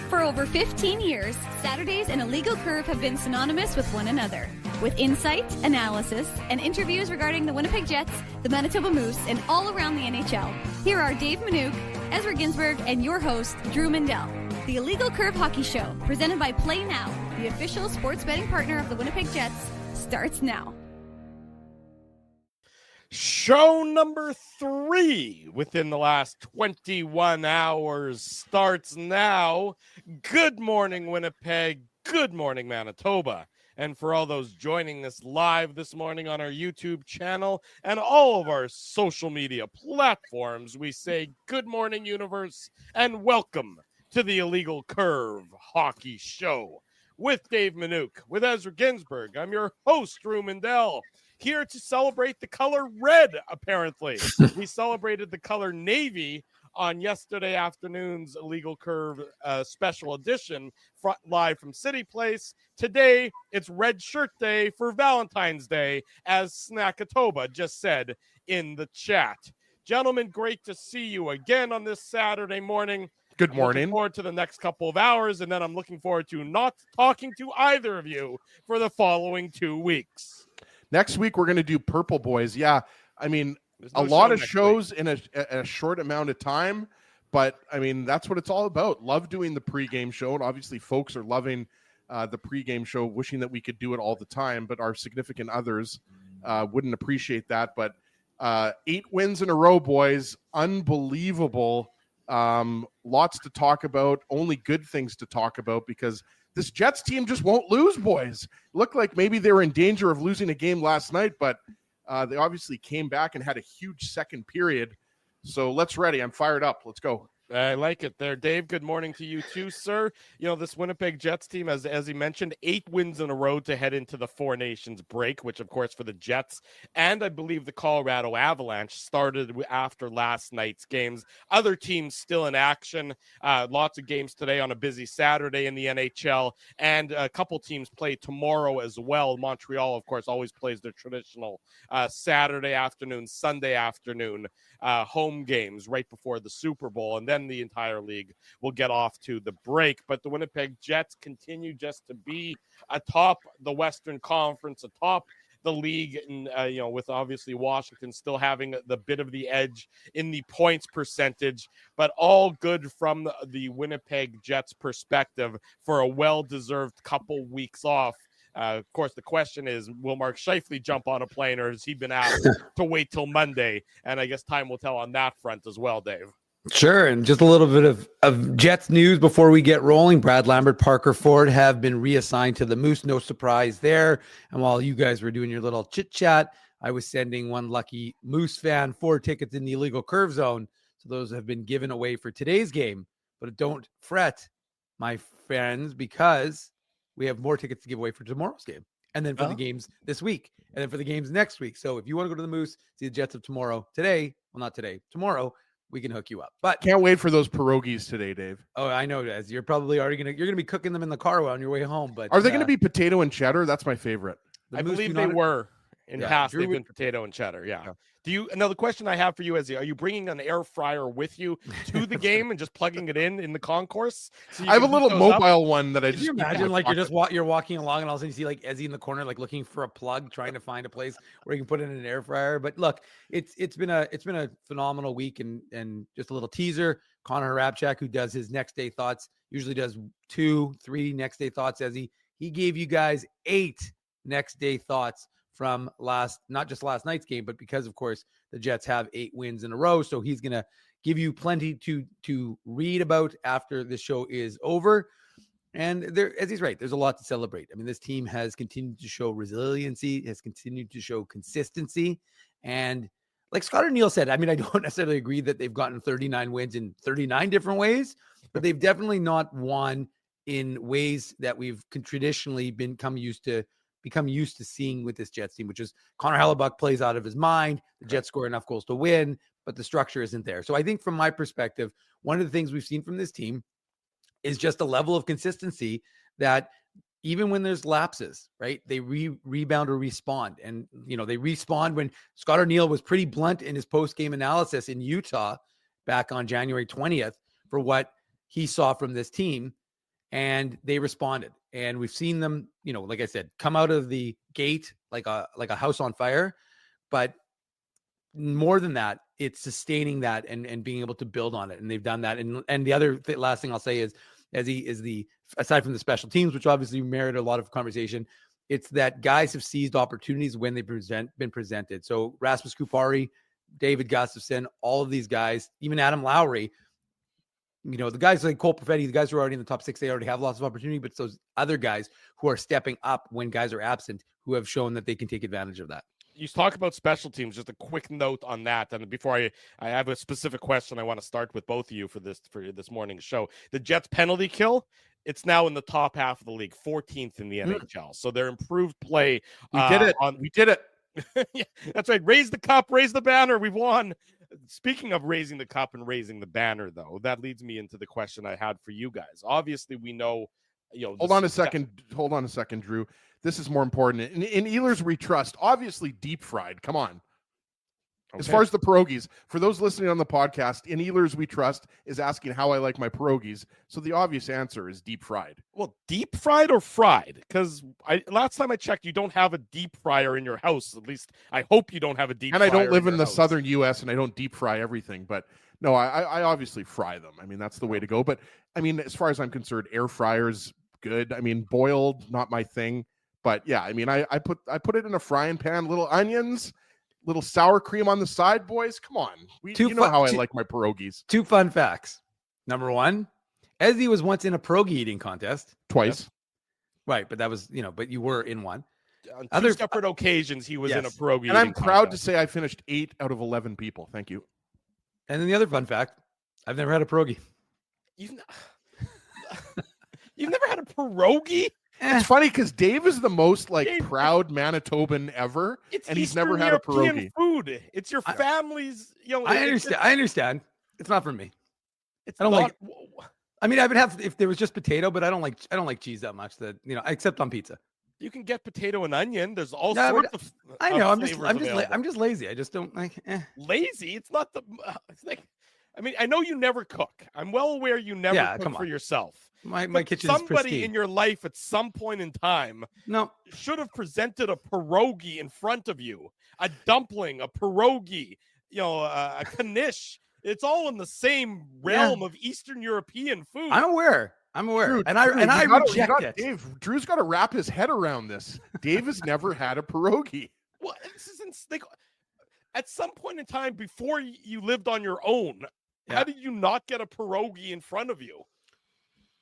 For over 15 years, Saturdays and Illegal Curve have been synonymous with one another. With insight, analysis, and interviews regarding the Winnipeg Jets, the Manitoba Moose, and all around the NHL, here are Dave Manouk, Ezra Ginsburg, and your host, Drew Mindell. The Illegal Curve Hockey Show, presented by Play Now, the official sports betting partner of the Winnipeg Jets, starts now. Show number 3 within the last 21 hours starts now. Good morning, Winnipeg. Good morning, Manitoba. And for all those joining us live this morning on our YouTube channel and all of our social media platforms, we say good morning, universe, and welcome to the Illegal Curve Hockey Show with Dave Manouk, with Ezra Ginsburg. I'm your host, Drew Mindell, here to celebrate the color red, apparently. We celebrated the color navy on yesterday afternoon's Illegal Curve special edition, live from City Place. Today, it's Red Shirt Day for Valentine's Day, as Snackatoba just said in the chat. Gentlemen, great to see you again on this Saturday morning. Good morning. Looking forward to the next couple of hours, and then I'm looking forward to not talking to either of you for the following 2 weeks. Next week, we're going to do Purple Boys. Yeah, I mean, No a lot of next shows week. in a short amount of time, but, I mean, that's what it's all about. Love doing the pregame show, and obviously folks are loving the pregame show, wishing that we could do it all the time, but our significant others wouldn't appreciate that. But 8 wins in a row, boys. Unbelievable. Lots to talk about, only good things to talk about, because this Jets team just won't lose, boys. Looked like maybe they were in danger of losing a game last night, but they obviously came back and had a huge second period. So let's ready. I'm fired up. Let's go. I like it there, Dave. Good morning to you too, sir. You know, this Winnipeg Jets team, as he mentioned, 8 wins in a row to head into the Four Nations break, which, of course, for the Jets and I believe the Colorado Avalanche started after last night's games. Other teams still in action. Lots of games today on a busy Saturday in the NHL, and a couple teams play tomorrow as well. Montreal, of course, always plays their traditional Saturday afternoon, Sunday afternoon home games right before the Super Bowl, and then the entire league will get off to the break. But the Winnipeg Jets continue just to be atop the Western Conference, atop the league, and with obviously Washington still having the bit of the edge in the points percentage, but all good from the Winnipeg Jets perspective for a well-deserved couple weeks off. Of course, the question is, will Mark Scheifele jump on a plane, or has he been asked to wait till Monday? And I guess time will tell on that front as well, Dave. Sure, and just a little bit of Jets news before we get rolling. Brad Lambert, Parker Ford have been reassigned to the Moose. No surprise there. And while you guys were doing your little chit-chat, I was sending one lucky Moose fan 4 tickets in the Illegal Curve Zone. So those have been given away for today's game. But don't fret, my friends, because we have more tickets to give away for tomorrow's game. And then for the games this week. And then for the games next week. So if you want to go to the Moose, see the Jets of tomorrow, tomorrow, we can hook you up. But Can't wait for those pierogies today, Dave. Oh, I know, Des. You're probably already you're gonna be cooking them in the car on your way home. But Are they going to be potato and cheddar? That's my favorite. I believe they were. In past, Drew they've been potato and cheddar. Yeah. Do you? Now, the question I have for you is: are you bringing an air fryer with you to the game and just plugging it in the concourse? So I have a little mobile one that I Can just you imagine, like you're walking along and all of a sudden you see like Ezzy in the corner, like looking for a plug, trying to find a place where you can put it in an air fryer. But look, it's been a phenomenal week, and just a little teaser. Connor Harabchak, who does his next day thoughts, usually does 2-3 next day thoughts. Ezzy, he gave you guys 8 next day thoughts from not just last night's game, but because of course the Jets have 8 wins in a row. So he's going to give you plenty to read about after the show is over. And there, as he's right, there's a lot to celebrate. I mean, this team has continued to show resiliency, has continued to show consistency. And like Scott O'Neill said, I mean, I don't necessarily agree that they've gotten 39 wins in 39 different ways, but they've definitely not won in ways that we've traditionally become used to seeing with this Jets team, which is Connor Hellebuck plays out of his mind. The Jets score enough goals to win, but the structure isn't there. So I think from my perspective, one of the things we've seen from this team is just a level of consistency that even when there's lapses, right, they rebound or respond. And, they respond when Scott O'Neill was pretty blunt in his post-game analysis in Utah back on January 20th for what he saw from this team. and they responded. And we've seen them, like I said, come out of the gate like a house on fire. But more than that, it's sustaining that and being able to build on it. And they've done that. And the other last thing I'll say is, aside from the special teams, which obviously merit a lot of conversation, it's that guys have seized opportunities when they've been presented. So Rasmus Kupari, David Gustafsson, all of these guys, even Adam Lowry, the guys like Cole Perfetti, the guys who are already in the top 6, they already have lots of opportunity, but it's those other guys who are stepping up when guys are absent who have shown that they can take advantage of that. You talk about special teams, just a quick note on that. And before I have a specific question I want to start with both of you for this morning's show. The Jets penalty kill, it's now in the top half of the league, 14th in the NHL. So their improved play. We did it. We did it. Yeah, that's right. Raise the cup, raise the banner. We've won. Speaking of raising the cup and raising the banner, though, that leads me into the question I had for you guys. Obviously, we know, Hold on a second, Drew. This is more important. In Ehlers we trust, obviously deep fried. Come on. Okay. As far as the pierogies, for those listening on the podcast, in Ehlers we trust is asking how I like my pierogies. So the obvious answer is deep fried. Well, deep fried or fried? Because last time I checked, you don't have a deep fryer in your house. At least I hope you don't have a deep fryer. And I don't live in the southern U.S. and I don't deep fry everything. But no, I obviously fry them. I mean, that's the way to go. But I mean, as far as I'm concerned, air fryers, good. I mean, boiled, not my thing. But yeah, I mean, I put it in a frying pan, little onions, little sour cream on the side, boys. Come on. You know how I like my pierogies. 2 fun facts. Number 1, Ezzy was once in a pierogi eating contest. Twice. Yes. Right, but that was, but you were in one. On 2 separate occasions, he was in a pierogi. And I'm proud to say I finished 8 out of 11 people. Thank you. And then the other fun fact, I've never had a pierogi. You've never had a pierogi? It's funny because Dave is the most proud Manitoban ever, and he's never had a pierogi. Food. It's your family's. I understand. It's not for me. I don't like. I mean, I would have if there was just potato, but I don't like cheese that much. Except on pizza. You can get potato and onion. There's all sorts of. I know. I'm just lazy. I just don't like. Lazy. It's not the. It's like. I mean, I know you never cook. I'm well aware you never cook for yourself. My kitchen is pristine. Somebody in your life at some point in time should have presented a pierogi in front of you. A dumpling, a pierogi, a knish. It's all in the same realm of Eastern European food. I'm aware. Drew, I reject it. Dave, Drew's got to wrap his head around this. Dave has never had a pierogi. Well, this isn't at some point in time before you lived on your own. How did you not get a pierogi in front of you?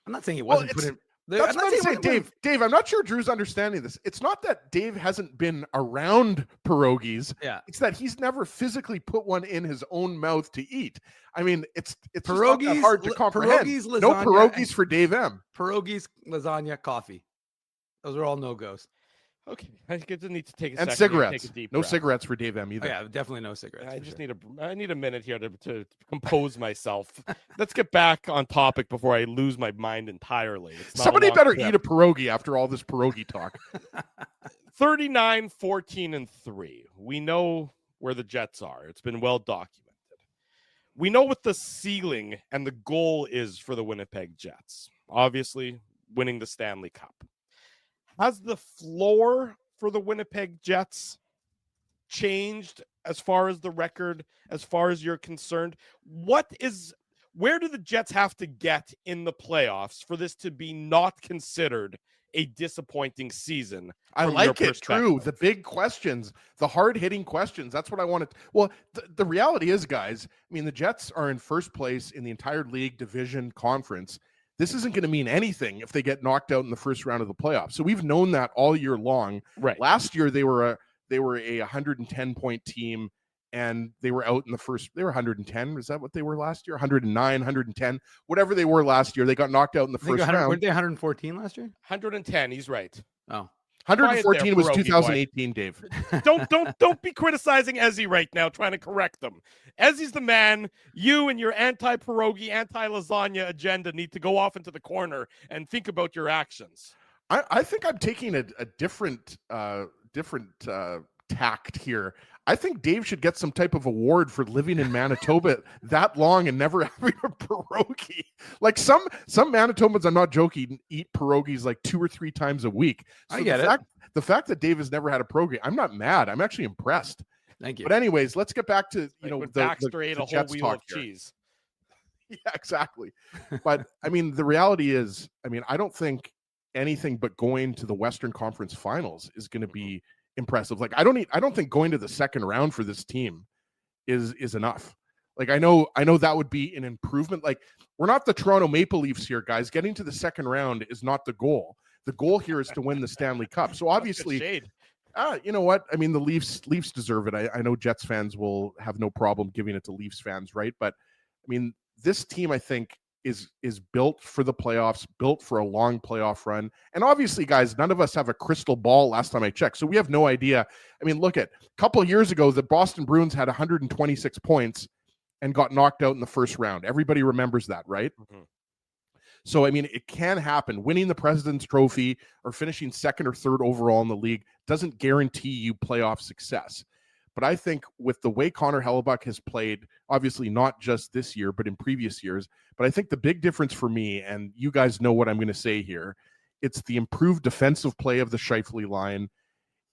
I'm not saying it wasn't put in. That's what I'm saying, Dave. I'm not sure Drew's understanding this. It's not that Dave hasn't been around pierogies. Yeah, it's that he's never physically put one in his own mouth to eat. I mean, it's pierogies, not that hard to comprehend. Pierogies, lasagna, no pierogies for Dave M. Pierogies, lasagna, coffee. Those are all no-goes. Okay, I need to take a second. And cigarettes. No cigarettes for Dave M either. Oh, yeah, definitely no cigarettes. I need a minute here to compose myself. Let's get back on topic before I lose my mind entirely. Somebody better eat a pierogi after all this pierogi talk. 39, 14, and 3. We know where the Jets are. It's been well documented. We know what the ceiling and the goal is for the Winnipeg Jets. Obviously, winning the Stanley Cup. Has the floor for the Winnipeg Jets changed as far as the record, as far as you're concerned? Where do the Jets have to get in the playoffs for this to be not considered a disappointing season? I like it, Drew. The big questions, the hard-hitting questions. That's what I wanted. Well, the reality is, guys, I mean, the Jets are in first place in the entire league, division, conference. This isn't going to mean anything if they get knocked out in the first round of the playoffs. So we've known that all year long. Right. Last year they were a 110-point team, and they were out in the first. They were 110. Is that what they were last year? 109, 110, whatever they were last year. They got knocked out in the first round. Weren't they 114 last year? 110. He's right. Oh. 114 was 2018, boy. Dave. Don't be criticizing Ezzy right now, trying to correct them. Ezzy's the man. You and your anti-pierogi, anti-lasagna agenda need to go off into the corner and think about your actions. I think I'm taking a different tact here. I think Dave should get some type of award for living in Manitoba that long and never having a pierogi. Like some Manitobans, I'm not joking, eat pierogies like 2 or 3 times a week. So I get it. The fact that Dave has never had a pierogi, I'm not mad. I'm actually impressed. Thank you. But anyways, let's get back to When Baxter ate a whole Jets wheel talk of here. cheese. Yeah, exactly. But I mean, the reality is, I don't think anything but going to the Western Conference Finals is going to be impressive. Like, I don't think going to the second round for this team is enough. Like, I know that would be an improvement. Like, we're not the Toronto Maple Leafs here, guys. Getting to the second round is not the goal. The goal here is to win the Stanley Cup. So obviously, Shade. you know what? I mean, the Leafs deserve it. I know Jets fans will have no problem giving it to Leafs fans, right? But I mean, this team, I think, is built for the playoffs, built for a long playoff run. And obviously, guys, none of us have a crystal ball last time I checked. So we have no idea. I mean, look at a couple of years ago, the Boston Bruins had 126 points and got knocked out in the first round. Everybody remembers that, right? Mm-hmm. So, I mean, it can happen. Winning the President's Trophy or finishing second or third overall in the league doesn't guarantee you playoff success. But I think with the way Connor Hellebuyck has played, obviously not just this year, but in previous years, but I think the big difference for me, and you guys know what I'm going to say here, it's the improved defensive play of the Scheifele line.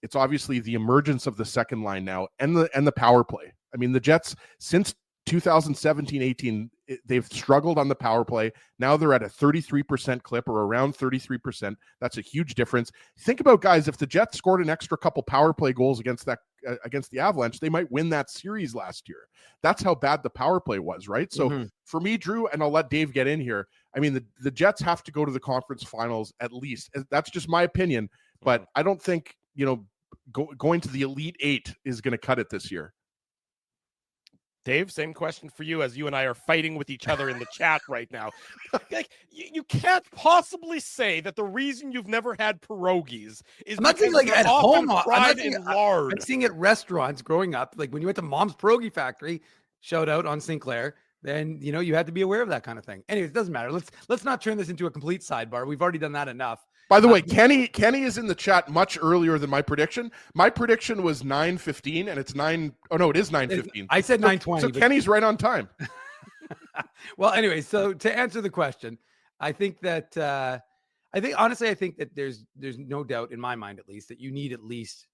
It's obviously the emergence of the second line now and the power play. I mean, the Jets, since 2017-18, they've struggled on the power play. Now they're at a 33% clip, or around 33%. That's a huge difference. Think about, guys, if the Jets scored an extra couple power play goals against the Avalanche, they might win that series last year. That's how bad the power play was, right? So for me, Drew, and I'll let Dave get in here, I mean, the Jets have to go to the conference finals at least. That's just my opinion, but I don't think, going to the Elite Eight is going to cut it this year. Dave, same question for you, as you and I are fighting with each other in the chat right now. Like, you can't possibly say that the reason you've never had pierogies is I'm not saying like you're at often home. fried in lard. I'm seeing at restaurants growing up, like when you went to Mom's Pierogi Factory, shout out on Sinclair, then you had to be aware of that kind of thing. Anyways, it doesn't matter. Let's not turn this into a complete sidebar. We've already done that enough. By the way, Kenny is in the chat much earlier than my prediction. My prediction was 9:15, and it's 9. Oh no, it is 9:15. I said 9:20. So Kenny's right on time. Well, anyway, so to answer the question, I think that honestly that there's no doubt in my mind, at least, that you need at least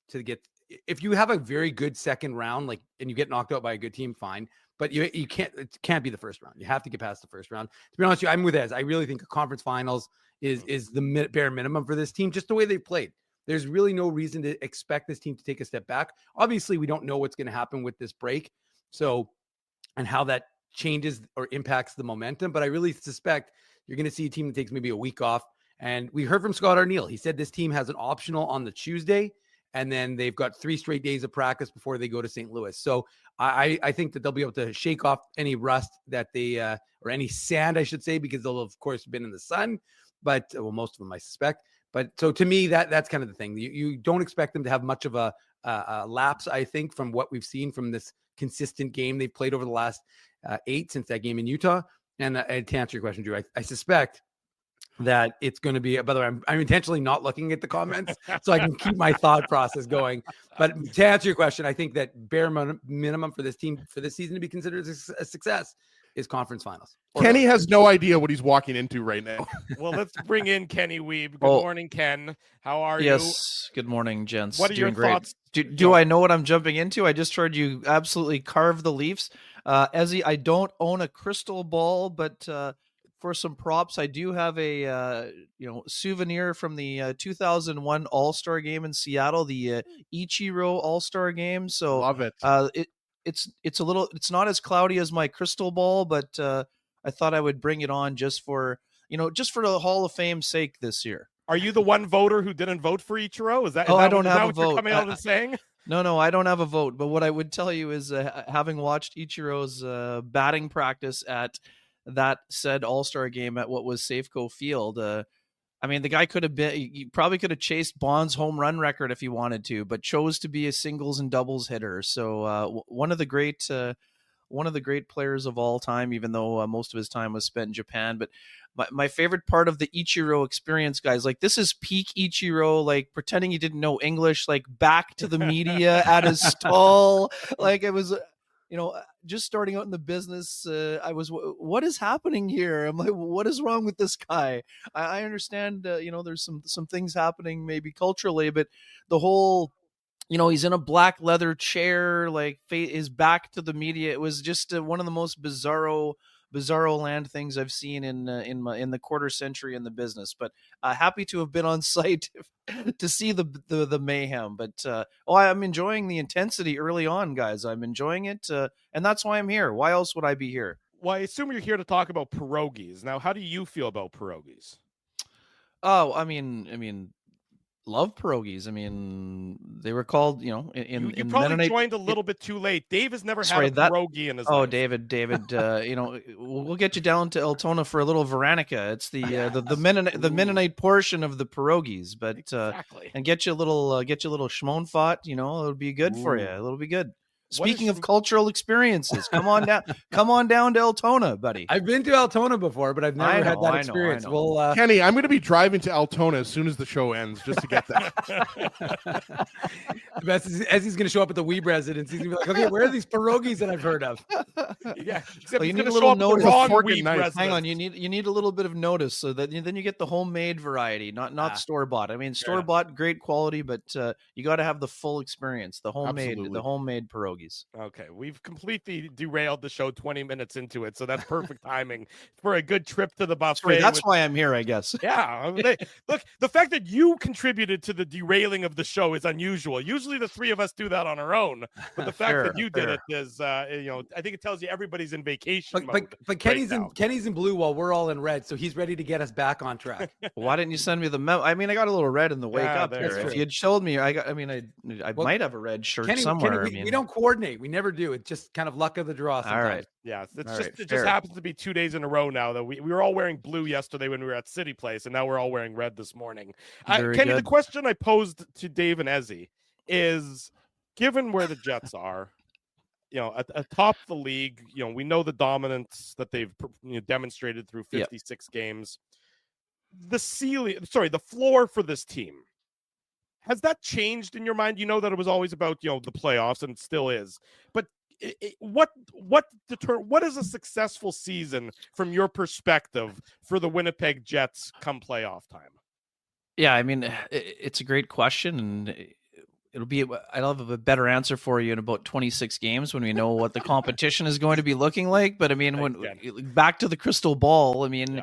to get, if you have a very good second round, like, and you get knocked out by a good team, fine. But it can't be the first round. You have to get past the first round. To be honest with you, I'm with Ez. I really think a conference finals is the bare minimum for this team, just the way they've played. There's really no reason to expect this team to take a step back. Obviously, we don't know what's going to happen with this break, and how that changes or impacts the momentum. But I really suspect you're going to see a team that takes maybe a week off. And we heard from Scott Arniel. He said this team has an optional on the Tuesday, and then they've got 3 straight days of practice before they go to St. Louis. So I think that they'll be able to shake off any rust that they or any sand, I should say, because they'll of course been in the sun. But most of them, I suspect. But so to me, that's kind of the thing. You don't expect them to have much of a lapse, I think, from what we've seen from this consistent game they've played over the last 8 since that game in Utah. And to answer your question, Drew, I suspect that it's going to be, by the way, I'm intentionally not looking at the comments so I can keep my thought process going. But to answer your question, I think that bare minimum for this team for this season to be considered a success is conference finals. Kenny has no idea what he's walking into right now. Well, let's bring in Kenny Wiebe. Good morning, Ken. How are you? Yes. Good morning, gents. What are your thoughts? Do I know what I'm jumping into? I just heard you absolutely carve the Leafs. Ezzy, I don't own a crystal ball, but for some props, I do have a souvenir from the 2001 All-Star game in Seattle, the Ichiro All-Star game. So Love it. It's not as cloudy as my crystal ball, but I thought I would bring it on just for the Hall of Fame's sake this year. Are you the one voter who didn't vote for Ichiro? I don't have a vote. You're coming out and saying? No, I don't have a vote. But what I would tell you is, having watched Ichiro's batting practice at that said All-Star game at what was Safeco Field, I mean, the guy he probably could have chased Bond's home run record if he wanted to, but chose to be a singles and doubles hitter. So one of the great one of the great players of all time, even though most of his time was spent in Japan. But my favorite part of the Ichiro experience, guys, like this is peak Ichiro, like pretending he didn't know English, like back to the media at his stall. Like it was, just starting out in the business. I was, what is happening here? I'm like, what is wrong with this guy? I understand, there's some things happening maybe culturally, but the whole, he's in a black leather chair, like his back to the media. It was just one of the most bizarro land things I've seen in the quarter century in the business. But happy to have been on site to see the mayhem. But I'm enjoying the intensity early on, guys. I'm enjoying it, and that's why I'm here. Why else would I be here? Well, I assume you're here to talk about pierogies. Now, how do you feel about pierogies? Oh, I mean, love pierogies. I mean, they were called, you probably Mennonite, joined a little bit too late. Dave has never Sorry, had a pierogi in his Oh, life. David, we'll get you down to Altona for a little Veronica. It's the Mennonite portion of the pierogies, but Exactly. and get you a little schmonfot. It'll be good for you. It'll be good. Speaking of cultural experiences, come on down to Altona, buddy. I've been to Altona before, but I've never had that experience. I know. Well, Kenny, I'm going to be driving to Altona as soon as the show ends just to get that. as he's going to show up at the Weeb residence, he's going to be like, okay, where are these pierogies that I've heard of? Yeah, well, you need a little notice. Hang on, you need a little bit of notice so that then you get the homemade variety, not store bought. I mean, store bought, great quality, but you got to have the full experience, the homemade pierogies. Okay, we've completely derailed the show 20 minutes into it, so that's perfect timing for a good trip to the buffet. Sorry, that's why I'm here, I guess. Yeah, look, the fact that you contributed to the derailing of the show is unusual. Usually the three of us do that on our own, but the fact that you did it is, I think it tells you everybody's in vacation mode. But Kenny's in blue while we're all in red, so he's ready to get us back on track. Why didn't you send me the memo? I mean, I got a little red in the wake up there. If you had showed me, I might have a red shirt somewhere. Kenny, we don't coordinate. We never do. It's just kind of luck of the draw sometimes. All right. Yeah, it just happens to be 2 days in a row now that we were all wearing blue yesterday when we were at City Place, and now we're all wearing red this morning. Kenny, the question I posed to Dave and Ezzy is, given where the Jets are, atop the league, we know the dominance that they've demonstrated through 56 games. The floor for this team, has that changed in your mind? You know that it was always about, the playoffs, and it still is. But what is a successful season from your perspective for the Winnipeg Jets come playoff time? Yeah, I mean, it's a great question, and I'll have a better answer for you in about 26 games when we know what the competition is going to be looking like. But I mean, back to the crystal ball, I mean,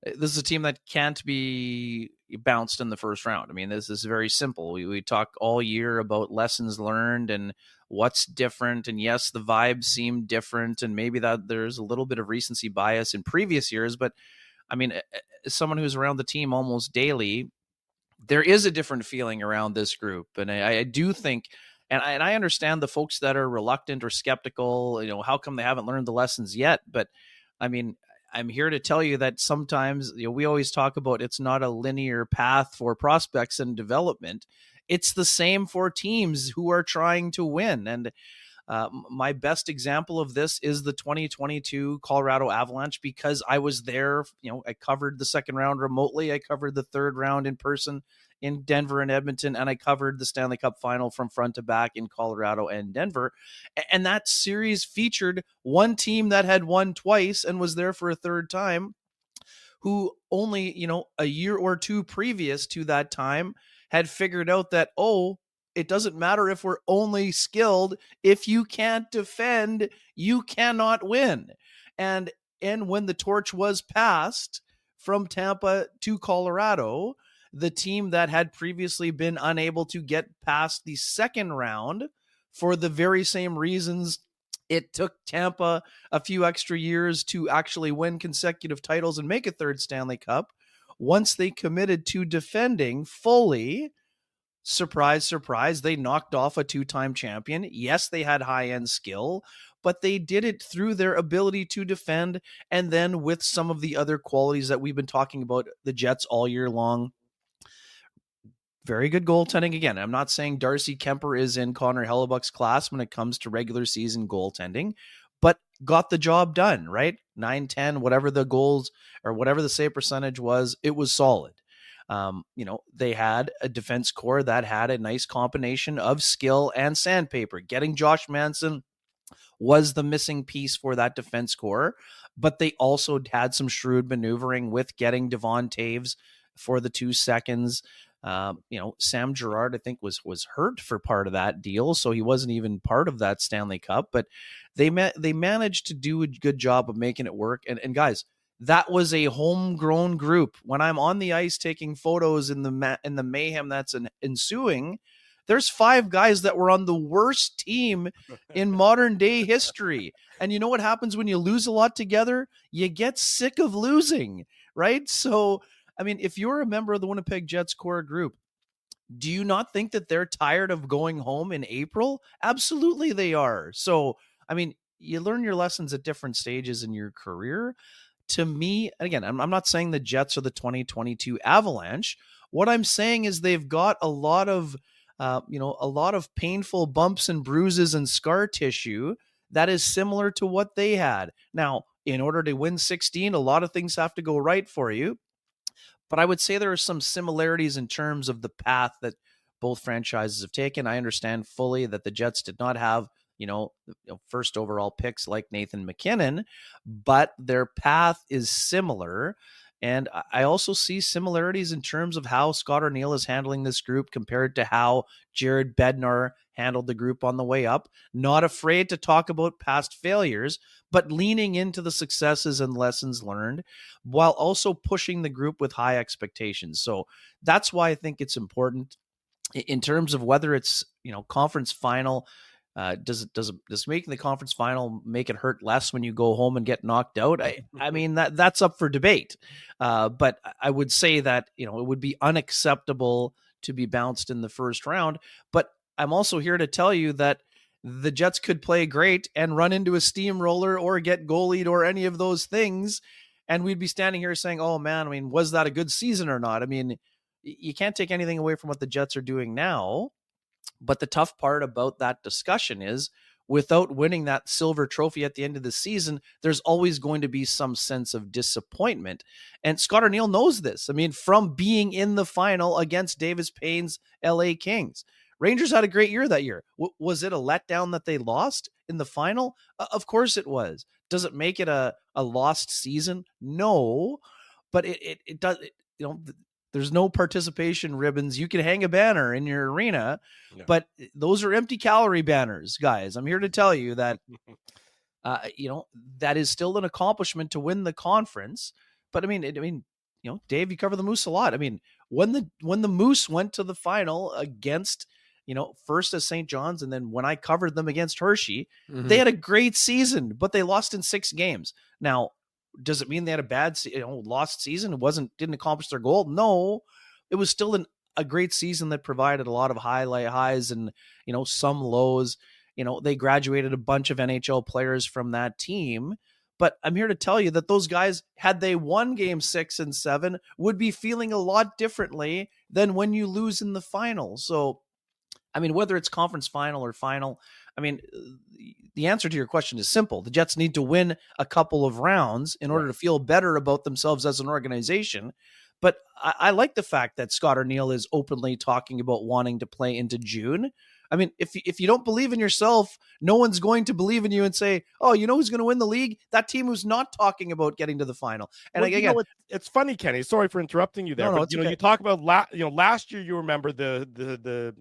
this is a team that can't be bounced in the first round. I mean, this is very simple. We talk all year about lessons learned and what's different. And yes, the vibes seem different, and maybe that there's a little bit of recency bias in previous years. But I mean, as someone who's around the team almost daily, there is a different feeling around this group. And I do think, and I understand the folks that are reluctant or skeptical, how come they haven't learned the lessons yet? But I mean, I'm here to tell you that sometimes, we always talk about it's not a linear path for prospects and development. It's the same for teams who are trying to win. And my best example of this is the 2022 Colorado Avalanche, because I was there. I covered the second round remotely. I covered the third round in person in Denver and Edmonton, and I covered the Stanley Cup final from front to back in Colorado and Denver. And that series featured one team that had won twice and was there for a third time, who only, a year or two previous to that time had figured out that, it doesn't matter if we're only skilled. If you can't defend, you cannot win. And when the torch was passed from Tampa to Colorado, the team that had previously been unable to get past the second round for the very same reasons it took Tampa a few extra years to actually win consecutive titles and make a third Stanley Cup, once they committed to defending fully, surprise, surprise, they knocked off a two-time champion. Yes, they had high-end skill, but they did it through their ability to defend, and then with some of the other qualities that we've been talking about the Jets all year long. Very good goaltending. Again, I'm not saying Darcy Kemper is in Connor Hellebuck's class when it comes to regular season goaltending, but got the job done, right? 9-10, whatever the goals or whatever the save percentage was, it was solid. They had a defense core that had a nice combination of skill and sandpaper. Getting Josh Manson was the missing piece for that defense core, but they also had some shrewd maneuvering with getting Devon Taves for the 2 seconds. Sam Girard, I think, was hurt for part of that deal, so he wasn't even part of that Stanley Cup. But they managed to do a good job of making it work. And guys, that was a homegrown group. When I'm on the ice taking photos in the mayhem that's ensuing, there's 5 guys that were on the worst team in modern day history. And you know what happens when you lose a lot together? You get sick of losing, right? So, I mean, if you're a member of the Winnipeg Jets core group, do you not think that they're tired of going home in April? Absolutely they are. So, I mean, you learn your lessons at different stages in your career. To me, again, I'm not saying the Jets are the 2022 Avalanche. What I'm saying is they've got a lot of painful bumps and bruises and scar tissue that is similar to what they had. Now, in order to win 16, a lot of things have to go right for you. But I would say there are some similarities in terms of the path that both franchises have taken. I understand fully that the Jets did not have, first overall picks like Nathan McKinnon, but their path is similar. And I also see similarities in terms of how Scott Arniel is handling this group compared to how Jared Bednar handled the group on the way up. Not afraid to talk about past failures, but leaning into the successes and lessons learned while also pushing the group with high expectations. So that's why I think it's important in terms of whether it's, conference final. Does making the conference final make it hurt less when you go home and get knocked out? I mean, that's up for debate. But I would say that, it would be unacceptable to be bounced in the first round. But I'm also here to tell you that the Jets could play great and run into a steamroller or get goalied or any of those things. And we'd be standing here saying, oh man, I mean, was that a good season or not? I mean, you can't take anything away from what the Jets are doing now. But the tough part about that discussion is without winning that silver trophy at the end of the season, there's always going to be some sense of disappointment. And Scott Arniel knows this. I mean, from being in the final against Davis Payne's LA Kings, Rangers had a great year that year. Was it a letdown that they lost in the final? Of course it was. Does it make it a lost season? No, but it does. There's no participation ribbons. You can hang a banner in your arena, but those are empty calorie banners, guys. I'm here to tell you that, that is still an accomplishment to win the conference. But I mean, Dave, you cover the Moose a lot. I mean, when the Moose went to the final against, first as St. John's, and then when I covered them against Hershey, they had a great season, but they lost in 6 games. Now, does it mean they had a bad, lost season? Didn't accomplish their goal? No, it was still a great season that provided a lot of highs and, some lows. They graduated a bunch of NHL players from that team. But I'm here to tell you that those guys, had they won game 6 and 7, would be feeling a lot differently than when you lose in the final. So, I mean, whether it's conference final or final, I mean, the answer to your question is simple. The Jets need to win a couple of rounds in order to feel better about themselves as an organization. But I like the fact that Scott Arniel is openly talking about wanting to play into June. I mean, if you don't believe in yourself, no one's going to believe in you and say, oh, who's going to win the league? That team who's not talking about getting to the final. And again, it's funny, Kenny. Sorry for interrupting you there. No, but okay. You talk about last year. You remember the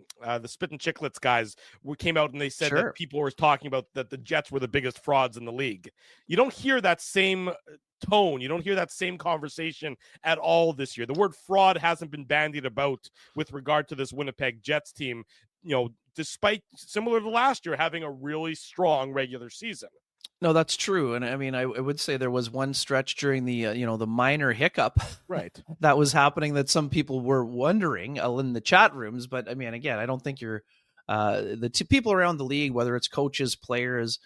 Spit and Chicklets guys came out and they said that people were talking about that the Jets were the biggest frauds in the league. You don't hear that same tone. You don't hear that same conversation at all this year. The word fraud hasn't been bandied about with regard to this Winnipeg Jets team, despite, similar to last year, having a really strong regular season. No, that's true. And I mean, I would say there was one stretch during the, the minor hiccup that was happening that some people were wondering in the chat rooms. But I mean, again, I don't think you're the two people around the league, whether it's coaches, players,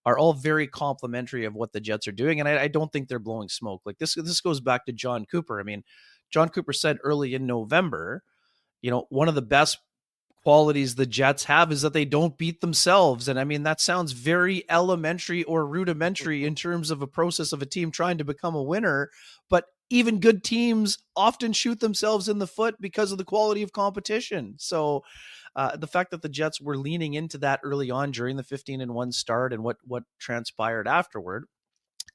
are all very complimentary of what the Jets are doing. And I don't think they're blowing smoke. Like this goes back to John Cooper. I mean, John Cooper said early in November, one of the best qualities the Jets have is that they don't beat themselves. And I mean, that sounds very elementary or rudimentary in terms of a process of a team trying to become a winner. But even good teams often shoot themselves in the foot because of the quality of competition. So the fact that the Jets were leaning into that early on during the 15-1 start and what transpired afterward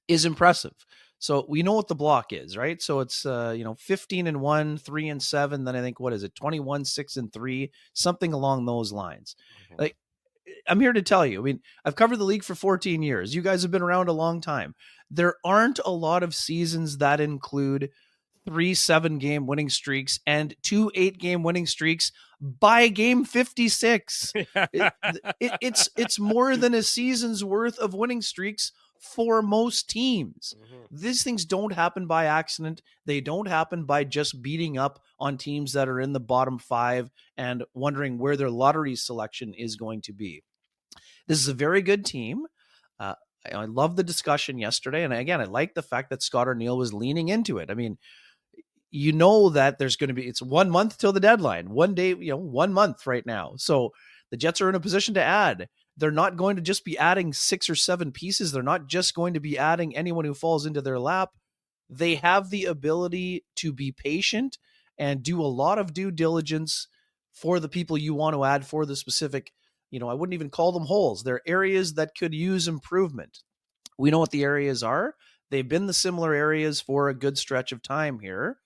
is impressive. So we know what the block is, right? So it's 15-1, 3-7. Then I think, what is it, 21, 6-3, something along those lines. Mhm. Like, I'm here to tell you. I mean, I've covered the league for 14 years. You guys have been around a long time. There aren't a lot of seasons that include 3 7-game winning streaks and 2 8-game winning streaks by game 56. It's more than a season's worth of winning streaks for most teams. Mhm. These things don't happen by accident. They don't happen by just beating up on teams that are in the bottom 5 and wondering where their lottery selection is going to be. This is a very good team. I love the discussion yesterday. And again, I like the fact that Scott Arniel was leaning into it. I mean, you know that there's going to be, it's 1 month till the deadline, 1 day, 1 month right now. So the Jets are in a position to add. They're not going to just be adding 6 or 7 pieces. They're not just going to be adding anyone who falls into their lap. They have the ability to be patient and do a lot of due diligence for the people you want to add for the specific, I wouldn't even call them holes. They're areas that could use improvement. We know what the areas are. They've been the similar areas for a good stretch of time here,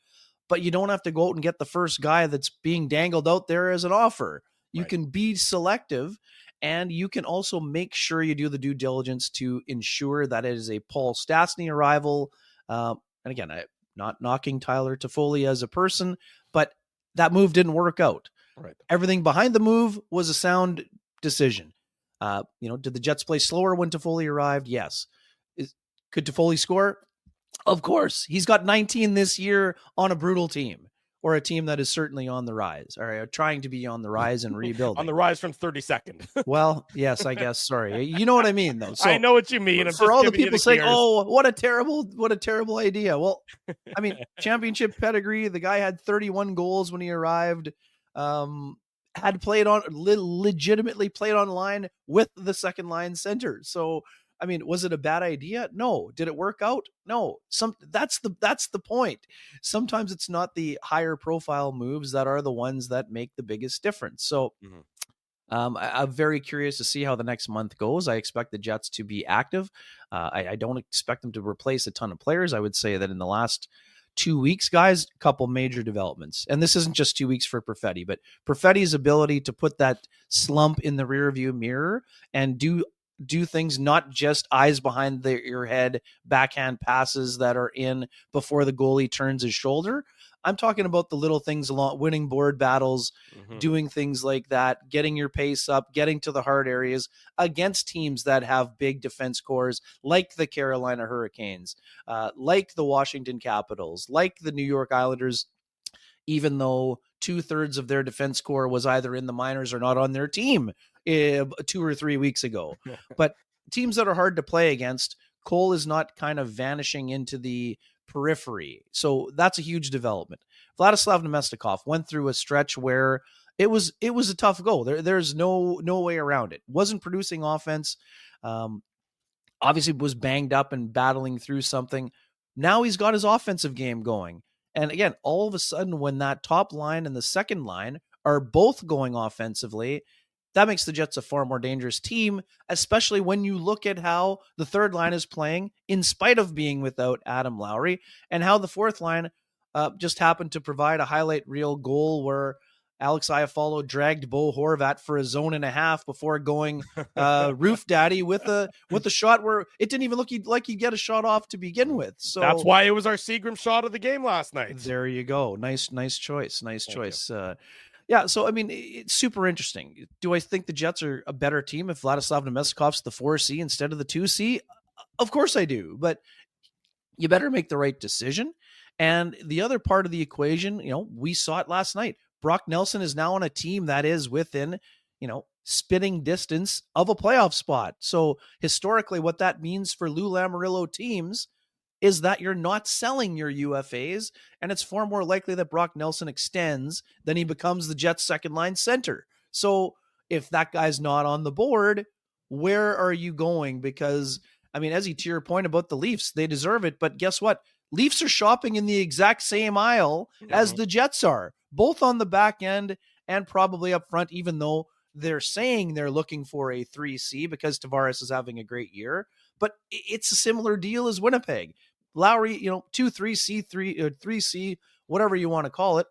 but you don't have to go out and get the first guy that's being dangled out there as an offer. You Right. can be selective, and you can also make sure you do the due diligence to ensure that it is a Paul Stastny arrival. And again, I'm not knocking Tyler Toffoli as a person, but that move didn't work out. Right. Everything behind the move was a sound decision. Did the Jets play slower when Toffoli arrived? Yes. Could Toffoli score? Of course. He's got 19 this year on a brutal team, or a team that is certainly on the rise, or trying to be on the rise and rebuilding. On the rise from 32nd. Well, yes, I guess. Sorry. You know what I mean, though. So I know what you mean. I'm for just all the giving you people saying, gears. "Oh, what a terrible idea." Well, I mean, championship pedigree. The guy had 31 goals when he arrived. Had played on legitimately played on line with the second line center. So, I mean, was it a bad idea? No. Did it work out? No. That's the point. Sometimes it's not the higher profile moves that are the ones that make the biggest difference. So, I'm very curious to see how the next month goes. I expect the Jets to be active. I don't expect them to replace a ton of players. I would say that in the last 2 weeks, guys, a couple major developments. And this isn't just 2 weeks for Perfetti, but Perfetti's ability to put that slump in the rearview mirror and do things, not just eyes behind your head, backhand passes that are in before the goalie turns his shoulder. I'm talking about the little things along winning board battles, doing things like that, getting your pace up, getting to the hard areas against teams that have big defense cores like the Carolina Hurricanes, like the Washington Capitals, like the New York Islanders, even though 2/3 of their defense core was either in the minors or not on their team 2 or 3 weeks ago. But teams that are hard to play against, Cole is not kind of vanishing into the periphery. So that's a huge development. Vladislav Nemestikov went through a stretch where it was a tough go. There's no way around it. Wasn't producing offense. Obviously was banged up and battling through something. Now he's got his offensive game going. And again, all of a sudden, when that top line and the second line are both going offensively, that makes the Jets a far more dangerous team, especially when you look at how the third line is playing in spite of being without Adam Lowry, and how the fourth line just happened to provide a highlight reel goal where Alex Iafallo dragged Bo Horvat for a zone and a half before going roof daddy with a shot where it didn't even look like he'd get a shot off to begin with. So that's why it was our Seagram shot of the game last night. There you go. Nice choice. Nice choice. Yeah, so I mean, it's super interesting. Do I think the Jets are a better team if Vladislav Nemestikov's the 4C instead of the 2C? Of course I do, but you better make the right decision. And the other part of the equation, we saw it last night. Brock Nelson is now on a team that is within, spitting distance of a playoff spot. So historically, what that means for Lou Lamoriello teams is that you're not selling your UFAs, and it's far more likely that Brock Nelson extends than he becomes the Jets' second line center. So if that guy's not on the board, where are you going? Because, I mean, Ezzy, to your point about the Leafs, they deserve it. But guess what? Leafs are shopping in the exact same aisle as the Jets are, both on the back end and probably up front, even though they're saying they're looking for a 3C because Tavares is having a great year. But it's a similar deal as Winnipeg. Lowry, 2, 3C, 3C, whatever you want to call it,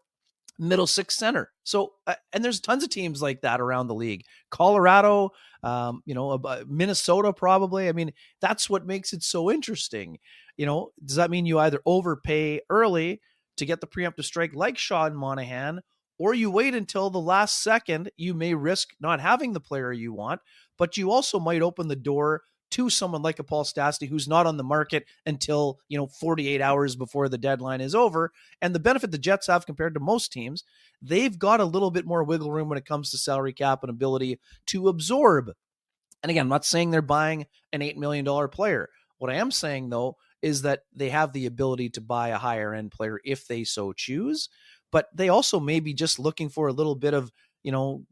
middle six center. So, and there's tons of teams like that around the league. Colorado, Minnesota, probably. I mean, that's what makes it so interesting. Does that mean you either overpay early to get the preemptive strike like Sean Monahan, or you wait until the last second? You may risk not having the player you want, but you also might open the door to someone like a Paul Stastny who's not on the market until 48 hours before the deadline is over. And the benefit the Jets have compared to most teams, they've got a little bit more wiggle room when it comes to salary cap and ability to absorb. And again, I'm not saying they're buying an $8 million player. What I am saying, though, is that they have the ability to buy a higher end player if they so choose. But they also may be just looking for a little bit of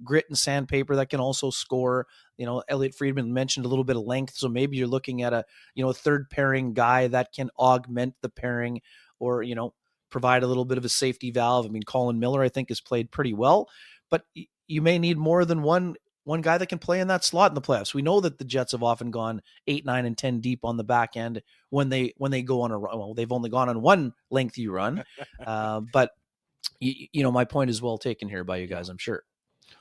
grit and sandpaper that can also score. Elliot Friedman mentioned a little bit of length. So maybe you're looking at a third pairing guy that can augment the pairing or, provide a little bit of a safety valve. I mean, Colin Miller, I think, has played pretty well, but you may need more than one guy that can play in that slot in the playoffs. We know that the Jets have often gone 8, 9, and 10 deep on the back end when they go on a run. Well, they've only gone on one lengthy run, but my point is well taken here by you guys, I'm sure.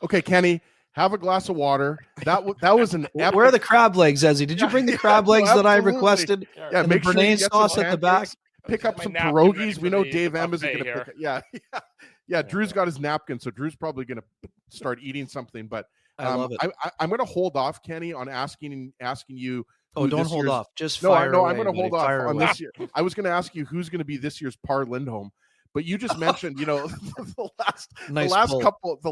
Okay, Kenny, have a glass of water. That was an epic... Where are the crab legs, Ezzy? Did you bring the crab legs that I requested? Yeah, and make the sure you Béarnaise get sauce some at the back. Pick up some napkin ready pierogies. for We know the Dave M isn't buffet going to pick here. it. Yeah. Drew's got his napkin, so Drew's probably going to start eating something. But I love it. I'm going to hold off, Kenny, on asking you. Oh, don't hold off. Just no, fire away, I'm going to hold off on away. this year. I was going to ask you who's going to be this year's Par Lindholm, but you just mentioned, the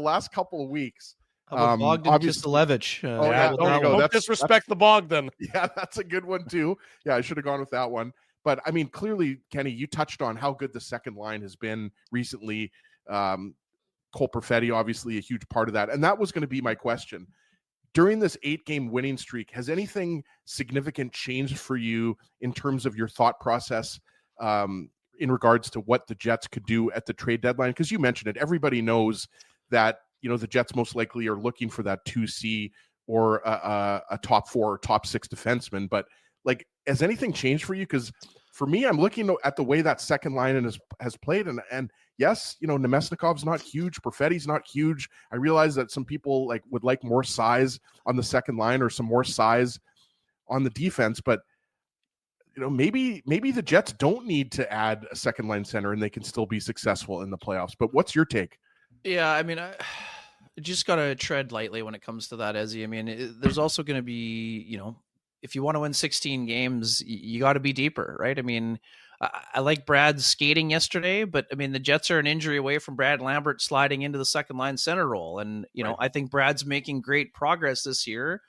last couple of weeks. How about Bogdan Kistelevich? Don't disrespect the Bogdan. Yeah, that's a good one too. Yeah, I should have gone with that one. But I mean, clearly, Kenny, you touched on how good the second line has been recently. Cole Perfetti, obviously, a huge part of that. And that was going to be my question. During this 8-game winning streak, has anything significant changed for you in terms of your thought process in regards to what the Jets could do at the trade deadline? Because you mentioned it. Everybody knows that, the Jets most likely are looking for that 2C or a top 4 or top 6 defenseman. But like, has anything changed for you? Because for me, I'm looking at the way that second line has played, and yes, Nemesnikov's not huge, Perfetti's not huge. I realize that some people would like more size on the second line or some more size on the defense, but maybe the Jets don't need to add a second line center and they can still be successful in the playoffs. But what's your take? Yeah, I mean, I just got to tread lightly when it comes to that, Ezzy. I mean, there's also going to be, if you want to win 16 games, you got to be deeper, right? I mean, I like Brad's skating yesterday, but I mean, the Jets are an injury away from Brad Lambert sliding into the second line center role. And, Right. I think Brad's making great progress this year,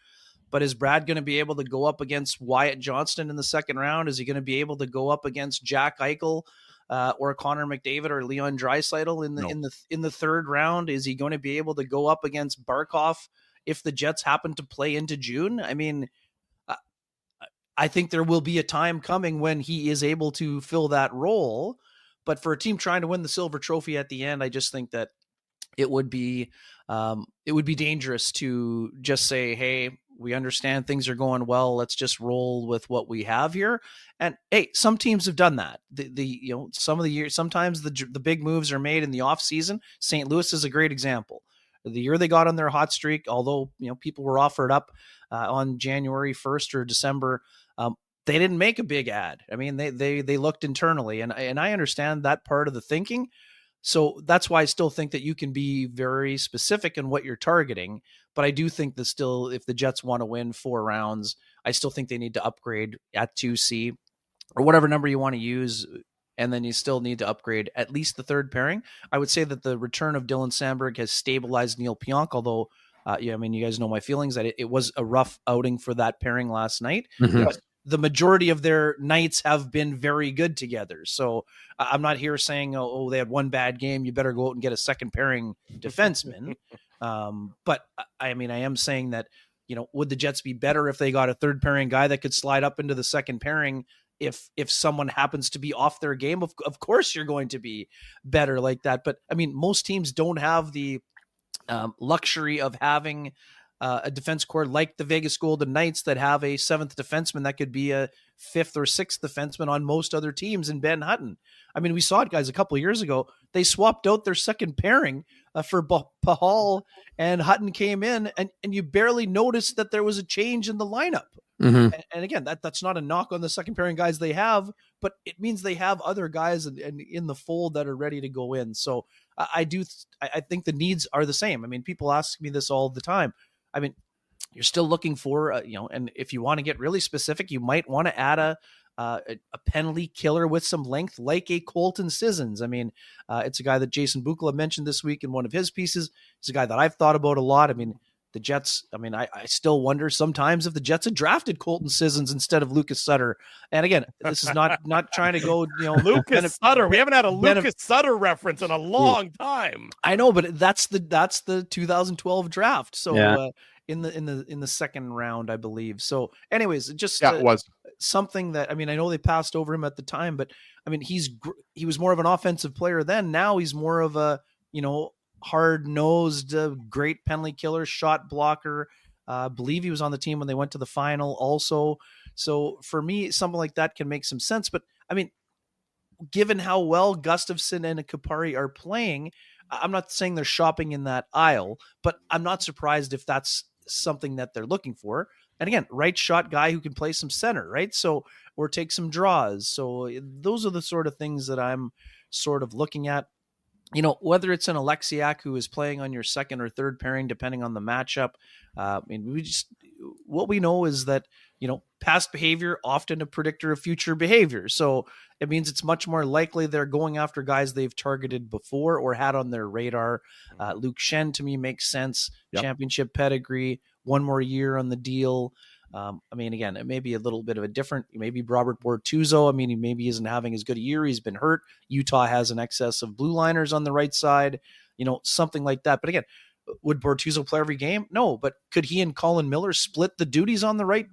but is Brad going to be able to go up against Wyatt Johnston in the second round? Is he going to be able to go up against Jack Eichel or Connor McDavid or Leon Draisaitl in the third round? Is he going to be able to go up against Barkov if the Jets happen to play into June? I mean, I think there will be a time coming when he is able to fill that role, but for a team trying to win the silver trophy at the end, I just think that it would be dangerous to just say, "Hey, we understand things are going well. Let's just roll with what we have here." And hey, some teams have done that. Some of the years, sometimes the big moves are made in the off season. St. Louis is a great example. The year they got on their hot streak, although people were offered up on January 1st or December. They didn't make a big ad. I mean, they looked internally, and I understand that part of the thinking. So that's why I still think that you can be very specific in what you're targeting. But I do think that still, if the Jets want to win 4 rounds, I still think they need to upgrade at 2C or whatever number you want to use. And then you still need to upgrade at least the third pairing. I would say that the return of Dylan Sandberg has stabilized Neil Pionk, although, I mean, you guys know my feelings that it was a rough outing for that pairing last night. Mhm. But the majority of their nights have been very good together. So I'm not here saying, oh, they had one bad game, you better go out and get a second pairing defenseman. But I mean, I am saying that, would the Jets be better if they got a third pairing guy that could slide up into the second pairing? If someone happens to be off their game, of course you're going to be better like that. But I mean, most teams don't have the luxury of having a defense core like the Vegas Golden Knights that have a seventh defenseman that could be a fifth or sixth defenseman on most other teams in Ben Hutton. I mean, we saw it, guys, a couple of years ago. They swapped out their second pairing for Pahal, and Hutton came in, and you barely noticed that there was a change in the lineup. Mm-hmm. And again, that's not a knock on the second pairing guys they have, but it means they have other guys in the fold that are ready to go in. So I think the needs are the same. I mean, people ask me this all the time. I mean, you're still looking for, and if you want to get really specific, you might want to add a penalty killer with some length, like a Colton Sissons. I mean, it's a guy that Jason Bukala mentioned this week in one of his pieces. It's a guy that I've thought about a lot. I mean, the Jets, I mean, I still wonder sometimes if the Jets had drafted Colton Sissons instead of Lucas Sutter. And again, this is not trying to go, Lucas Sutter. We haven't had a Lucas Sutter reference in a long time. I know, but that's the 2012 draft. So in the second round, I believe. So anyways, just it was something that, I mean, I know they passed over him at the time, but I mean, he was more of an offensive player then. Now he's more of a, hard-nosed, great penalty killer, shot blocker. I believe he was on the team when they went to the final also. So for me, something like that can make some sense. But I mean, given how well Gustafsson and Kupari are playing, I'm not saying they're shopping in that aisle, but I'm not surprised if that's something that they're looking for. And again, right shot guy who can play some center, right? So, or take some draws. So those are the sort of things that I'm sort of looking at. Whether it's an Alexiak who is playing on your second or third pairing, depending on the matchup. I mean, what we know is that, past behavior, often a predictor of future behavior. So it means it's much more likely they're going after guys they've targeted before or had on their radar. Luke Shen, to me, makes sense. Yep. Championship pedigree, one more year on the deal. I mean, again, it may be a little bit of a different, maybe Robert Bortuzzo. I mean, he maybe isn't having as good a year. He's been hurt. Utah has an excess of blue liners on the right side, something like that. But again, would Bortuzzo play every game? No, but could he and Colin Miller split the duties on the right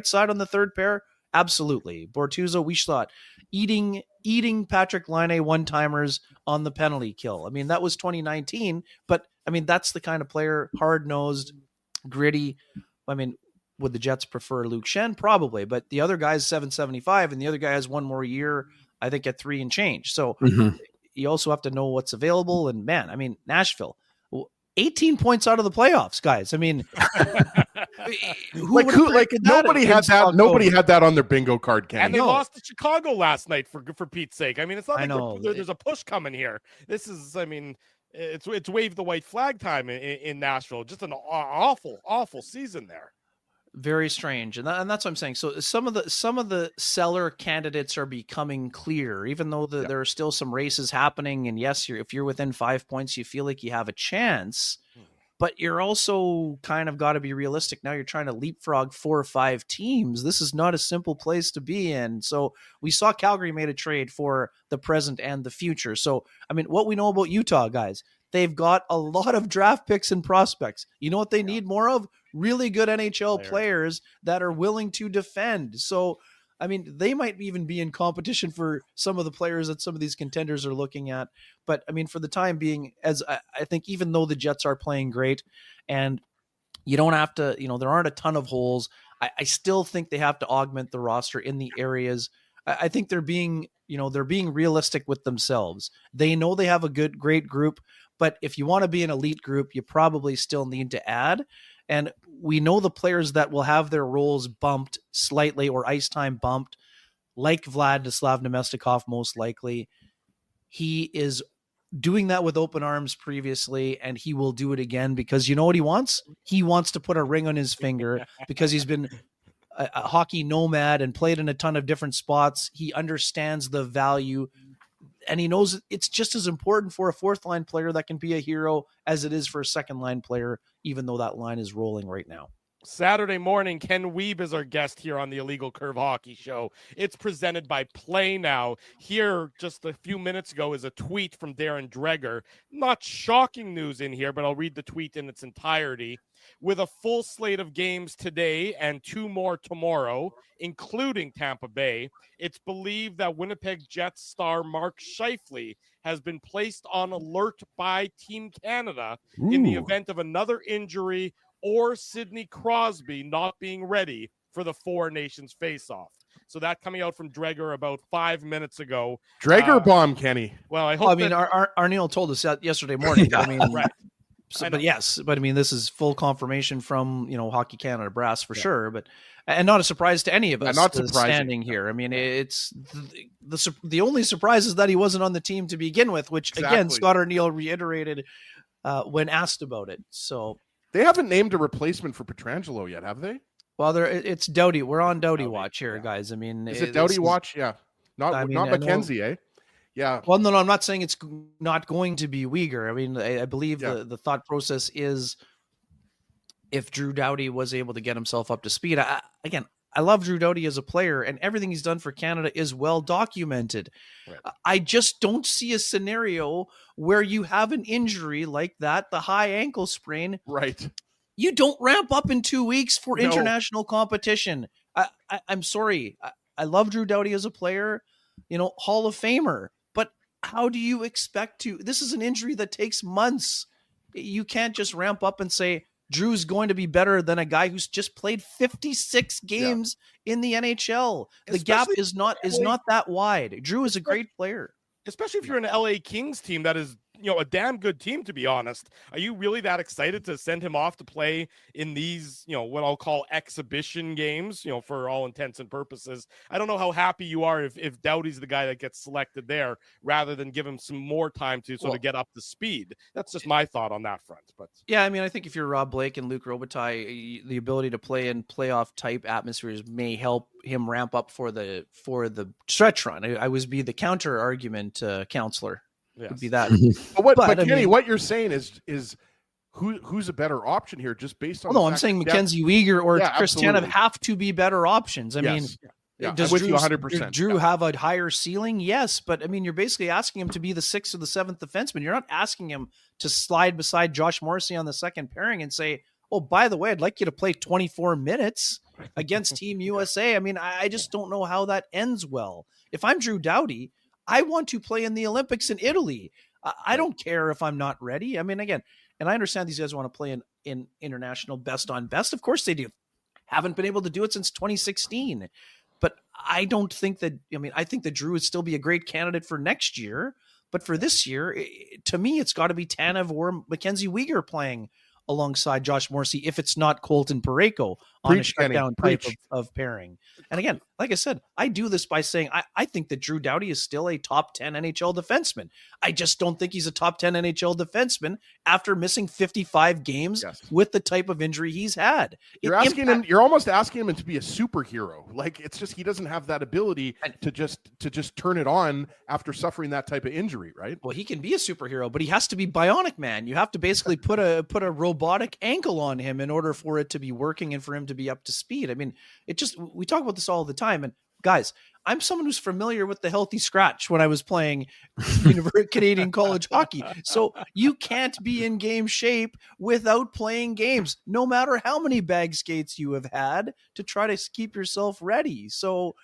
side on the third pair? Absolutely. Bortuzzo, we thought eating Patrick Laine one-timers on the penalty kill. I mean, that was 2019, but I mean, that's the kind of player, hard-nosed, gritty. I mean, would the Jets prefer Luke Shen? Probably, but the other guy's 775 and the other guy has one more year, I think, at 3 and change. So you also have to know what's available. And man, I mean, Nashville, 18 points out of the playoffs, guys. I mean, nobody had that. Nobody had that on their bingo card. Ken. And they lost to Chicago last night for Pete's sake. I mean, it's not like there's a push coming here. This is, I mean, it's wave the white flag time in Nashville. Just an awful season there. Very strange, and that's what I'm saying. So some of the seller candidates are becoming clear, even though there are still some races happening. And yes, if you're within 5 points, you feel like you have a chance, but you're also kind of got to be realistic. Now you're trying to leapfrog 4 or 5 teams. This is not a simple place to be in. So we saw Calgary made a trade for the present and the future. So I mean, what we know about Utah, guys, they've got a lot of draft picks and prospects. You know what they need more of? Really good NHL players that are willing to defend. So, I mean, they might even be in competition for some of the players that some of these contenders are looking at. But, I mean, for the time being, as I think, even though the Jets are playing great and you don't have to, there aren't a ton of holes, I still think they have to augment the roster in the areas. I think they're being realistic with themselves. They know they have a great group, but if you want to be an elite group, you probably still need to add. And we know the players that will have their roles bumped slightly or ice time bumped, like Vladislav Nemestikov, most likely. He is doing that with open arms previously, and he will do it again because you know what he wants? He wants to put a ring on his finger because he's been a hockey nomad and played in a ton of different spots. He understands the value, and he knows it's just as important for a fourth line player that can be a hero as it is for a second line player, even though that line is rolling right now. Saturday morning, Ken Wiebe is our guest here on the Illegal Curve Hockey Show. It's presented by Play Now. Here, just a few minutes ago, is a tweet from Darren Dreger. Not shocking news in here, but I'll read the tweet in its entirety. With a full slate of games today and 2 more tomorrow, including Tampa Bay, it's believed that Winnipeg Jets star Mark Scheifele has been placed on alert by Team Canada in the event of another injury or Sidney Crosby not being ready for the Four Nations face-off. So that coming out from Dreger about 5 minutes ago. Dreger bomb, Kenny. Well, I hope. I mean, Arneal told us that yesterday morning. But, I mean, right. But yes, but I mean, this is full confirmation from Hockey Canada brass for sure. But and not a surprise to any of us. Not surprising. Standing here. I mean, it's the only surprise is that he wasn't on the team to begin with, which again Scott Arneal reiterated when asked about it. So. They haven't named a replacement for Pietrangelo yet, have they? Well, it's Doughty. We're on Doughty watch here, guys. I mean, is it Doughty watch? Yeah, not McKenzie, eh? Yeah. Well, no, I'm not saying it's not going to be Weegar. I mean, I believe the thought process is if Drew Doughty was able to get himself up to speed. I love Drew Doughty as a player, and everything he's done for Canada is well documented. Right. I just don't see a scenario where you have an injury like that, the high ankle sprain. Right. You don't ramp up in 2 weeks for international competition. I'm sorry. I love Drew Doughty as a player, Hall of Famer. But how do you expect to? This is an injury that takes months. You can't just ramp up and say, Drew's going to be better than a guy who's just played 56 games in the NHL. The gap is not that wide. Drew is a great player. Especially if you're an LA Kings team that is, a damn good team, to be honest. Are you really that excited to send him off to play in these, what I'll call exhibition games, for all intents and purposes? I don't know how happy you are if Doughty's the guy that gets selected there rather than give him some more time to sort of get up to speed. That's just my thought on that front. But yeah, I mean, I think if you're Rob Blake and Luc Robitaille, the ability to play in playoff type atmospheres may help him ramp up for the stretch run. I was be the counter argument counselor. Would be that. But Kenny, what you're saying is who's a better option here, just based on? No, I'm saying McKenzie Weegar or Chris Tanev have to be better options. I mean, does I'm with you 100%. Drew have a higher ceiling? Yes, but I mean, you're basically asking him to be the 6th or the 7th defenseman. You're not asking him to slide beside Josh Morrissey on the second pairing and say, "Oh, by the way, I'd like you to play 24 minutes against Team USA." I mean, I just don't know how that ends well. If I'm Drew Doughty, I want to play in the Olympics in Italy. I don't care if I'm not ready. I mean, again, and I understand these guys want to play in international best on best. Of course they do. Haven't been able to do it since 2016. But I don't think that, I think that Drew would still be a great candidate for next year. But for this year, to me, it's got to be Tanev or McKenzie Weegar playing alongside Josh Morrissey if it's not Colton Parayko on a shutdown type of pairing. And again, like I said, I do this by saying I think that Drew Doughty is still a top 10 NHL defenseman. I just don't think he's a top 10 NHL defenseman after missing 55 games with the type of injury he's had. You're almost asking him to be a superhero. Like, it's just he doesn't have that ability to just turn it on after suffering that type of injury, right? Well, he can be a superhero, but he has to be bionic, man. You have to basically put a robotic ankle on him in order for it to be working and for him to be up to speed. I mean, we talk about this all the time. And guys, I'm someone who's familiar with the healthy scratch when I was playing Canadian college hockey. So you can't be in game shape without playing games, no matter how many bag skates you have had to try to keep yourself ready. So,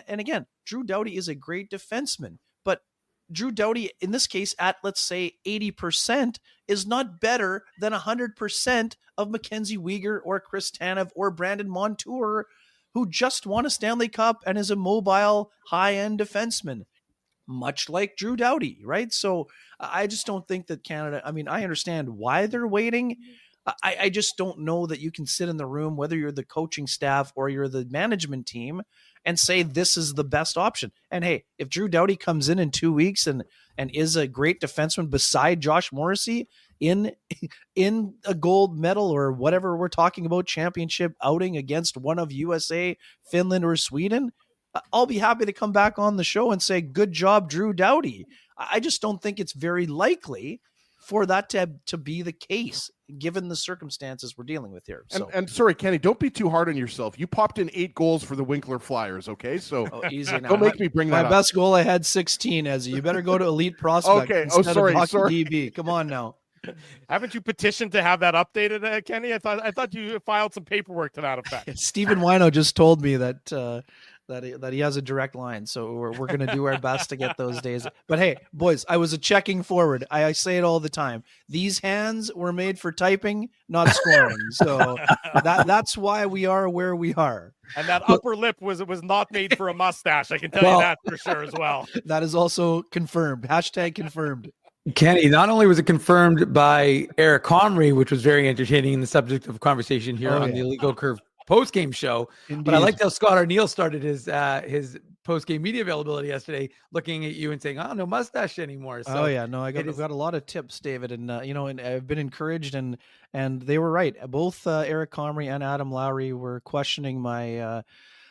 and again, Drew Doughty is a great defenseman, but Drew Doughty, in this case, at let's say 80%, is not better than 100% of McKenzie Weegar or Chris Tanev or Brandon Montour, who just won a Stanley Cup and is a mobile, high-end defenseman, much like Drew Doughty, right? So I just don't think that Canada, I understand why they're waiting. I just don't know that you can sit in the room, whether you're the coaching staff or you're the management team, and say this is the best option. And hey, if Drew Doughty comes in 2 weeks and is a great defenseman beside Josh Morrissey in a gold medal or whatever we're talking about, championship outing against one of USA, Finland, or Sweden, I'll be happy to come back on the show and say, good job, Drew Doughty. I just don't think it's very likely for that to be the case. given the circumstances we're dealing with here. So And sorry, Kenny, don't be too hard on yourself. You popped in 8 goals for the Winkler Flyers, okay? So easy now. don't make me bring My that up. best goal I had 16, Ezzy. You better go to Elite Prospect Okay. instead Sorry. of Hockey DB. Come on now. Haven't you petitioned to have that updated, Kenny? I thought you filed some paperwork to that effect. Stephen Wino just told me that that he has a direct line, so we're going to do our best to get those days. But hey, boys, I was a checking forward. I say it all the time. These hands were made for typing, not scoring. So that's why we are where we are. And that upper lip was not made for a mustache. I can tell you that for sure as well. That is also confirmed. Hashtag confirmed. Kenny, not only was it confirmed by Eric Comrie, which was very entertaining in the subject of conversation here on the Illegal Curve post-game show, but I liked how Scott Arniel started his post-game media availability yesterday, looking at you and saying, "Oh, no mustache anymore." So I've got a lot of tips, David, and and I've been encouraged, and they were right. Both Eric Comrie and Adam Lowry were questioning my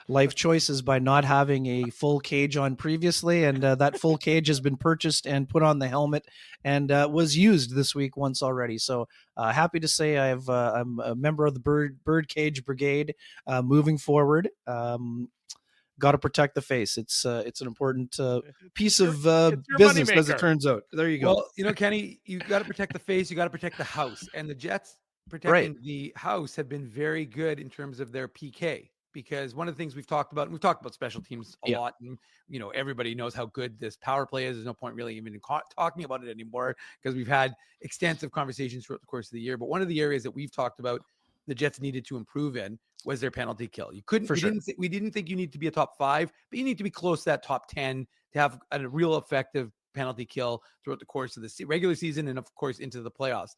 life choices by not having a full cage on previously, and that full cage has been purchased and put on the helmet and was used this week once already. So happy to say I'm a member of the Bird Cage Brigade moving forward. Got to protect the face. It's an important piece of business, as it turns out. There you go. Well, Kenny, you got to protect the face. You got to protect the house, and the Jets protecting the house have been very good in terms of their PK. Because one of the things we've talked about special teams a lot, and everybody knows how good this power play is. There's no point really even talking about it anymore because we've had extensive conversations throughout the course of the year. But one of the areas that we've talked about the Jets needed to improve in was their penalty kill. We didn't think you need to be a top 5, but you need to be close to that top 10 to have a real effective penalty kill throughout the course of the regular season and of course into the playoffs.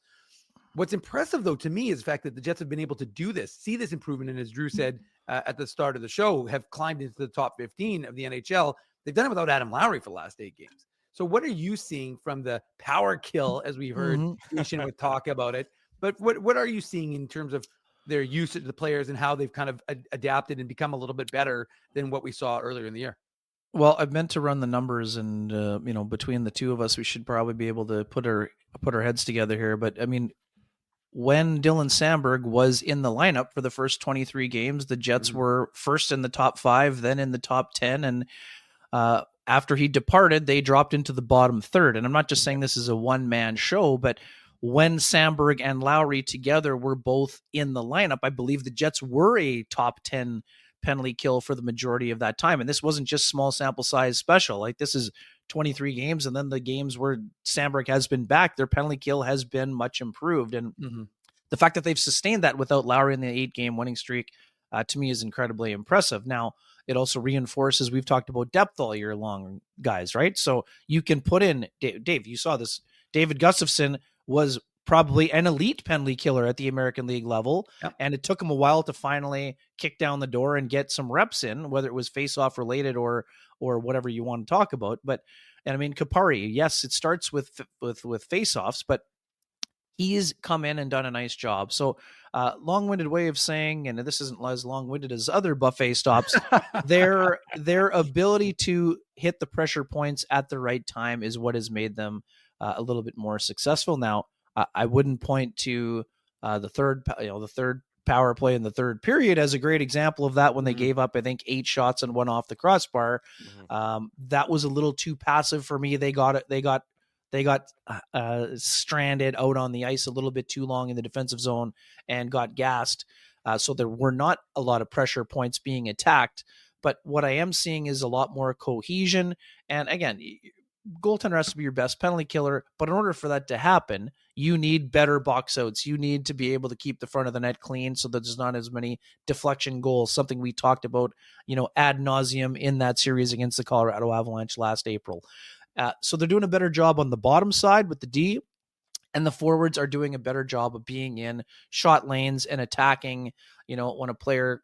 What's impressive, though, to me is the fact that the Jets have been able to do this, see this improvement, and as Drew said at the start of the show, have climbed into the top 15 of the NHL. They've done it without Adam Lowry for the last 8 games. So what are you seeing from the power kill, as we heard Christian would talk about it? But what are you seeing in terms of their use of the players and how they've kind of adapted and become a little bit better than what we saw earlier in the year? Well, I've meant to run the numbers, and between the two of us, we should probably be able to put our heads together here. But I mean, when Dylan Samberg was in the lineup for the first 23 games, the Jets were first in the top 5, then in the top 10. And after he departed, they dropped into the bottom third. And I'm not just saying this is a one-man show, but when Samberg and Lowry together were both in the lineup, I believe the Jets were a top 10 penalty kill for the majority of that time. And this wasn't just small sample size special. Like, this is 23 games, and then the games where Samberg has been back, their penalty kill has been much improved. And the fact that they've sustained that without Lowry in the 8-game winning streak, to me, is incredibly impressive. Now, it also reinforces, we've talked about depth all year long, guys, right? So you can put in, Dave, you saw this, David Gustafsson was probably an elite penalty killer at the American League level. Yep. And it took him a while to finally kick down the door and get some reps in, whether it was face-off related or whatever you want to talk about. And I mean, Kupari, yes, it starts with face-offs, but he's come in and done a nice job. So long-winded way of saying, and this isn't as long-winded as other buffet stops, their ability to hit the pressure points at the right time is what has made them a little bit more successful. Now, I wouldn't point to the third power play in the third period as a great example of that, when they gave up, I think, 8 shots and 1 off the crossbar. That was a little too passive for me. They got stranded out on the ice a little bit too long in the defensive zone and got gassed. So there were not a lot of pressure points being attacked. But what I am seeing is a lot more cohesion. And again, goaltender has to be your best penalty killer, but in order for that to happen, you need better box outs. You need to be able to keep the front of the net clean so that there's not as many deflection goals, something we talked about, ad nauseum in that series against the Colorado Avalanche last April. So they're doing a better job on the bottom side with the D, and the forwards are doing a better job of being in shot lanes and attacking, when a player,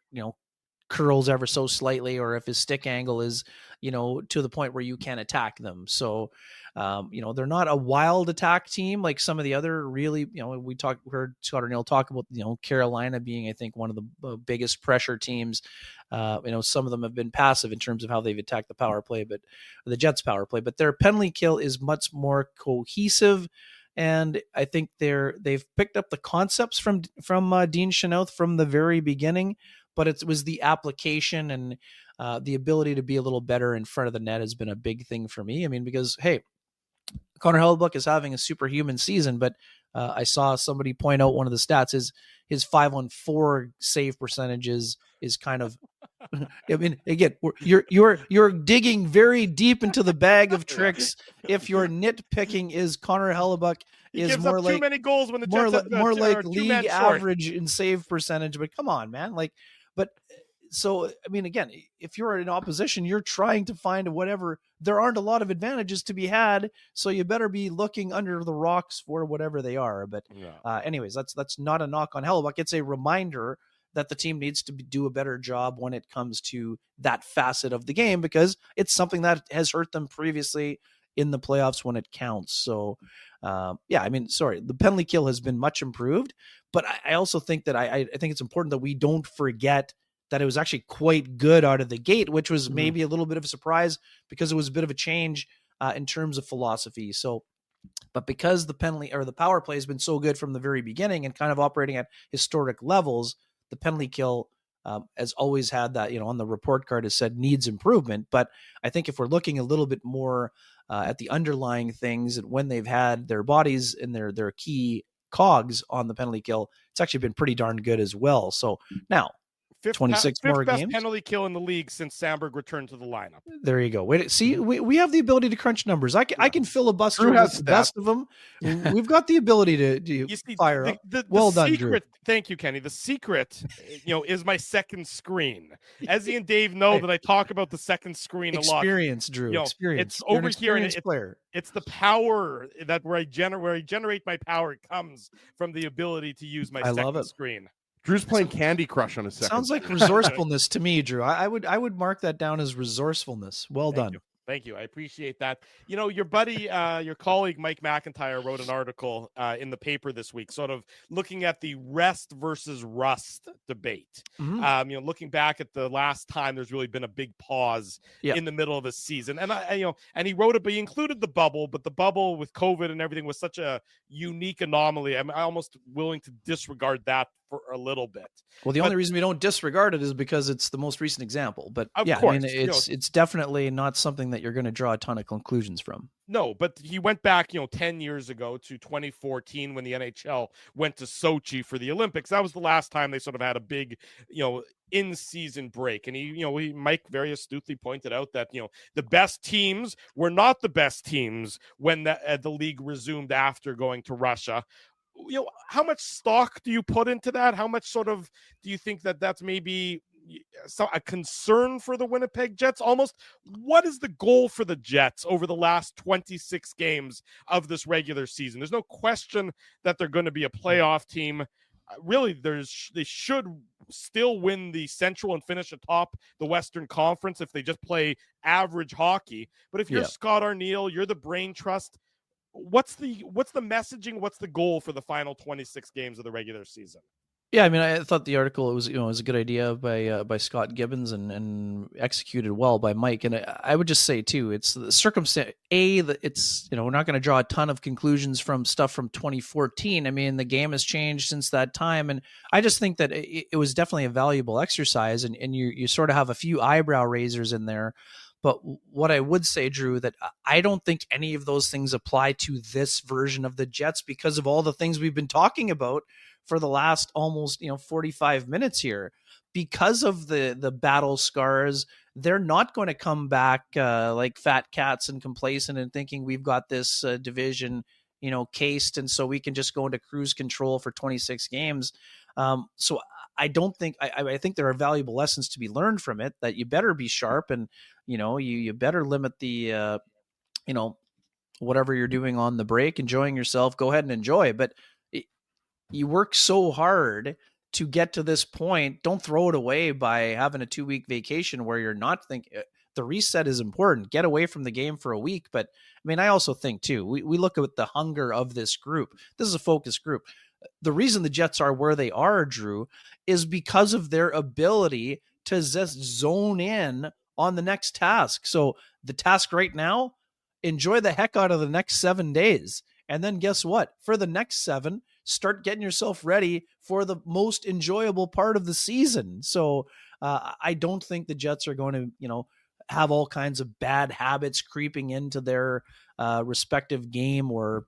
curls ever so slightly, or if his stick angle is, to the point where you can attack them. So, they're not a wild attack team like some of the other really, we heard Scott Arniel talk about, Carolina being, I think, one of the biggest pressure teams. Some of them have been passive in terms of how they've attacked the power play, but the Jets power play, but their penalty kill is much more cohesive. And I think they've picked up the concepts from Dean Chanel from the very beginning, but it was the application and the ability to be a little better in front of the net has been a big thing for me. I mean, because hey, Connor Hellebuyck is having a superhuman season, but I saw somebody point out one of the stats is his 5-on-4 save percentages is kind of. I mean, again, you're digging very deep into the bag of tricks. If your nitpicking is Connor Hellebuyck is more like too many goals when the more Jets more like two men league short. average in save percentage. But come on, man, like, but. So, I mean, again, if you're in opposition, you're trying to find whatever. There aren't a lot of advantages to be had, so you better be looking under the rocks for whatever they are. But, anyways, that's not a knock on Hellebuyck. It's a reminder that the team needs to do a better job when it comes to that facet of the game, because it's something that has hurt them previously in the playoffs when it counts. So, I mean, sorry, the penalty kill has been much improved, but I also think that I think it's important that we don't forget that it was actually quite good out of the gate, which was maybe a little bit of a surprise because it was a bit of a change in terms of philosophy. So, but because the penalty or the power play has been so good from the very beginning and kind of operating at historic levels, the penalty kill has always had that, on the report card has said needs improvement. But I think if we're looking a little bit more at the underlying things and when they've had their bodies and their key cogs on the penalty kill, it's actually been pretty darn good as well. So now, 26 more best games. Penalty kill in the league since Samberg returned to the lineup. There you go. Wait, see, we have the ability to crunch numbers. I can filibuster Drew has with the best of them. We've got the ability to fire up. Well done, secret, Drew. Thank you, Kenny. The secret, is my second screen. Ezzy and Dave know that I talk about the second screen a lot. Experience, Drew. Experience. It's You're over an here. And experienced player. It's the power that where I generate my power comes from the ability to use my second screen. Drew's playing Candy Crush on his second. Sounds like resourcefulness to me, Drew. I would mark that down as resourcefulness. Well done. Thank you. I appreciate that. Your buddy, your colleague, Mike McIntyre, wrote an article in the paper this week, sort of looking at the rest versus rust debate. Mm-hmm. Looking back at the last time there's really been a big pause in the middle of a season. And and he wrote it, but he included the bubble, but the bubble with COVID and everything was such a unique anomaly. I'm almost willing to disregard that for a little bit. Well, the only reason we don't disregard it is because it's the most recent example. But of course, I mean, it's definitely not something that you're going to draw a ton of conclusions from. No, but he went back, 10 years ago to 2014 when the NHL went to Sochi for the Olympics. That was the last time they sort of had a big, in-season break. And Mike very astutely pointed out that, the best teams were not the best teams when the league resumed after going to Russia. How much stock do you put into that? How much sort of do you think that that's maybe a concern for the Winnipeg Jets? Almost, what is the goal for the Jets over the last 26 games of this regular season? There's no question that they're going to be a playoff team. Really, they should still win the Central and finish atop the Western Conference if they just play average hockey. But if you're Scott Arniel, you're the brain trust. What's the messaging? What's the goal for the final 26 games of the regular season? Yeah, I mean, I thought the article was a good idea by Scott Gibbons and executed well by Mike. And I would just say too, it's the circumstance. It's we're not going to draw a ton of conclusions from stuff from 2014. I mean, the game has changed since that time, and I just think that it was definitely a valuable exercise. And you sort of have a few eyebrow raisers in there. But what I would say, Drew, that I don't think any of those things apply to this version of the Jets because of all the things we've been talking about for the last almost 45 minutes here. Because of the battle scars, they're not going to come back like fat cats and complacent and thinking we've got this division cased and so we can just go into cruise control for 26 games. So I don't think I think there are valuable lessons to be learned from it, that you better be sharp and you better limit the whatever you're doing on the break, enjoying yourself, go ahead and enjoy. But you work so hard to get to this point. Don't throw it away by having a 2-week vacation where you're not thinking. The reset is important. Get away from the game for a week. But I mean, I also think too, we look at the hunger of this group. This is a focus group. The reason the Jets are where they are, Drew, is because of their ability to just zone in on the next task. So the task right now, enjoy the heck out of the next 7 days. And then guess what? For the next 7, start getting yourself ready for the most enjoyable part of the season. So I don't think the Jets are going to, have all kinds of bad habits creeping into their respective game, or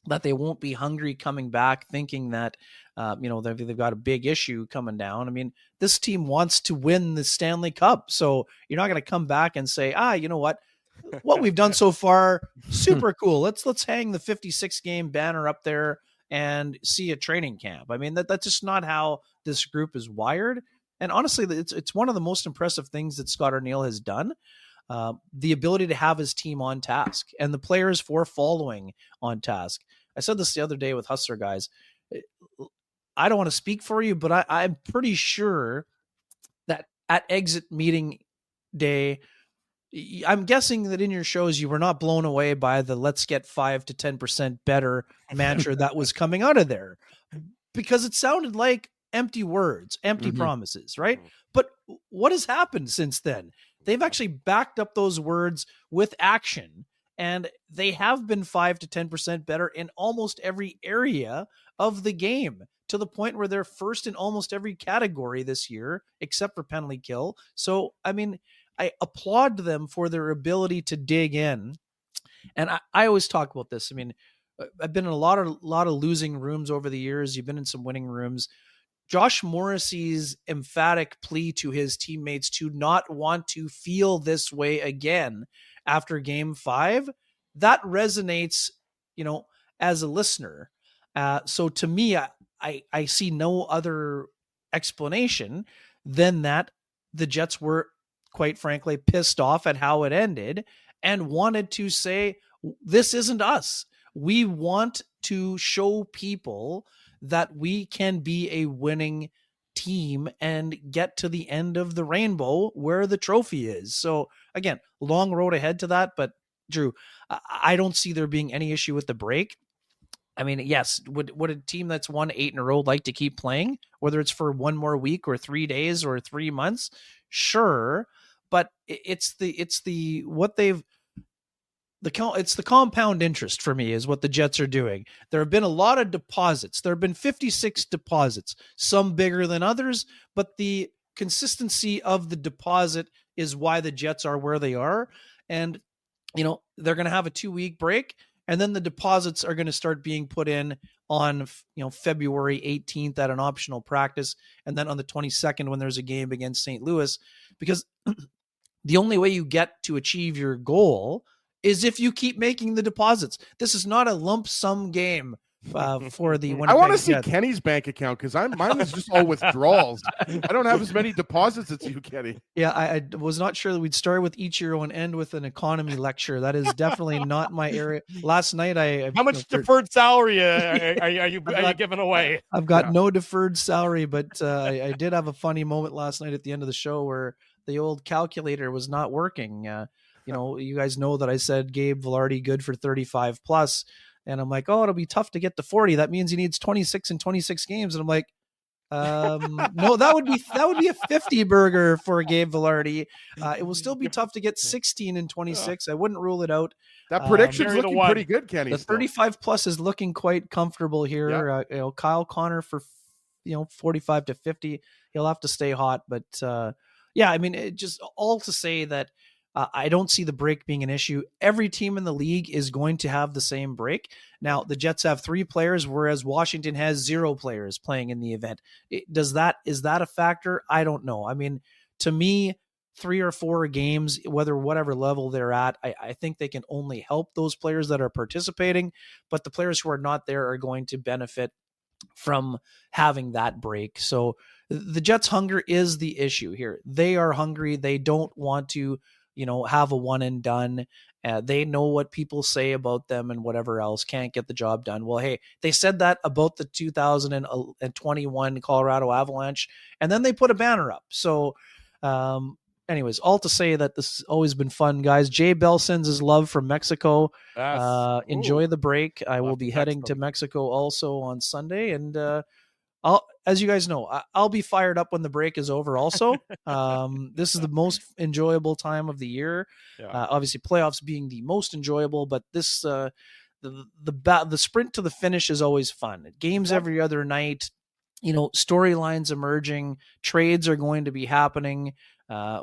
that they won't be hungry coming back thinking that, they've got a big issue coming down. I mean, this team wants to win the Stanley Cup. So you're not going to come back and say, you know what we've done so far, super cool. Let's hang the 56 game banner up there and see a training camp. I mean, that's just not how this group is wired. And honestly, it's one of the most impressive things that Scott Arniel has done. The ability to have his team on task and the players for following on task. I said this the other day with Hustler guys. I don't want to speak for you, but I'm pretty sure that at exit meeting day, I'm guessing that in your shows, you were not blown away by the let's get 5 to 10% better mantra that was coming out of there, because it sounded like empty words, empty promises, right? But what has happened since then? They've actually backed up those words with action, and they have been 5 to 10% better in almost every area of the game, to the point where they're first in almost every category this year, except for penalty kill. So, I mean, I applaud them for their ability to dig in. And I always talk about this. I mean, I've been in a lot of losing rooms over the years. You've been in some winning rooms. Josh Morrissey's emphatic plea to his teammates to not want to feel this way again after game 5, that resonates, as a listener. So to me, I see no other explanation than that the Jets were, quite frankly, pissed off at how it ended and wanted to say, this isn't us. We want to show people that we can be a winning team and get to the end of the rainbow where the trophy is. So again, long road ahead to that, but Drew, I don't see there being any issue with the break. I mean, yes, would a team that's won 8 in a row like to keep playing, whether it's for one more week or 3 days or 3 months? Sure. But it's the compound interest for me is what the Jets are doing. There have been a lot of deposits. There have been 56 deposits, some bigger than others, but the consistency of the deposit is why the Jets are where they are. And, they're going to have a 2-week break, and then the deposits are going to start being put in on, February 18th at an optional practice. And then on the 22nd, when there's a game against St. Louis, because the only way you get to achieve your goal is if you keep making the deposits. This is not a lump sum game for the Winnipeg I want to see Jets. Kenny's bank account, because mine is just all withdrawals. I don't have as many deposits as you, Kenny. Yeah, I was not sure that we'd start with Ichiro and end with an economy lecture. That is definitely not my area. Last night, How much deferred salary are you giving away? I've got no deferred salary, but I did have a funny moment last night at the end of the show where the old calculator was not working. You guys know that I said Gabe Vilardi good for 35 plus. And I'm like, it'll be tough to get to 40. That means he needs 26 in 26 games. And I'm like, no, that would be a 50 burger for Gabe Vilardi. It will still be tough to get 16 in 26. I wouldn't rule it out. That prediction's Carry the looking one. pretty good, Kenny. The 35 plus is looking quite comfortable here. Kyle Connor for 45 to 50. He'll have to stay hot, but I mean, it just all to say that I don't see the break being an issue. Every team in the league is going to have the same break. Now, the Jets have 3 players, whereas Washington has 0 players playing in the event. Is that a factor? I don't know. I mean, to me, 3 or 4 games, whatever level they're at, I think they can only help those players that are participating, but the players who are not there are going to benefit from having that break. So the Jets' hunger is the issue here. They are hungry. They don't want to have a one and done. They know what people say about them and whatever else, can't get the job done. Well, hey, they said that about the 2021 Colorado Avalanche, and then they put a banner up. So anyways, all to say that this has always been fun, guys. Jay Bell sends his love from Mexico. Yes. Enjoy the break. I will be heading to Mexico also on Sunday, and as you guys know, I'll be fired up when the break is over also. This is the most enjoyable time of the year. Yeah. Obviously, playoffs being the most enjoyable, but this the the sprint to the finish is always fun. Games every other night, storylines emerging, trades are going to be happening.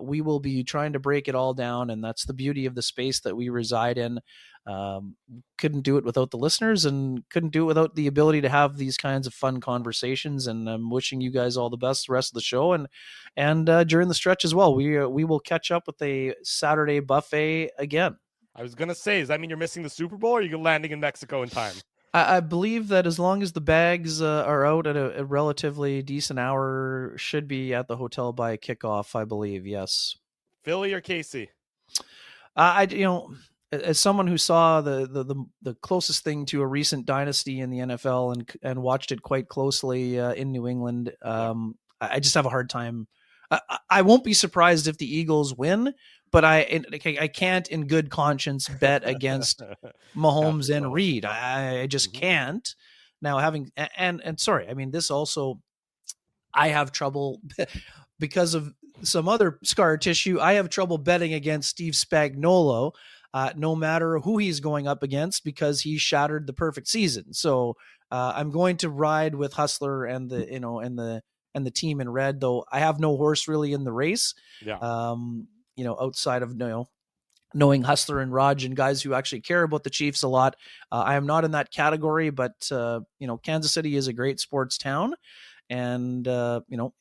We will be trying to break it all down, and that's the beauty of the space that we reside in. Couldn't do it without the listeners, and couldn't do it without the ability to have these kinds of fun conversations. And I'm wishing you guys all the best the rest of the show, and during the stretch as well. We will catch up with a Saturday buffet again. I was gonna say, does that mean you're missing the Super Bowl, or are you landing in Mexico in time? I believe that as long as the bags are out at a relatively decent hour, should be at the hotel by kickoff, I believe. Yes. Philly or KC? As someone who saw the closest thing to a recent dynasty in the NFL and watched it quite closely in New England, I just have a hard time. I won't be surprised if the Eagles win, but I can't in good conscience bet against Mahomes and Reed. I just can't. Now sorry, I mean, this also, I have trouble because of some other scar tissue. I have trouble betting against Steve Spagnuolo, no matter who he's going up against, because he shattered the perfect season. So I'm going to ride with Hustler and the team in red, though I have no horse really in the race. Yeah. Outside of knowing Hustler and Raj and guys who actually care about the Chiefs a lot. I am not in that category, but Kansas City is a great sports town. And,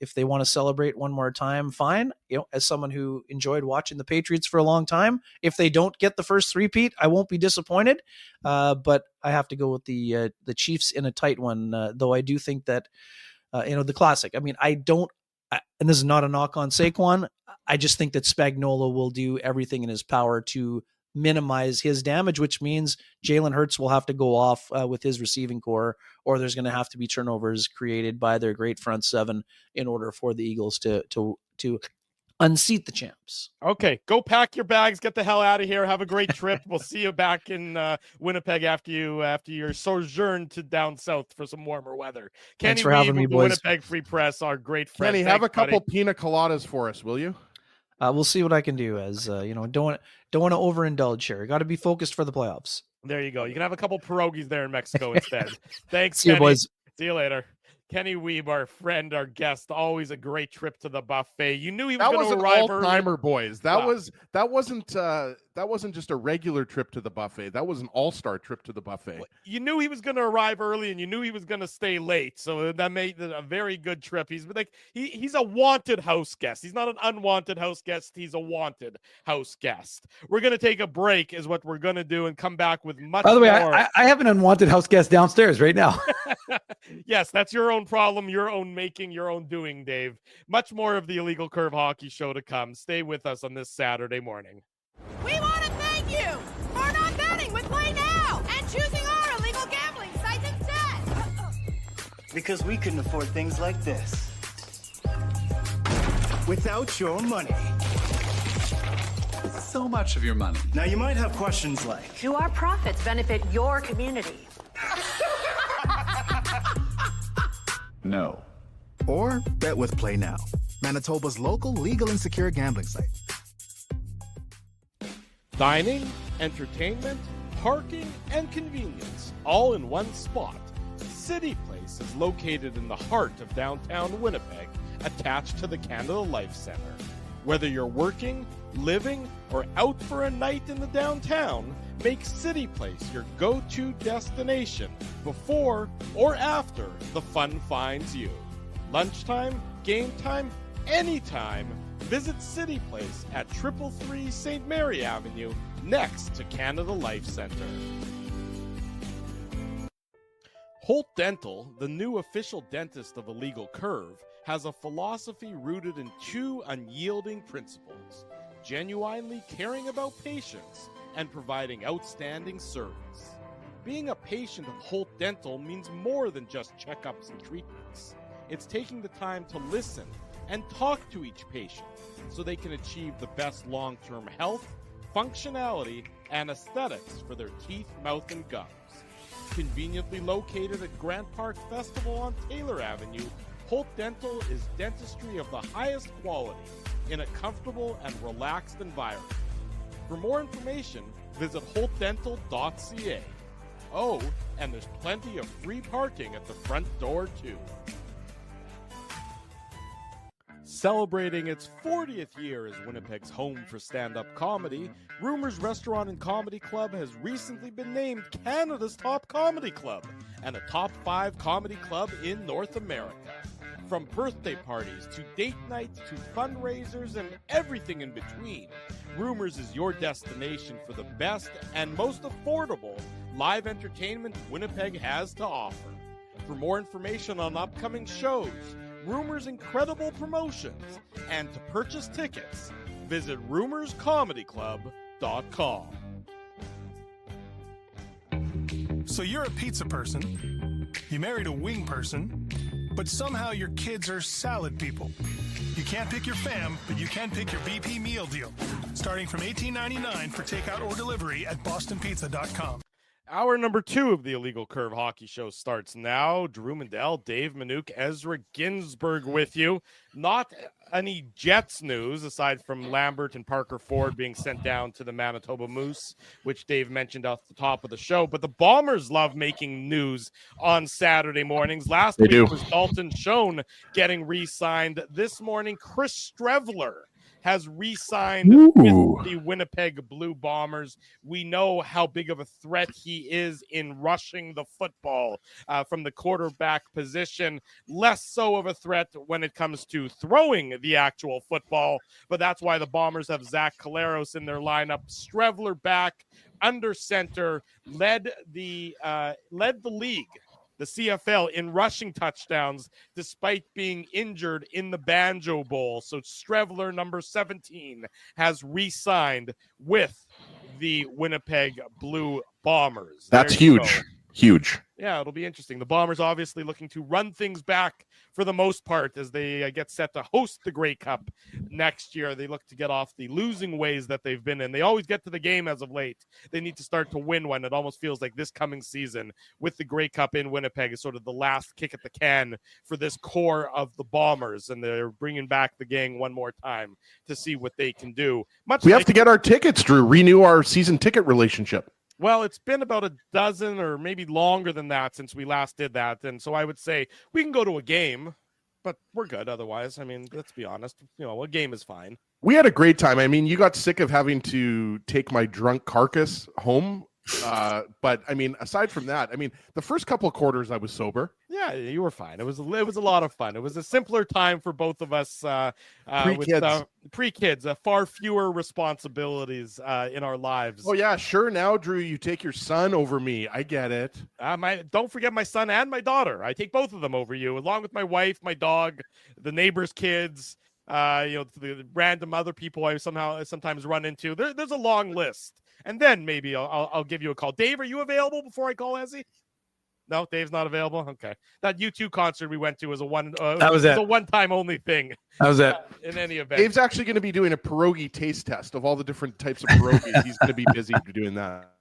if they want to celebrate one more time, fine. As someone who enjoyed watching the Patriots for a long time, if they don't get the first three-peat, I won't be disappointed. But I have to go with the Chiefs in a tight one, though I do think that, the classic. I mean, and this is not a knock on Saquon. I just think that Spagnuolo will do everything in his power to minimize his damage, which means Jalen Hurts will have to go off with his receiving core, or there's going to have to be turnovers created by their great front seven in order for the Eagles to unseat the champs. Okay, go pack your bags, get the hell out of here. Have a great trip. We'll see you back in Winnipeg after your sojourn to down south for some warmer weather. Thanks for having me, boys. Winnipeg Free Press, our great friend. Kenny, have a couple pina coladas for us, will you? We'll see what I can do. As don't want to overindulge here. Got to be focused for the playoffs. There you go. You can have a couple pierogies there in Mexico instead. Thanks, see you, boys. See you later. Kenny Wiebe, our friend, our guest, always a great trip to the buffet. You knew he was going to arrive early. That was an all-timer, boys. That wasn't just a regular trip to the buffet. That was an all-star trip to the buffet. You knew he was going to arrive early, and you knew he was going to stay late. So that made it a very good trip. He's a wanted house guest. He's not an unwanted house guest. He's a wanted house guest. We're going to take a break, is what we're going to do, and come back with much more. By the way, I have an unwanted house guest downstairs right now. Yes, that's your own problem, your own making, your own doing, Dave. Much more of the Illegal Curve Hockey Show to come. Stay with us on this Saturday morning. We want to thank you for not betting with Play Now and choosing our illegal gambling sites instead. Because we couldn't afford things like this without your money. So much of your money. Now you might have questions like, do our profits benefit your community? No. Or bet with Play Now, Manitoba's local legal and secure gambling site. Dining, entertainment, parking, and convenience, all in one spot. City Place is located in the heart of downtown Winnipeg, attached to the Canada Life Centre. Whether you're working, living, or out for a night in the downtown, make City Place your go-to destination before or after the fun finds you. Lunchtime, game time, anytime, visit City Place at 333 St. Mary Avenue, next to Canada Life Centre. Holt Dental, the new official dentist of Illegal Curve, has a philosophy rooted in two unyielding principles: genuinely caring about patients and providing outstanding service. Being a patient of Holt Dental means more than just checkups and treatments. It's taking the time to listen and talk to each patient so they can achieve the best long-term health, functionality, and aesthetics for their teeth, mouth, and gums. Conveniently located at Grant Park Festival on Taylor Avenue, Holt Dental is dentistry of the highest quality in a comfortable and relaxed environment. For more information, visit holtdental.ca. Oh, and there's plenty of free parking at the front door, too. Celebrating its 40th year as Winnipeg's home for stand-up comedy, Rumors Restaurant and Comedy Club has recently been named Canada's top comedy club and a top 5 comedy club in North America. From birthday parties to date nights to fundraisers and everything in between, Rumors is your destination for the best and most affordable live entertainment Winnipeg has to offer. For more information on upcoming shows, Rumors' incredible promotions, and to purchase tickets, visit rumorscomedyclub.com. So you're a pizza person, you married a wing person, but somehow your kids are salad people. You can't pick your fam, but you can pick your BP meal deal, starting from $18.99 for takeout or delivery at bostonpizza.com. Hour number 2 of the Illegal Curve Hockey Show starts now. Drew Mandel, Dave Minuk, Ezra Ginsburg with you. Not any Jets news aside from Lambert and Parker Ford being sent down to the Manitoba Moose, which Dave mentioned off the top of the show. But the Bombers love making news on Saturday mornings. Last week was Dalton Schoen getting re-signed. This morning, Chris Strevler has re-signed with the Winnipeg Blue Bombers. We know how big of a threat he is in rushing the football from the quarterback position. Less so of a threat when it comes to throwing the actual football, but that's why the Bombers have Zach Collaros in their lineup. Strevler back under center, led the league, the CFL, in rushing touchdowns despite being injured in the Banjo Bowl. So Strevler, number 17, has re-signed with the Winnipeg Blue Bombers. That's huge. Huge. Yeah, it'll be interesting. The Bombers obviously looking to run things back for the most part as they get set to host the Grey Cup next year. They look to get off the losing ways that they've been in. They always get to the game as of late. They need to start to win one. It almost feels like this coming season with the Grey Cup in Winnipeg is sort of the last kick at the can for this core of the Bombers, and they're bringing back the gang one more time to see what they can do. We have to get our tickets, Drew, renew our season ticket relationship. Well, it's been about a dozen or maybe longer than that since we last did that. And so I would say we can go to a game, but we're good otherwise. I mean, let's be honest. You know, a game is fine. We had a great time. I mean, you got sick of having to take my drunk carcass home. But I mean, aside from that, I mean, the first couple of quarters I was sober. Yeah, you were fine. It was a lot of fun. It was a simpler time for both of us. Pre-kids, far fewer responsibilities in our lives. Oh yeah, sure. Now, Drew, you take your son over me. I get it. Don't forget my son and my daughter. I take both of them over you, along with my wife, my dog, the neighbor's kids. The random other people I sometimes run into. There's a long list. And then maybe I'll give you a call. Dave, are you available before I call Ezzy? No, Dave's not available. Okay, that U2 concert we went to was a one-time only thing. That was it. In any event, Dave's actually going to be doing a pierogi taste test of all the different types of pierogies. He's going to be busy doing that.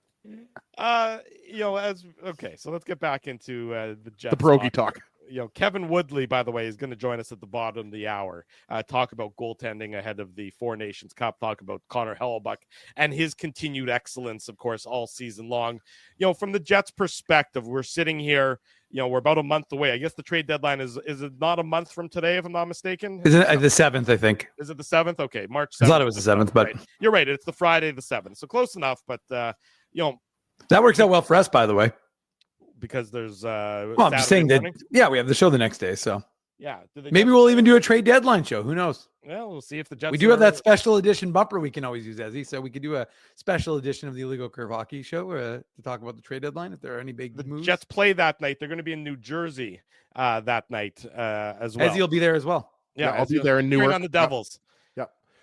So let's get back into the Jets. The pierogi talk. Kevin Woodley, by the way, is going to join us at the bottom of the hour. Talk about goaltending ahead of the Four Nations Cup. Talk about Connor Hellebuyck and his continued excellence, of course, all season long. From the Jets' perspective, we're sitting here. We're about a month away. I guess the trade deadline is it not a month from today, if I'm not mistaken? Is it the 7th, I think? Is it the 7th? Okay, March 7th. I thought it was the 7th, but... Right. You're right. It's the Friday the 7th. So close enough, but, that works out well for us, by the way. Because there's I'm just saying that we have the show the next day, so maybe we'll even do a trade deadline show. Who knows? Well, we'll see if the Jets. We do have that special edition bumper we can always use, Ezzy, so we could do a special edition of the Illegal Curve Hockey Show to talk about the trade deadline if there are any big moves. Jets play that night. They're going to be in New Jersey that night as well. Ezzy will be there as well. Yeah, I'll be there in Newark on the Devils.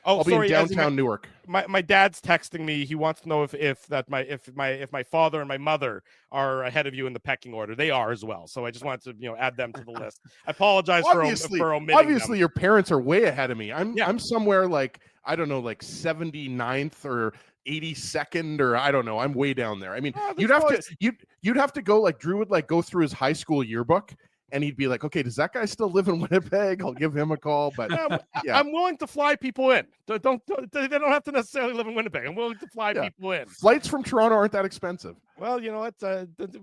I'll be in downtown Newark. My dad's texting me. He wants to know if my father and my mother are ahead of you in the pecking order. They are as well. So I just wanted to add them to the list. I apologize for omitting Obviously, them. your parents are way ahead of me. I'm somewhere like 79th or 82nd or I don't know. I'm way down there. I mean, you'd have to go like Drew would go through his high school yearbook and he'd be like, okay, does that guy still live in Winnipeg? I'll give him a call. But yeah, I'm willing to fly people in. They don't have to necessarily live in Winnipeg. I'm willing to fly people in. Flights from Toronto aren't that expensive. Well, you know what?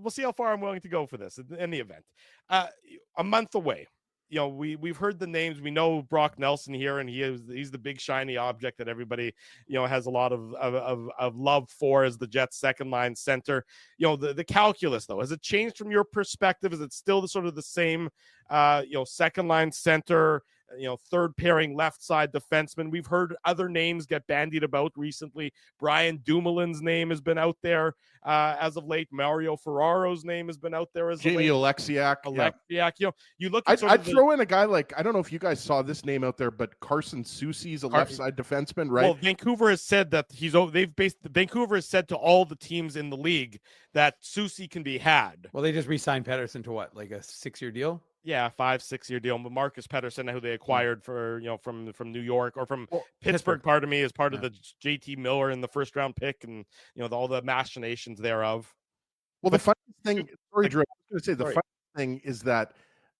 We'll see how far I'm willing to go for this in the event. A month away. You know, we've heard the names. We know Brock Nelson here, and he's the big shiny object that everybody, you know, has a lot of love for as the Jets' second line center. You know, the calculus though, has it changed from your perspective? Is it still the same, second line center? You know, third pairing left side defenseman. We've heard other names get bandied about recently. Brian Dumoulin's name has been out there as of late. Mario Ferraro's name has been out there as of late. Jamie Oleksiak. Yeah. You know, you look at I'd throw in a guy like, I don't know if you guys saw this name out there, but Carson Soucy's a left side defenseman, right? Well, Vancouver has said that Vancouver has said to all the teams in the league that Soucy can be had. Well, they just re-signed Pettersson to what, like a 6-year deal? Yeah, 5-6 year deal. Marcus Pettersson, who they acquired for from New York or from Pittsburgh, pardon me, as part of the JT Miller in the first round pick, and all the machinations thereof. Well, the funny thing, sorry, Drew, I was going to say the funny thing is that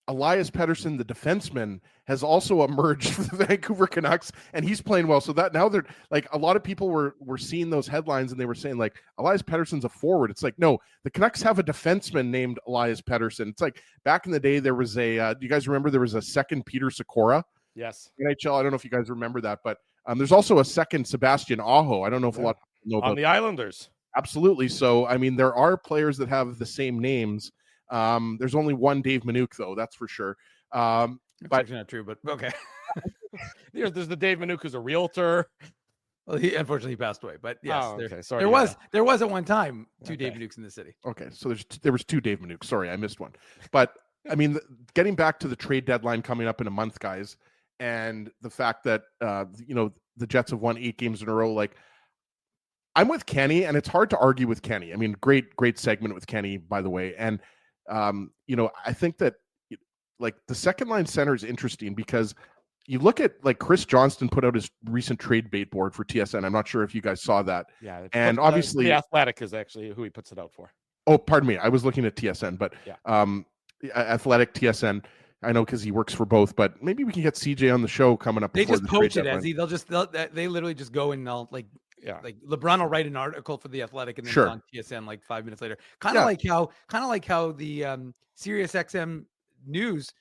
Elias Pettersson, the defenseman, has also emerged for the Vancouver Canucks, and he's playing well. So that now they're like, a lot of people were seeing those headlines and they were saying like, Elias Pettersson's a forward. It's like, no, the Canucks have a defenseman named Elias Pettersson. It's like back in the day, there was a, do you guys remember there was a second Peter Sikora? Yes. NHL. I don't know if you guys remember that, but there's also a second Sebastian Aho. I don't know if a lot of people know about on the Islanders. Absolutely. So, I mean, there are players that have the same names. There's only one Dave Minuk, though, that's for sure. But not true, but okay. There's the Dave Minuk who's a realtor. Well, he unfortunately passed away, but yes, Sorry, there was at one time two Dave Minuks in the city. Okay, so there was two Dave Minuks. Sorry, I missed one. But I mean, getting back to the trade deadline coming up in a month, guys, and the fact that the Jets have won 8 games in a row, like, I'm with Kenny, and it's hard to argue with Kenny. I mean, great segment with Kenny, by the way. And I think that like the second line center is interesting because you look at like Chris Johnston put out his recent trade bait board for TSN. I'm not sure if you guys saw that. Yeah, and obviously the Athletic is actually who he puts it out for. Oh, pardon me, I was looking at TSN, but Athletic, TSN. I know because he works for both, but maybe we can get CJ on the show coming up. They just poach it, Ezzy. They literally just go and they'll like LeBron will write an article for the Athletic and then it's on TSN like 5 minutes later. Kind of like how the Sirius XM News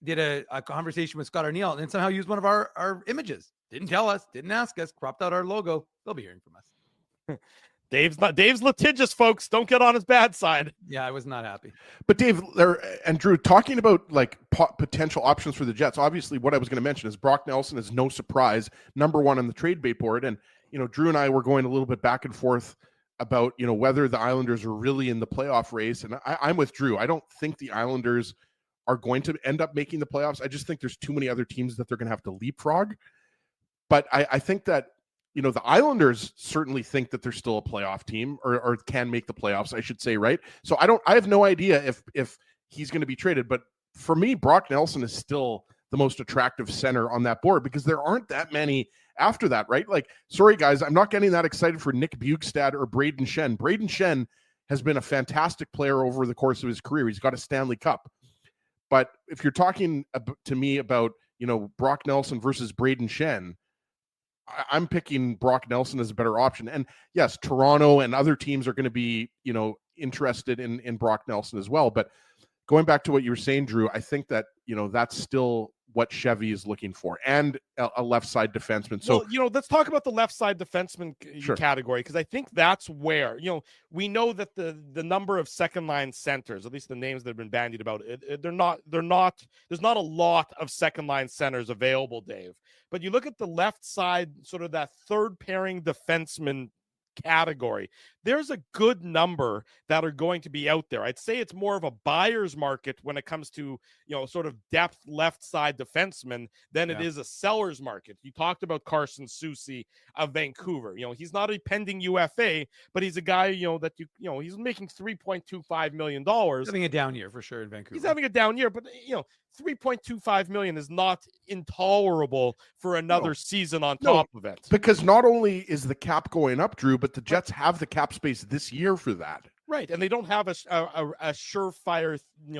did a conversation with Scott Arniel and then somehow used one of our images. Didn't tell us, didn't ask us, cropped out our logo. They'll be hearing from us. Dave's litigious, folks. Don't get on his bad side. Yeah, I was not happy. But Dave and Drew, talking about like potential options for the Jets, obviously what I was going to mention is Brock Nelson is no surprise, number one on the trade bait board. And, Drew and I were going a little bit back and forth about, whether the Islanders are really in the playoff race. And I'm with Drew. I don't think the Islanders are going to end up making the playoffs. I just think there's too many other teams that they're going to have to leapfrog. But I think that, the Islanders certainly think that they're still a playoff team or can make the playoffs, I should say, right? So I have no idea if he's going to be traded. But for me, Brock Nelson is still the most attractive center on that board because there aren't that many after that, right? Like, sorry, guys, I'm not getting that excited for Nick Bjugstad or Braden Shen. Braden Shen has been a fantastic player over the course of his career. He's got a Stanley Cup. But if you're talking to me about, Brock Nelson versus Braden Shen, I'm picking Brock Nelson as a better option. And yes, Toronto and other teams are going to be, interested in Brock Nelson as well. But going back to what you were saying, Drew, I think that, that's still what Chevy is looking for and a left side defenseman. So, let's talk about the left side defenseman category, because I think that's where, we know that the number of second line centers, at least the names that have been bandied about, there's not a lot of second line centers available, Dave. But you look at the left side, sort of that third pairing defenseman category, there's a good number that are going to be out there. I'd say it's more of a buyer's market when it comes to, sort of depth left side defenseman than it is a seller's market. You talked about Carson Soucy of Vancouver. He's not a pending UFA, but he's a guy, that he's making $3.25 million. Having a down year for sure in Vancouver. He's having a down year, but $3.25 million is not intolerable for another season on top of it. Because not only is the cap going up, Drew, but the Jets have the cap space this year for that. Right, and they don't have a surefire,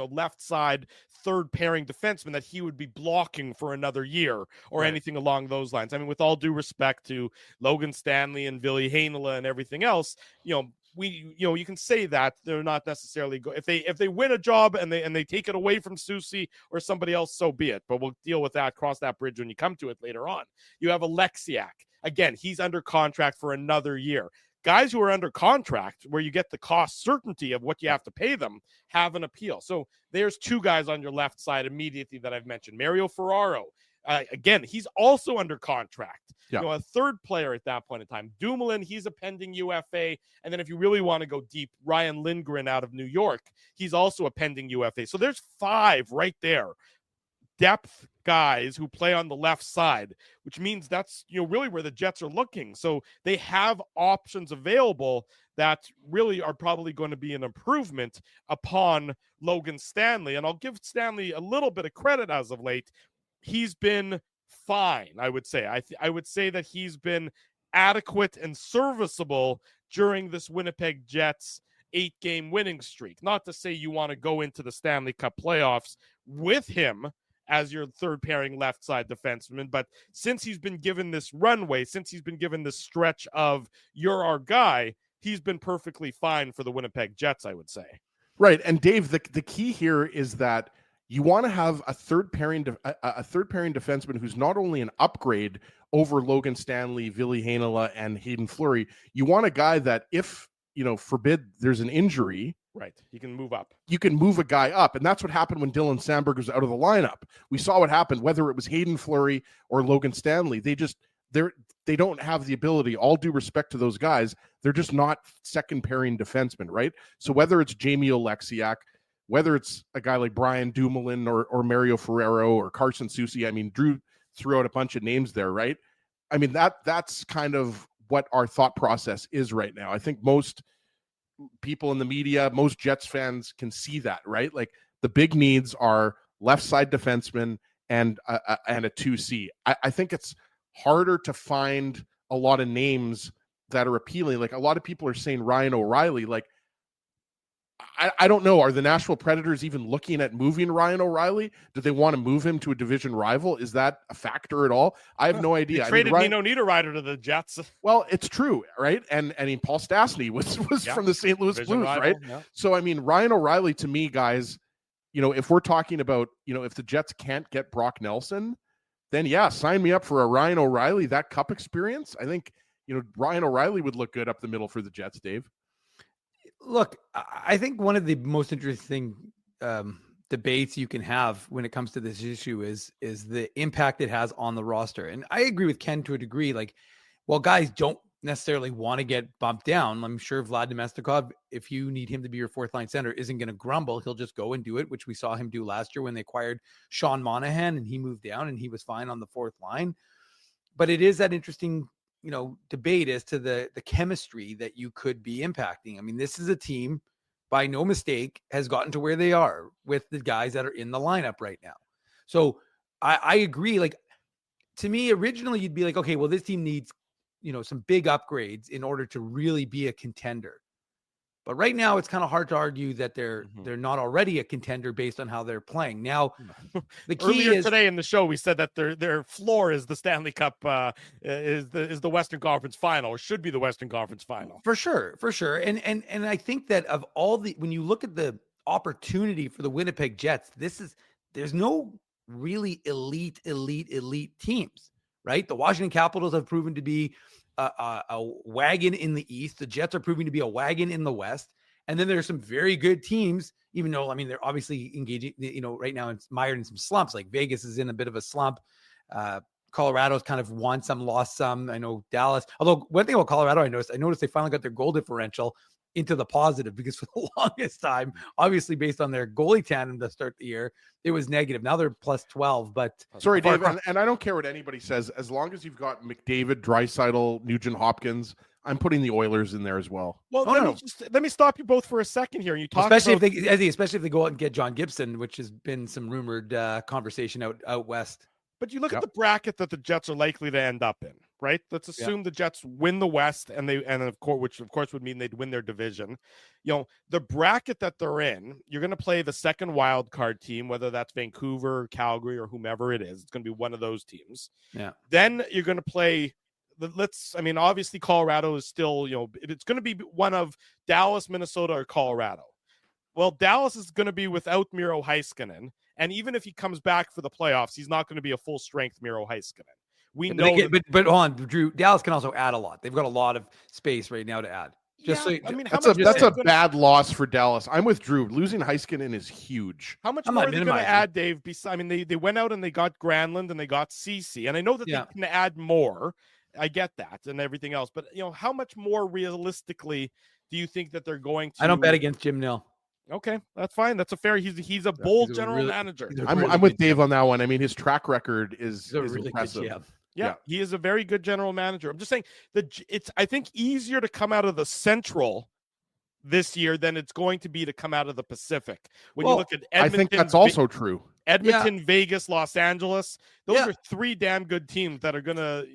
left side third pairing defenseman that he would be blocking for another year or anything along those lines. I mean, with all due respect to Logan Stanley and Ville Heinola and everything else, you can say that they're not necessarily if they win a job and they take it away from Susie or somebody else, so be it. But we'll deal with that, cross that bridge when you come to it later on. You have Alexiak. Again, he's under contract for another year. Guys who are under contract, where you get the cost certainty of what you have to pay them, have an appeal. So there's two guys on your left side immediately that I've mentioned. Mario Ferraro, again, he's also under contract. Yeah. A third player at that point in time. Dumoulin, he's a pending UFA. And then if you really want to go deep, Ryan Lindgren out of New York, he's also a pending UFA. So there's 5 right there. Depth guys who play on the left side, which means that's really where the Jets are looking. So they have options available that really are probably going to be an improvement upon Logan Stanley. And I'll give Stanley a little bit of credit as of late. He's been fine, I would say. I would say that he's been adequate and serviceable during this Winnipeg Jets 8-game winning streak. Not to say you want to go into the Stanley Cup playoffs with him as your third pairing left side defenseman. But since he's been given this runway, since he's been given this stretch of you're our guy, he's been perfectly fine for the Winnipeg Jets, I would say. Right. And Dave, the key here is that you want to have a third pairing defenseman who's not only an upgrade over Logan Stanley, Ville Heinola, and Hayden Fleury. You want a guy that if, forbid there's an injury, right, he can move up. You can move a guy up, and that's what happened when Dylan Sandberg was out of the lineup. We saw what happened, whether it was Hayden Fleury or Logan Stanley. They don't have the ability, all due respect to those guys, they're just not second pairing defensemen, right? So whether it's Jamie Oleksiak, whether it's a guy like Brian Dumoulin or Mario Ferraro or Carson Soucy, I mean, Drew threw out a bunch of names there, right? I mean, that's kind of what our thought process is right now. I think most people in the media, most Jets fans can see that, right? Like the big needs are left side defenseman and a 2C. I think it's harder to find a lot of names that are appealing. Like a lot of people are saying Ryan O'Reilly. Like I don't know. Are the Nashville Predators even looking at moving Ryan O'Reilly? Do they want to move him to a division rival? Is that a factor at all? I have no idea. They traded Nino Niederreiter to the Jets. Well, it's true, right? And I mean, Paul Stastny was from the St. Louis division Blues, rival, right? Yeah. So, I mean, Ryan O'Reilly, to me, guys, if we're talking about, if the Jets can't get Brock Nelson, then yeah, sign me up for a Ryan O'Reilly, that cup experience. I think, Ryan O'Reilly would look good up the middle for the Jets, Dave. Look, I think one of the most interesting debates you can have when it comes to this issue is the impact it has on the roster. And I agree with Ken to a degree. Like, while guys don't necessarily want to get bumped down, I'm sure Vlad Domestikov, if you need him to be your fourth line center, isn't going to grumble. He'll just go and do it, which we saw him do last year when they acquired Sean Monahan and he moved down and he was fine on the fourth line. But it is that interesting debate as to the chemistry that you could be impacting. I mean, this is a team, by no mistake, has gotten to where they are with the guys that are in the lineup right now. So I agree. Like, to me, originally you'd be like, okay, well, this team needs, some big upgrades in order to really be a contender. But right now, it's kind of hard to argue that they're not already a contender based on how they're playing. Now, the key Earlier is today in the show, we said that their floor is the Stanley Cup, is the Western Conference Final, or should be the Western Conference Final. For sure. And I think that of all when you look at the opportunity for the Winnipeg Jets, there's no really elite teams, right? The Washington Capitals have proven to be a wagon in the East. The Jets are proving to be a wagon in the West. And then there's some very good teams, even though, I mean, they're obviously engaging, right now it's mired in some slumps. Like Vegas is in a bit of a slump. Colorado's kind of won some, lost some. I know Dallas, although one thing about Colorado, I noticed they finally got their goal differential into the positive, because for the longest time, obviously based on their goalie tandem to start the year, it was negative. Now they're plus 12, but sorry, Dave, and I don't care what anybody says, as long as you've got McDavid, Draisaitl, Nugent Hopkins, I'm putting the Oilers in there as well. Well, let me stop you both for a second here. You talk especially if they go out and get John Gibson, which has been some rumored conversation out west. But you look Yep. at the bracket that the Jets are likely to end up in, right? Let's assume the Jets win the West, and of course, which of course would mean they'd win their division. The bracket that they're in, you're going to play the second wild card team, whether that's Vancouver, Calgary, or whomever it is. It's going to be one of those teams. Yeah. Then you're going to play. Obviously Colorado is still, it's going to be one of Dallas, Minnesota, or Colorado. Well, Dallas is going to be without Miro Heiskanen. And even if he comes back for the playoffs, he's not going to be a full strength Miro Heiskanen. We know but hold on, Drew, Dallas can also add a lot. They've got a lot of space right now to add. That's a bad loss for Dallas. I'm with Drew. Losing Heiskanen is huge. How much more are they going to add, Dave? They went out and they got Granlund and they got Ceci. And I know that they can add more. I get that and everything else. But, how much more realistically do you think that they're going to? I don't bet against Jim Nill. Okay, that's fine. That's a fair. He's a bold general manager. I'm with Dave on that one. I mean, his track record is really impressive. good. Yeah, he is a very good general manager. I'm just saying that it's, I think, easier to come out of the Central this year than it's going to be to come out of the Pacific. When you look at Edmonton, I think that's also true. Edmonton, Vegas, Los Angeles, those are three damn good teams that are going to,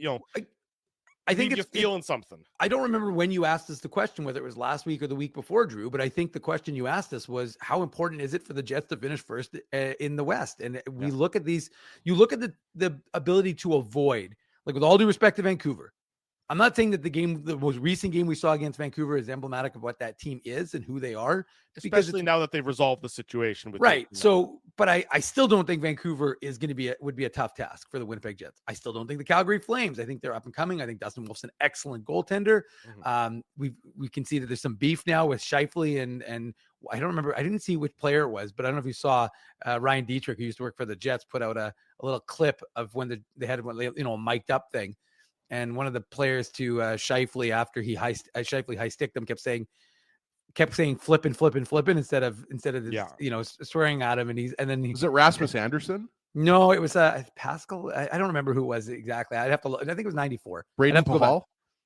I think you're feeling something. I don't remember when you asked us the question, whether it was last week or the week before, Drew, but I think the question you asked us was, how important is it for the Jets to finish first in the West? And we look at these, you look at the ability to avoid, like with all due respect to Vancouver. I'm not saying that the most recent game we saw against Vancouver is emblematic of what that team is and who they are. Especially now that they've resolved the situation. Right. So, but I still don't think Vancouver is going to would be a tough task for the Winnipeg Jets. I still don't think the Calgary Flames. I think they're up and coming. I think Dustin Wolf's an excellent goaltender. We can see that there's some beef now with Scheifele and I don't remember. I didn't see which player it was, but I don't know if you saw Ryan Dietrich, who used to work for the Jets, put out a little clip of when they had a mic'd up thing. And one of the players to Scheifele after Scheifele high-sticked them kept saying flippin' instead of swearing at him. Was it Rasmus Anderson? No, it was Pascal. I don't remember who it was exactly. I'd have to look. I think it was 94. Braden Pahal?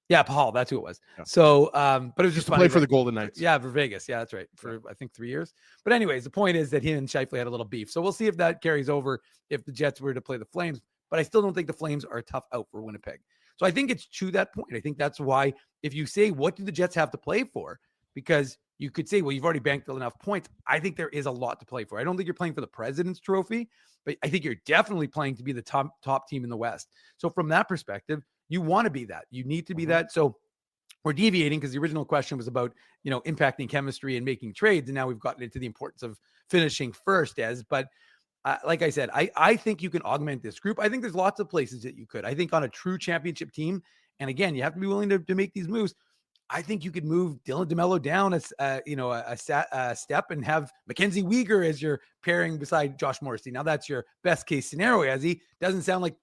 Yeah, Pahal. That's who it was. Yeah. So, but it was just play for the Golden Knights. Yeah, for Vegas. Yeah, that's right. For I think 3 years. But anyways, the point is that he and Scheifele had a little beef. So we'll see if that carries over if the Jets were to play the Flames. But I still don't think the Flames are a tough out for Winnipeg. So I think it's to that point. I think that's why if you say, what do the Jets have to play for? Because you could say, well, you've already banked enough points. I think there is a lot to play for. I don't think you're playing for the President's Trophy, but I think you're definitely playing to be the top team in the West. So from that perspective, you want to be that. You need to be that. So we're deviating because the original question was about, impacting chemistry and making trades. And now we've gotten into the importance of finishing first but like I said, I think you can augment this group. I think there's lots of places that you could. I think on a true championship team, and again, you have to be willing to make these moves. I think you could move Dylan DeMello down a step and have Mackenzie Weegar as your pairing beside Josh Morrissey. Now that's your best case scenario, as he doesn't sound like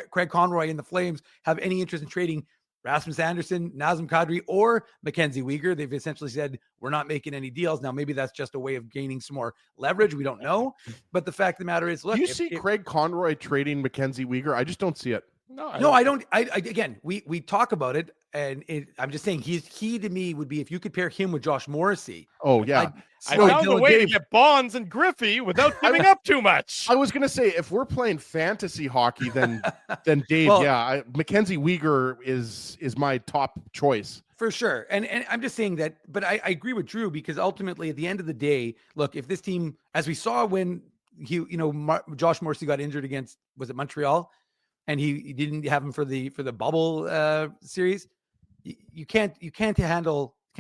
Craig Conroy and the Flames have any interest in trading Rasmus Anderson, Nazem Kadri, or Mackenzie Weegar. They've essentially said, we're not making any deals. Now, maybe that's just a way of gaining some more leverage. We don't know. But the fact of the matter is, look. Do you see Craig Conroy trading Mackenzie Weegar? I just don't see it. No, I don't. Again, we talk about it, and I'm just saying he to me would be if you could pair him with Josh Morrissey. Oh, yeah. I found a way to get Bonds and Griffey without giving up too much. I was going to say, if we're playing fantasy hockey, then Dave, Mackenzie Weegar is my top choice. For sure. And I'm just saying that, but I agree with Drew, because ultimately at the end of the day, look, if this team, as we saw when Josh Morrissey got injured against, was it Montreal? And he didn't have him for the bubble series. You can't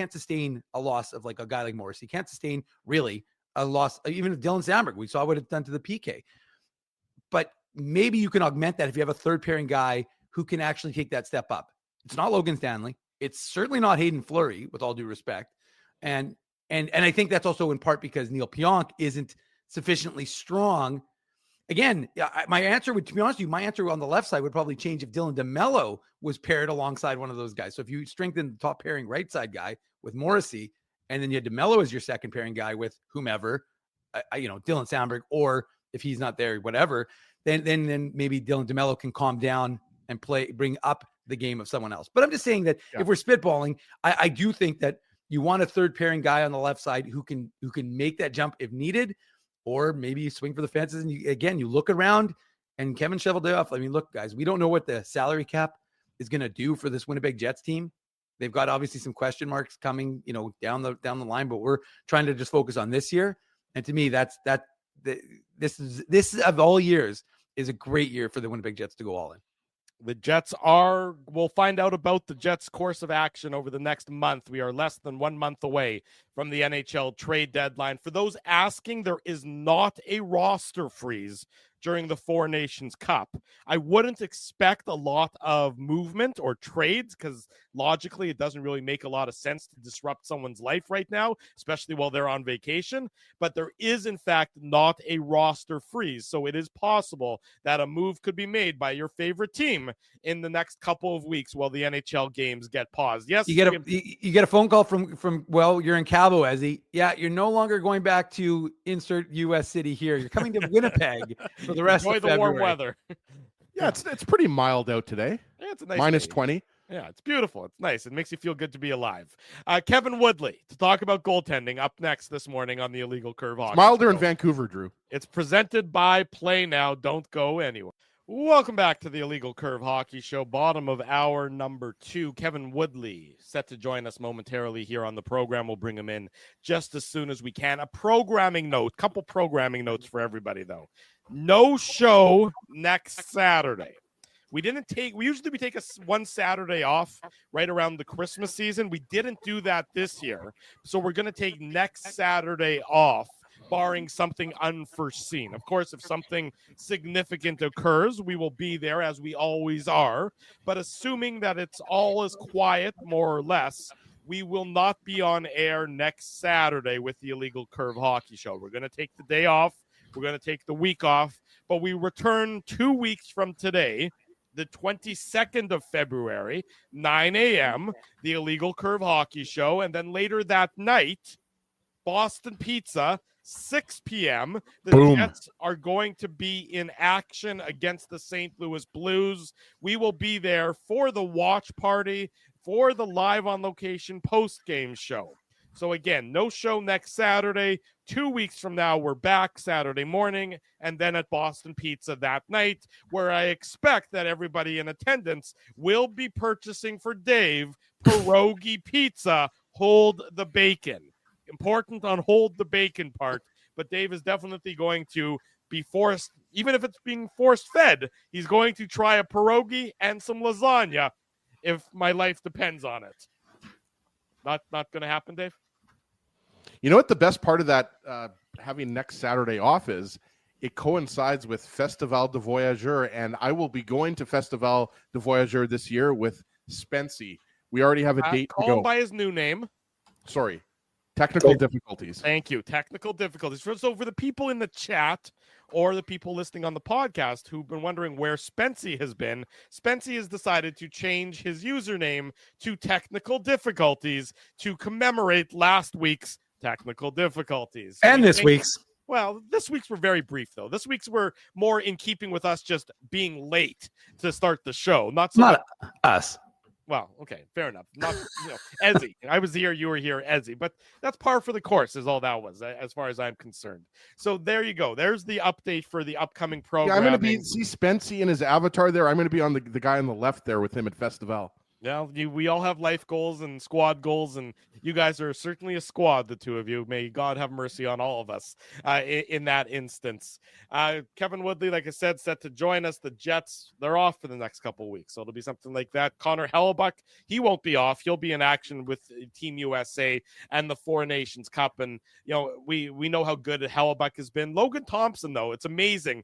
sustain a loss of like a guy like Morris. You can't sustain really a loss, even of Dylan Samberg. We saw what it's done to the PK. But maybe you can augment that if you have a third pairing guy who can actually take that step up. It's not Logan Stanley. It's certainly not Hayden Fleury, with all due respect. And I think that's also in part because Neil Pionk isn't sufficiently strong. Again, my answer would, to be honest with you, my answer on the left side would probably change if Dylan DeMello was paired alongside one of those guys. So if you strengthen the top pairing right side guy with Morrissey, and then you had DeMello as your second pairing guy with whomever, Dylan Samberg, or if he's not there, whatever, then maybe Dylan DeMello can calm down and bring up the game of someone else. But I'm just saying that if we're spitballing, I do think that you want a third pairing guy on the left side who can make that jump if needed. Or maybe you swing for the fences and you look around. And Kevin Cheveldayoff, I mean, look, guys, we don't know what the salary cap is going to do for this Winnipeg Jets team. They've got obviously some question marks coming, down the line, but we're trying to just focus on this year. And to me, this is of all years is a great year for the Winnipeg Jets to go all in. The Jets we'll find out about the Jets' course of action over the next month. We are less than 1 month away from the NHL trade deadline. For those asking, there is not a roster freeze during the Four Nations Cup. I wouldn't expect a lot of movement or trades because logically it doesn't really make a lot of sense to disrupt someone's life right now, especially while they're on vacation. But there is, in fact, not a roster freeze. So it is possible that a move could be made by your favorite team in the next couple of weeks while the NHL games get paused. Yes, you get a phone call from you're in Cabo, Ezzy. Yeah, you're no longer going back to insert U.S. city here. You're coming to Winnipeg for the rest enjoy of the February. warm weather. Yeah, it's pretty mild out today. Yeah, it's a nice minus day. 20. Yeah, it's beautiful. It's nice. It makes you feel good to be alive. Kevin Woodley to talk about goaltending up next this morning on the Illegal Curve Hockey. It's milder Show. in Vancouver, Drew. It's presented by Play Now. Don't go anywhere. Welcome back to the Illegal Curve Hockey Show. Bottom of hour number 2. Kevin Woodley set to join us momentarily here on the program. We'll bring him in just as soon as we can. A programming note, couple programming notes for everybody though. No show next Saturday. We usually take one Saturday off right around the Christmas season. We didn't do that this year. So we're going to take next Saturday off, barring something unforeseen. Of course, if something significant occurs, we will be there as we always are. But assuming that it's all as quiet, more or less, we will not be on air next Saturday with the Illegal Curve Hockey Show. We're going to take the day off. We're going to take the week off. But we return 2 weeks from today, the 22nd of February, 9 a.m., the Illegal Curve Hockey Show. And then later that night, Boston Pizza, 6 p.m. The Jets are going to be in action against the St. Louis Blues. We will be there for the watch party, for the live on location post-game show. So again, no show next Saturday. 2 weeks from now, we're back Saturday morning, and then at Boston Pizza that night, where I expect that everybody in attendance will be purchasing for Dave pierogi pizza. Hold the bacon. Important on hold the bacon part, but Dave is definitely going to be forced, even if it's being force fed, he's going to try a pierogi and some lasagna if my life depends on it. Not going to happen, Dave? You know what the best part of that having next Saturday off is? It coincides with Festival de Voyageur, and I will be going to Festival de Voyageur this year with Spency. We already have a date to Call go. him by his new name. Sorry. Technical difficulties. Thank you. Technical difficulties. So for the people in the chat or the people listening on the podcast who've been wondering where Spency has been, Spency has decided to change his username to Technical Difficulties to commemorate last week's technical difficulties. And this week's. Well, this week's were very brief, though. This week's were more in keeping with us just being late to start the show. Not us. Well, okay, fair enough. Not, Ezzy. I was here, you were here, Ezzy. But that's par for the course is all that was, as far as I'm concerned. So there you go. There's the update for the upcoming program. Yeah, I'm going to see Spency and his avatar there. I'm going to be on the guy on the left there with him at Festival. Yeah, we all have life goals and squad goals, and you guys are certainly a squad, the two of you. May God have mercy on all of us in that instance. Kevin Woodley, like I said, set to join us. The Jets, they're off for the next couple of weeks, so it'll be something like that. Connor Hellebuck, he won't be off. He'll be in action with Team USA and the Four Nations Cup, and we know how good Hellebuck has been. Logan Thompson, though, it's amazing,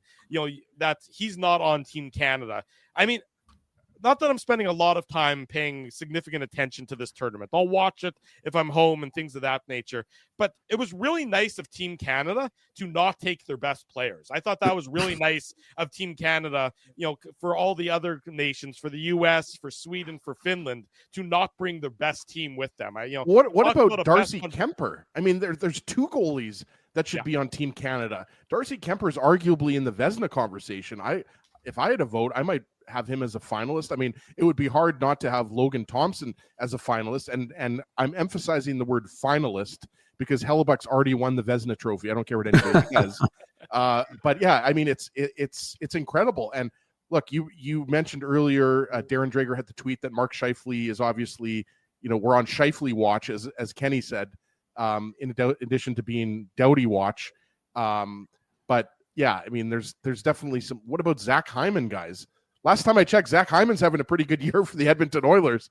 that he's not on Team Canada. I mean, not that I'm spending a lot of time paying significant attention to this tournament. I'll watch it if I'm home and things of that nature. But it was really nice of Team Canada to not take their best players. I thought that was really nice of Team Canada, for all the other nations, for the U.S., for Sweden, for Finland, to not bring their best team with them. What about Darcy Kemper? I mean, there's two goalies that should be on Team Canada. Darcy Kemper is arguably in the Vezina conversation. If I had a vote, I might have him as a finalist. I mean, it would be hard not to have Logan Thompson as a finalist, and I'm emphasizing the word finalist because Hellebuck's already won the Vezina Trophy. I don't care what anybody says. But yeah, I mean, it's incredible. And look, you mentioned earlier, Darren Drager had the tweet that Mark Scheifele is obviously, we're on Scheifele watch, as Kenny said, in addition to being Doughty watch. But yeah, I mean, there's definitely some. What about Zach Hyman, guys? Last time I checked, Zach Hyman's having a pretty good year for the Edmonton Oilers.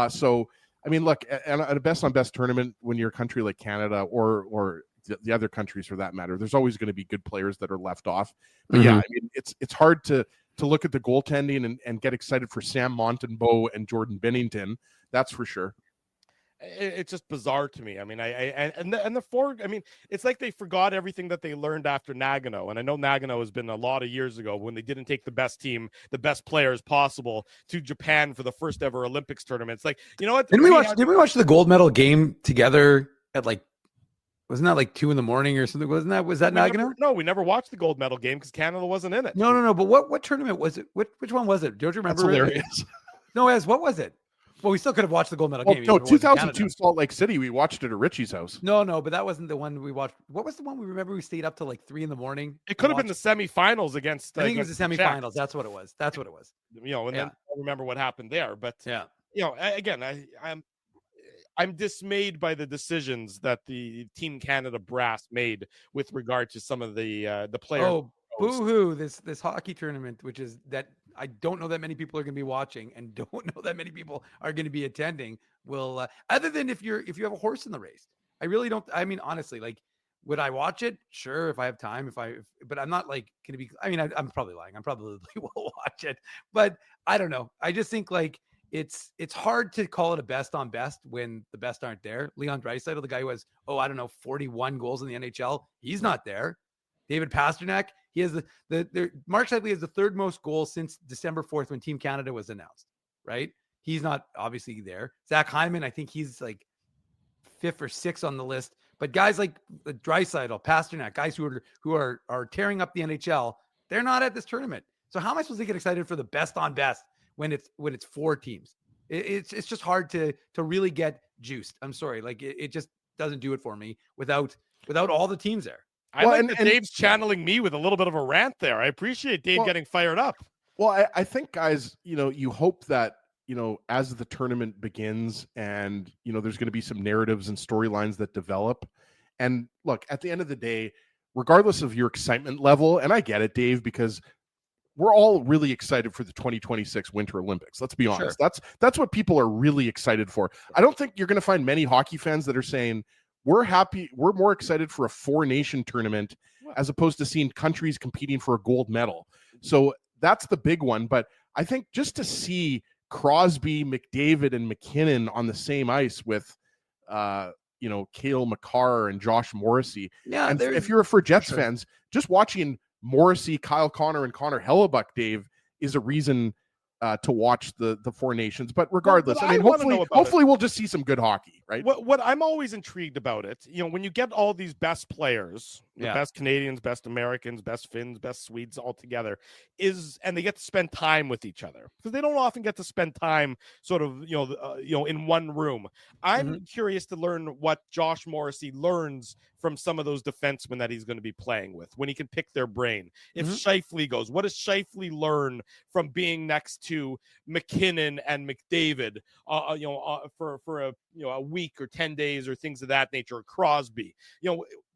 So, I mean, look, at a best on best tournament, when you're a country like Canada or the other countries for that matter, there's always going to be good players that are left off. But yeah, I mean, it's hard to look at the goaltending and get excited for Sam Montembeault and Jordan Binnington. That's for sure. It's just bizarre to me. I mean, I mean, it's like they forgot everything that they learned after Nagano. And I know Nagano has been a lot of years ago when they didn't take the best team, the best players possible to Japan for the first ever Olympics tournament. It's like, you know what? Did we watch the gold medal game together at wasn't that like 2 a.m. or something? Was that Nagano? No, we never watched the gold medal game because Canada wasn't in it. No. But what tournament was it? Which one was it? Don't you remember? That's hilarious. No, what was it? Well, we still could have watched the gold medal game. No, 2002 Salt Lake City. We watched it at Richie's house. No, but that wasn't the one we watched. What was the one we remember we stayed up till like 3 a.m? It could have been the semifinals against. I think it was the semifinals. That's what it was. And then I remember what happened there. But yeah, again, I'm dismayed by the decisions that the Team Canada brass made with regard to some of the players. Oh, boo-hoo! This hockey tournament, which is that I don't know that many people are going to be watching, and don't know that many people are going to be attending. Will other than if you have a horse in the race, I really don't. I mean, honestly, like, would I watch it? Sure, if I have time. But I'm not like going to be. I mean, I'm probably lying. I probably will watch it, but I don't know. I just think like it's hard to call it a best on best when the best aren't there. Leon Draisaitl, the guy who has 41 goals in the NHL, he's not there. David Pastrnak, he has Mark Scheifele has the third most goals since December 4th when Team Canada was announced, right? He's not obviously there. Zach Hyman, I think he's like 5th or 6th on the list. But guys like Draisaitl, Pastrnak, guys who are tearing up the NHL, they're not at this tournament. So how am I supposed to get excited for the best on best when it's 4 teams? It's just hard to really get juiced. I'm sorry, like it just doesn't do it for me without all the teams there. I like that Dave's channeling me with a little bit of a rant there. I appreciate Dave getting fired up. Well, I think, guys, you hope that, as the tournament begins and, there's going to be some narratives and storylines that develop. And look, at the end of the day, regardless of your excitement level, and I get it, Dave, because we're all really excited for the 2026 Winter Olympics. Let's be honest. Sure. That's what people are really excited for. I don't think you're going to find many hockey fans that are saying, we're happy. We're more excited for a 4-nation tournament as opposed to seeing countries competing for a gold medal. So that's the big one. But I think just to see Crosby, McDavid, and McKinnon on the same ice with, Cale Makar and Josh Morrissey. Yeah. And if you're for Jets fans, just watching Morrissey, Kyle Connor, and Connor Hellebuck, Dave, is a reason to watch the 4 nations. But regardless, I mean, hopefully we'll just see some good hockey, right? What I'm always intrigued about it, when you get all these best players, the best Canadians, best Americans, best Finns, best Swedes all together, and they get to spend time with each other because they don't often get to spend time sort of, in one room. I'm curious to learn what Josh Morrissey learns from some of those defensemen that he's going to be playing with when he can pick their brain. If Scheifele goes, what does Scheifele learn from being next to McKinnon and McDavid, for a week or 10 days or things of that nature, or Crosby?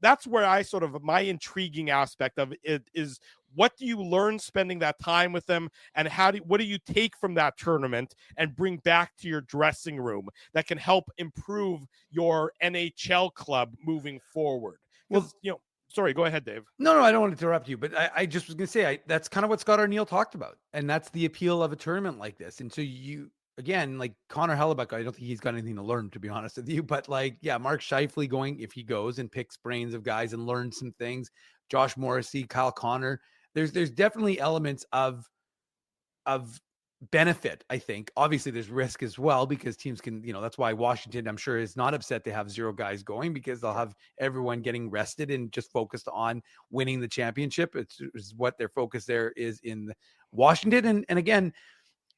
That's where I sort of, my intriguing aspect of it is, what do you learn spending that time with them, and what do you take from that tournament and bring back to your dressing room that can help improve your NHL club moving forward? Well, sorry, go ahead, Dave. No, I don't want to interrupt you, but I just was going to say, that's kind of what Scott Arniel talked about. And that's the appeal of a tournament like this. And so again, like Connor Hellebuck, I don't think he's got anything to learn, to be honest with you. But Mark Scheifele if he goes and picks brains of guys and learns some things, Josh Morrissey, Kyle Connor, there's definitely elements of benefit, I think. Obviously, there's risk as well because teams can, that's why Washington, I'm sure, is not upset to have 0 guys going because they'll have everyone getting rested and just focused on winning the championship. It's what their focus there is in Washington. And again,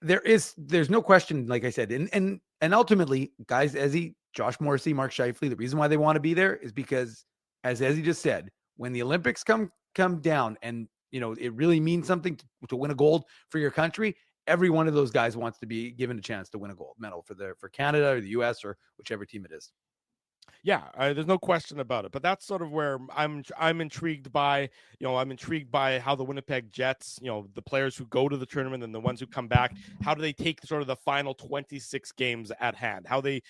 there's no question, like I said, and ultimately, guys, Ezzy, Josh Morrissey, Mark Scheifele, the reason why they want to be there is because, as Ezzy just said, when the Olympics come come down and, it really means something to win a gold for your country, every one of those guys wants to be given a chance to win a gold medal for Canada or the US or whichever team it is. Yeah, there's no question about it. But that's sort of where I'm intrigued by. I'm intrigued by how the Winnipeg Jets, the players who go to the tournament and the ones who come back, how do they take sort of the final 26 games at hand? How they,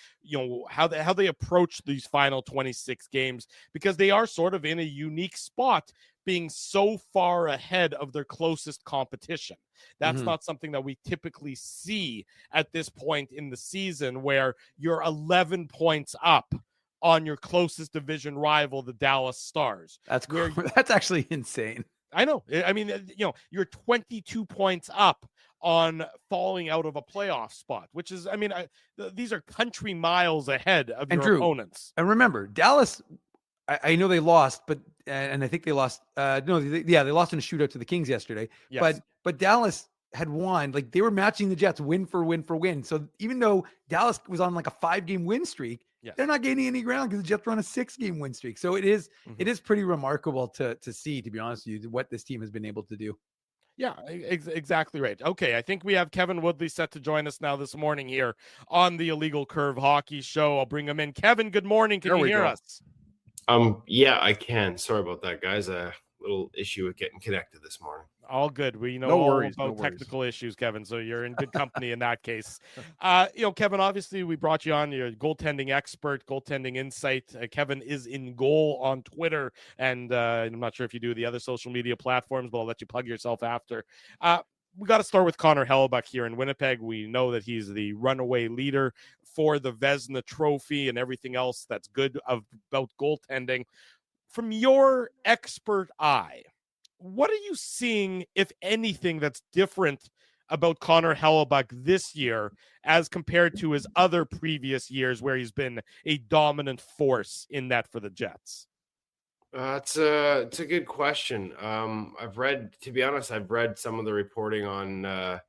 how they approach these final 26 games, because they are sort of in a unique spot, being so far ahead of their closest competition. That's not something that we typically see at this point in the season, where you're 11 points up on your closest division rival, the Dallas Stars. That's actually insane. I know. I mean, you're 22 points up on falling out of a playoff spot, which is, these are country miles ahead of your opponents. And remember, Dallas, I know they lost, and I think they lost. They lost in a shootout to the Kings yesterday. Yes. But Dallas had won. Like, they were matching the Jets win for win. So even though Dallas was on like a 5-game win streak, they're not gaining any ground because the Jets were on a 6-game win streak. So it is pretty remarkable to see, to be honest with you, what this team has been able to do. Yeah, exactly right. Okay, I think we have Kevin Woodley set to join us now this morning here on the Illegal Curve Hockey Show. I'll bring him in. Kevin, good morning. Can you hear us? Yeah, I can. Sorry about that, guys. A little issue with getting connected this morning. All good. We know about technical issues, Kevin, so you're in good company in that case. Kevin, obviously we brought you on. You're a goaltending expert, goaltending insight. Kevin is in goal on Twitter, and I'm not sure if you do the other social media platforms, but I'll let you plug yourself after. We got to start with Connor Hellebuyck here in Winnipeg. We know that he's the runaway leader for the Vezina Trophy and everything else that's good about goaltending. From your expert eye, what are you seeing, if anything, that's different about Connor Hellebuyck this year as compared to his other previous years where he's been a dominant force in that for the Jets? It's a good question. I've read some of the reporting on,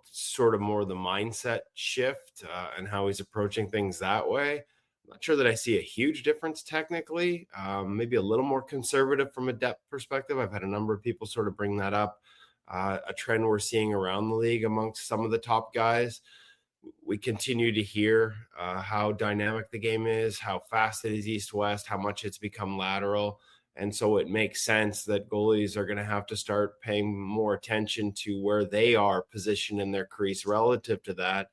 sort of more the mindset shift and how he's approaching things that way. I'm not sure that I see a huge difference technically, maybe a little more conservative from a depth perspective. I've had a number of people sort of bring that up, a trend we're seeing around the league amongst some of the top guys. We continue to hear how dynamic the game is, how fast it is east-west, how much it's become lateral. And so it makes sense that goalies are going to have to start paying more attention to where they are positioned in their crease relative to that.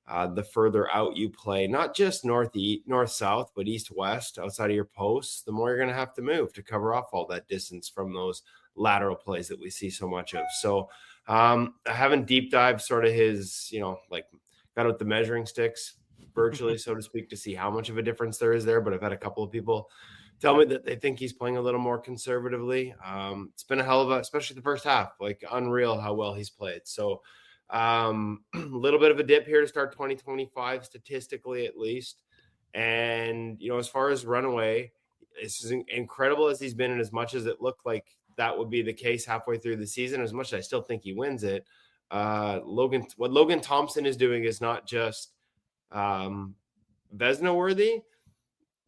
The further out you play, not just north-south, but east-west outside of your posts, the more you're going to have to move to cover off all that distance from those lateral plays that we see so much of. So I haven't deep dived sort of his, got out the measuring sticks virtually, so to speak, to see how much of a difference there is there. But I've had a couple of people tell me that they think he's playing a little more conservatively. It's been a hell of especially the first half, unreal how well he's played. So a little bit of a dip here to start 2025, statistically at least. And, as far as runaway, it's as incredible as he's been, and as much as it looked like that would be the case halfway through the season, as much as I still think he wins it, what Logan Thompson is doing is not just Vezina worthy.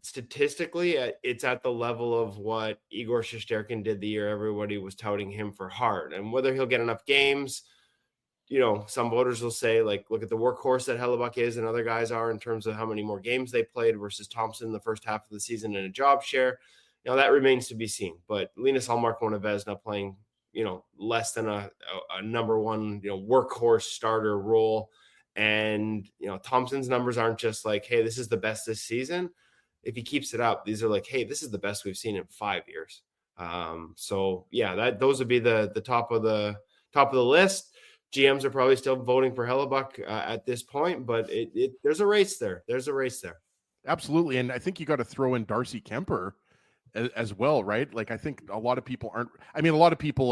Statistically, it's at the level of what Igor Shesterkin did the year everybody was touting him for Hart. And whether he'll get enough games, some voters will say, look at the workhorse that Hellebuyck is and other guys are in terms of how many more games they played versus Thompson in the first half of the season in a job share. That remains to be seen. But Linus Ullmark won a Vezina playing, less than a number one, workhorse starter role. And, Thompson's numbers aren't just hey, this is the best this season. If he keeps it up, these are hey, this is the best we've seen in 5 years. So yeah, those would be the top of the list. GMs are probably still voting for Hellebuyck at this point, but there's a race there. Absolutely. And I think you got to throw in Darcy Kemper as well, right? I think a lot of people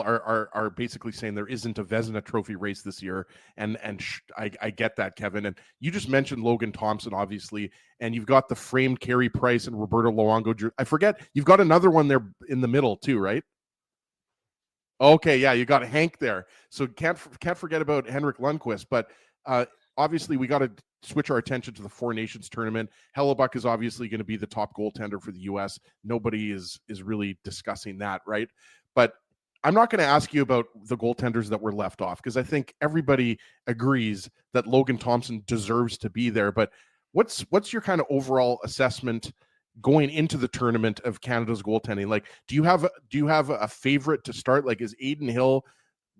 are basically saying there isn't a Vezina Trophy race this year. And I get that, Kevin. And you just mentioned Logan Thompson, obviously, and you've got the framed Carey Price and Roberto Luongo. I forget, you've got another one there in the middle too, right? Okay, yeah, you got Hank there. So can't forget about Henrik Lundqvist. But obviously we got to switch our attention to the Four Nations tournament. Hellebuck is obviously going to be the top goaltender for the U.S. Nobody is really discussing that, right? But I'm not going to ask you about the goaltenders that were left off, because I think everybody agrees that Logan Thompson deserves to be there. But what's your kind of overall assessment going into the tournament of Canada's goaltending? Like, do you have a favorite to start? Like, is Adin Hill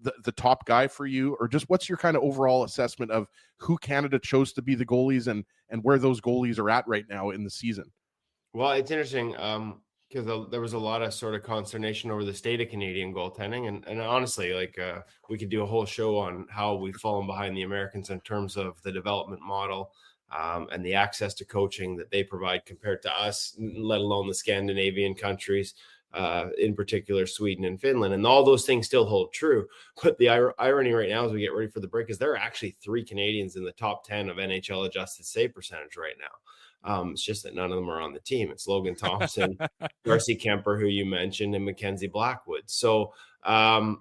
the top guy for you, or just what's your kind of overall assessment of who Canada chose to be the goalies and where those goalies are at right now in the season? Well, it's interesting because there was a lot of sort of consternation over the state of Canadian goaltending, and honestly, like we could do a whole show on how we've fallen behind the Americans in terms of the development model and the access to coaching that they provide compared to us, let alone the Scandinavian countries. In particular, Sweden and Finland, and all those things still hold true. But the irony right now, as we get ready for the break, is there are actually 3 Canadians in the top 10 of NHL adjusted save percentage right now. It's just that none of them are on the team. It's Logan Thompson, Darcy Kemper, who you mentioned, and Mackenzie Blackwood. So I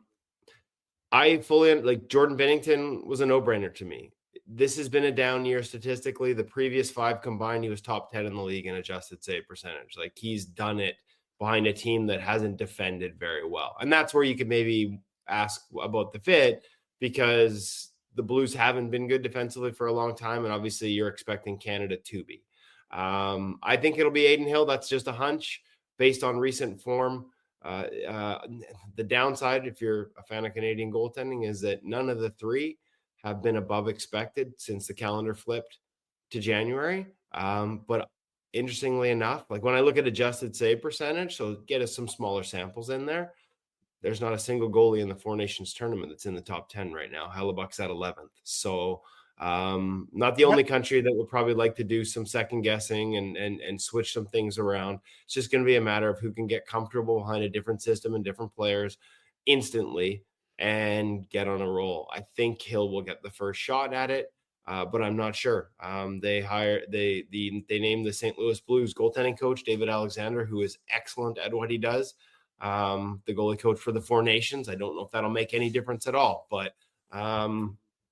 fully like Jordan Binnington was a no-brainer to me. This has been a down year statistically. The previous 5 combined, he was top 10 in the league in adjusted save percentage. Like, he's done it behind a team that hasn't defended very well. And that's where you could maybe ask about the fit, because the Blues haven't been good defensively for a long time. And obviously you're expecting Canada to be. I think it'll be Adin Hill. That's just a hunch based on recent form. The downside, if you're a fan of Canadian goaltending, is that none of the 3 have been above expected since the calendar flipped to January. But interestingly enough, like when I look at adjusted save percentage, so get us some smaller samples in there, there's not a single goalie in the Four Nations tournament that's in the top 10 right now. Hellebuck's at 11th. So not the only country that would probably like to do some second guessing and switch some things around. It's just going to be a matter of who can get comfortable behind a different system and different players instantly and get on a roll. I think Hill will get the first shot at it. But I'm not sure. They named the St. Louis Blues goaltending coach, David Alexander, who is excellent at what he does. The goalie coach for the Four Nations. I don't know if that'll make any difference at all, but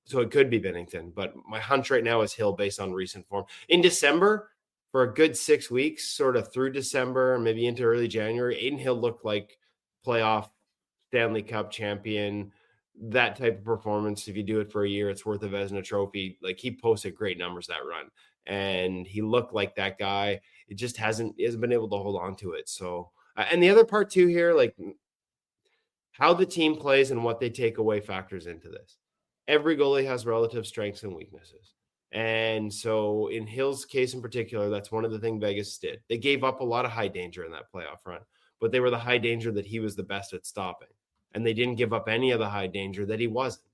so it could be Binnington. But my hunch right now is Hill based on recent form. In December, for a good 6 weeks, sort of through December, maybe into early January, Adin Hill looked like playoff Stanley Cup champion. That type of performance, if you do it for a year, it's worth a Vezina trophy. Like, he posted great numbers that run, and he looked like that guy. It just he hasn't been able to hold on to it. So, and the other part too here, like how the team plays and what they take away factors into this. Every goalie has relative strengths and weaknesses. And so in Hill's case in particular, that's one of the things Vegas did. They gave up a lot of high danger in that playoff run, but they were the high danger that he was the best at stopping. And they didn't give up any of the high danger that he wasn't.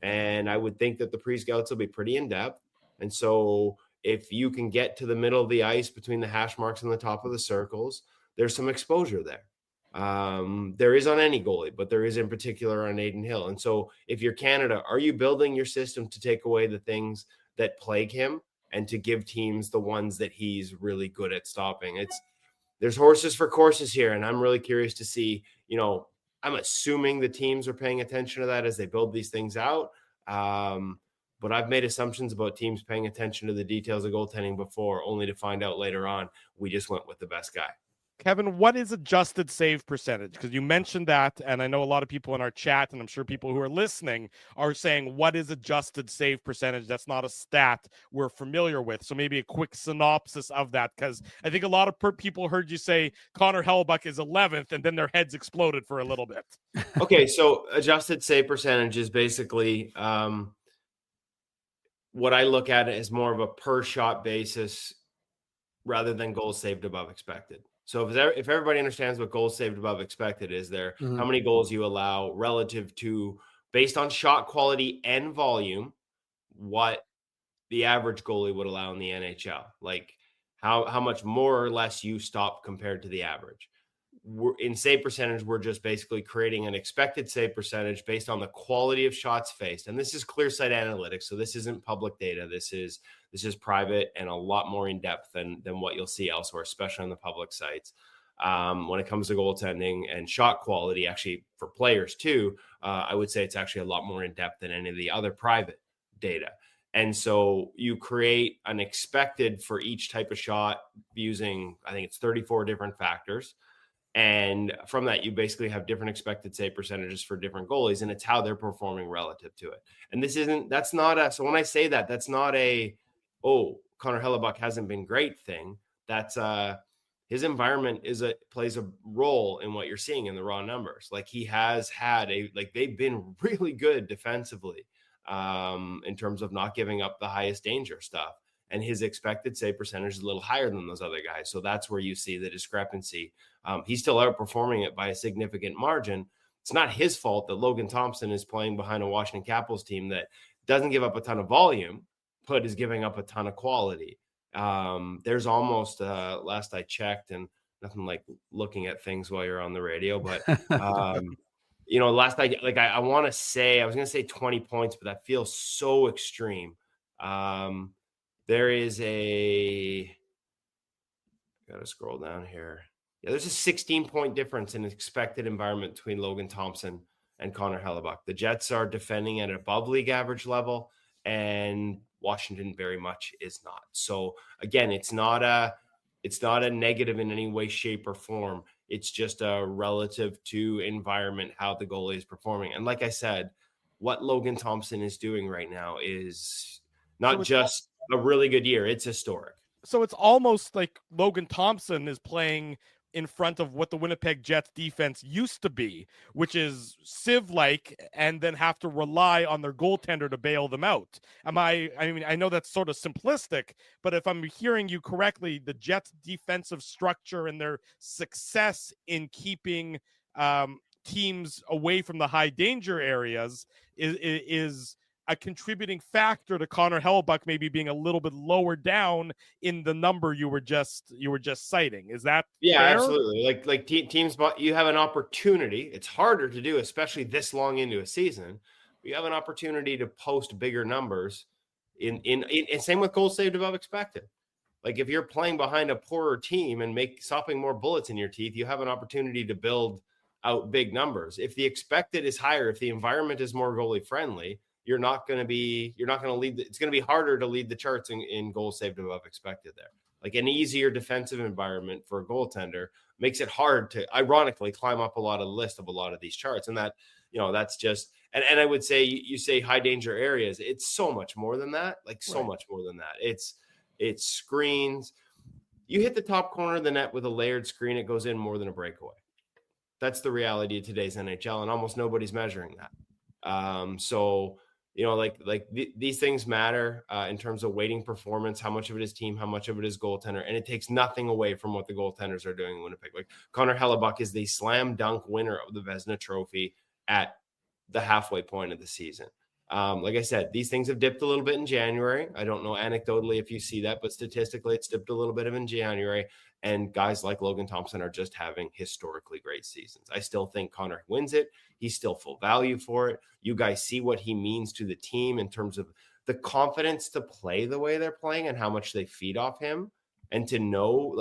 And I would think that the pre-scouts will be pretty in-depth. And so if you can get to the middle of the ice between the hash marks and the top of the circles, there's some exposure there. There is on any goalie, but there is in particular on Adin Hill. And so if you're Canada, are you building your system to take away the things that plague him and to give teams the ones that he's really good at stopping? There's horses for courses here. And I'm really curious to see, I'm assuming the teams are paying attention to that as they build these things out. But I've made assumptions about teams paying attention to the details of goaltending before, only to find out later on we just went with the best guy. Kevin, what is adjusted save percentage? Because you mentioned that, and I know a lot of people in our chat, and I'm sure people who are listening are saying, what is adjusted save percentage? That's not a stat we're familiar with. So maybe a quick synopsis of that, because I think a lot of people heard you say Connor Hellebuck is 11th, and then their heads exploded for a little bit. Okay, so adjusted save percentage is basically what I look at as more of a per shot basis rather than goals saved above expected. So if everybody understands what goals saved above expected is there, how many goals you allow relative to, based on shot quality and volume, what the average goalie would allow in the NHL, like how much more or less you stop compared to the average. In save percentage, we're just basically creating an expected save percentage based on the quality of shots faced. And this is ClearSight analytics. So this isn't public data. This is private and a lot more in depth than what you'll see elsewhere, especially on the public sites. When it comes to goaltending and shot quality, actually for players too, I would say it's actually a lot more in depth than any of the other private data. And so you create an expected for each type of shot using, I think it's 34 different factors. And from that, you basically have different expected save percentages for different goalies, and it's how they're performing relative to it. And so when I say that, that's not oh, Connor Hellebuck hasn't been great thing. That's his environment plays a role in what you're seeing in the raw numbers. Like he has had they've been really good defensively in terms of not giving up the highest danger stuff. And his expected save percentage is a little higher than those other guys. So that's where you see the discrepancy. He's still outperforming it by a significant margin. It's not his fault that Logan Thompson is playing behind a Washington Capitals team that doesn't give up a ton of volume, but is giving up a ton of quality. There's almost, last I checked, and nothing like looking at things while you're on the radio, but last night, I want to say, I was going to say 20 points, but that feels so extreme. There is got to scroll down here. Yeah, there's a 16-point difference in expected environment between Logan Thompson and Connor Hellebuck. The Jets are defending at above league average level, and Washington very much is not. So again, it's not a negative in any way, shape, or form. It's just a relative to environment, how the goalie is performing. And like I said, what Logan Thompson is doing right now is not just a really good year. It's historic. So it's almost like Logan Thompson is playing in front of what the Winnipeg Jets defense used to be, which is Civ-like, and then have to rely on their goaltender to bail them out. I mean, I know that's sort of simplistic, but if I'm hearing you correctly, the Jets' defensive structure and their success in keeping teams away from the high danger areas is a contributing factor to Connor Hellebuck maybe being a little bit lower down in the number you were just citing. Is that fair? Absolutely. Like teams, you have an opportunity. It's harder to do, especially this long into a season. You have an opportunity to post bigger numbers in same with goals saved above expected. Like if you're playing behind a poorer team and stopping more bullets in your teeth, you have an opportunity to build out big numbers. If the expected is higher, if the environment is more goalie friendly, you're not going to lead. It's going to be harder to lead the charts in goals saved above expected there. Like an easier defensive environment for a goaltender makes it hard to, ironically, climb up a lot of the list of a lot of these charts. And that, that's just, and I would say, you say high danger areas. It's so much more than that. Much more than that. It's screens. You hit the top corner of the net with a layered screen, it goes in more than a breakaway. That's the reality of today's NHL, and almost nobody's measuring that. These things matter in terms of weighting performance, how much of it is team, how much of it is goaltender. And it takes nothing away from what the goaltenders are doing in Winnipeg. Like Connor Hellebuck is the slam dunk winner of the Vezina Trophy at the halfway point of the season. Like I said, these things have dipped a little bit in January. I don't know anecdotally if you see that, but statistically it's dipped a little bit in January. And guys like Logan Thompson are just having historically great seasons. I still think Connor wins it. He's still full value for it. You guys see what he means to the team in terms of the confidence to play the way they're playing and how much they feed off him. And to know,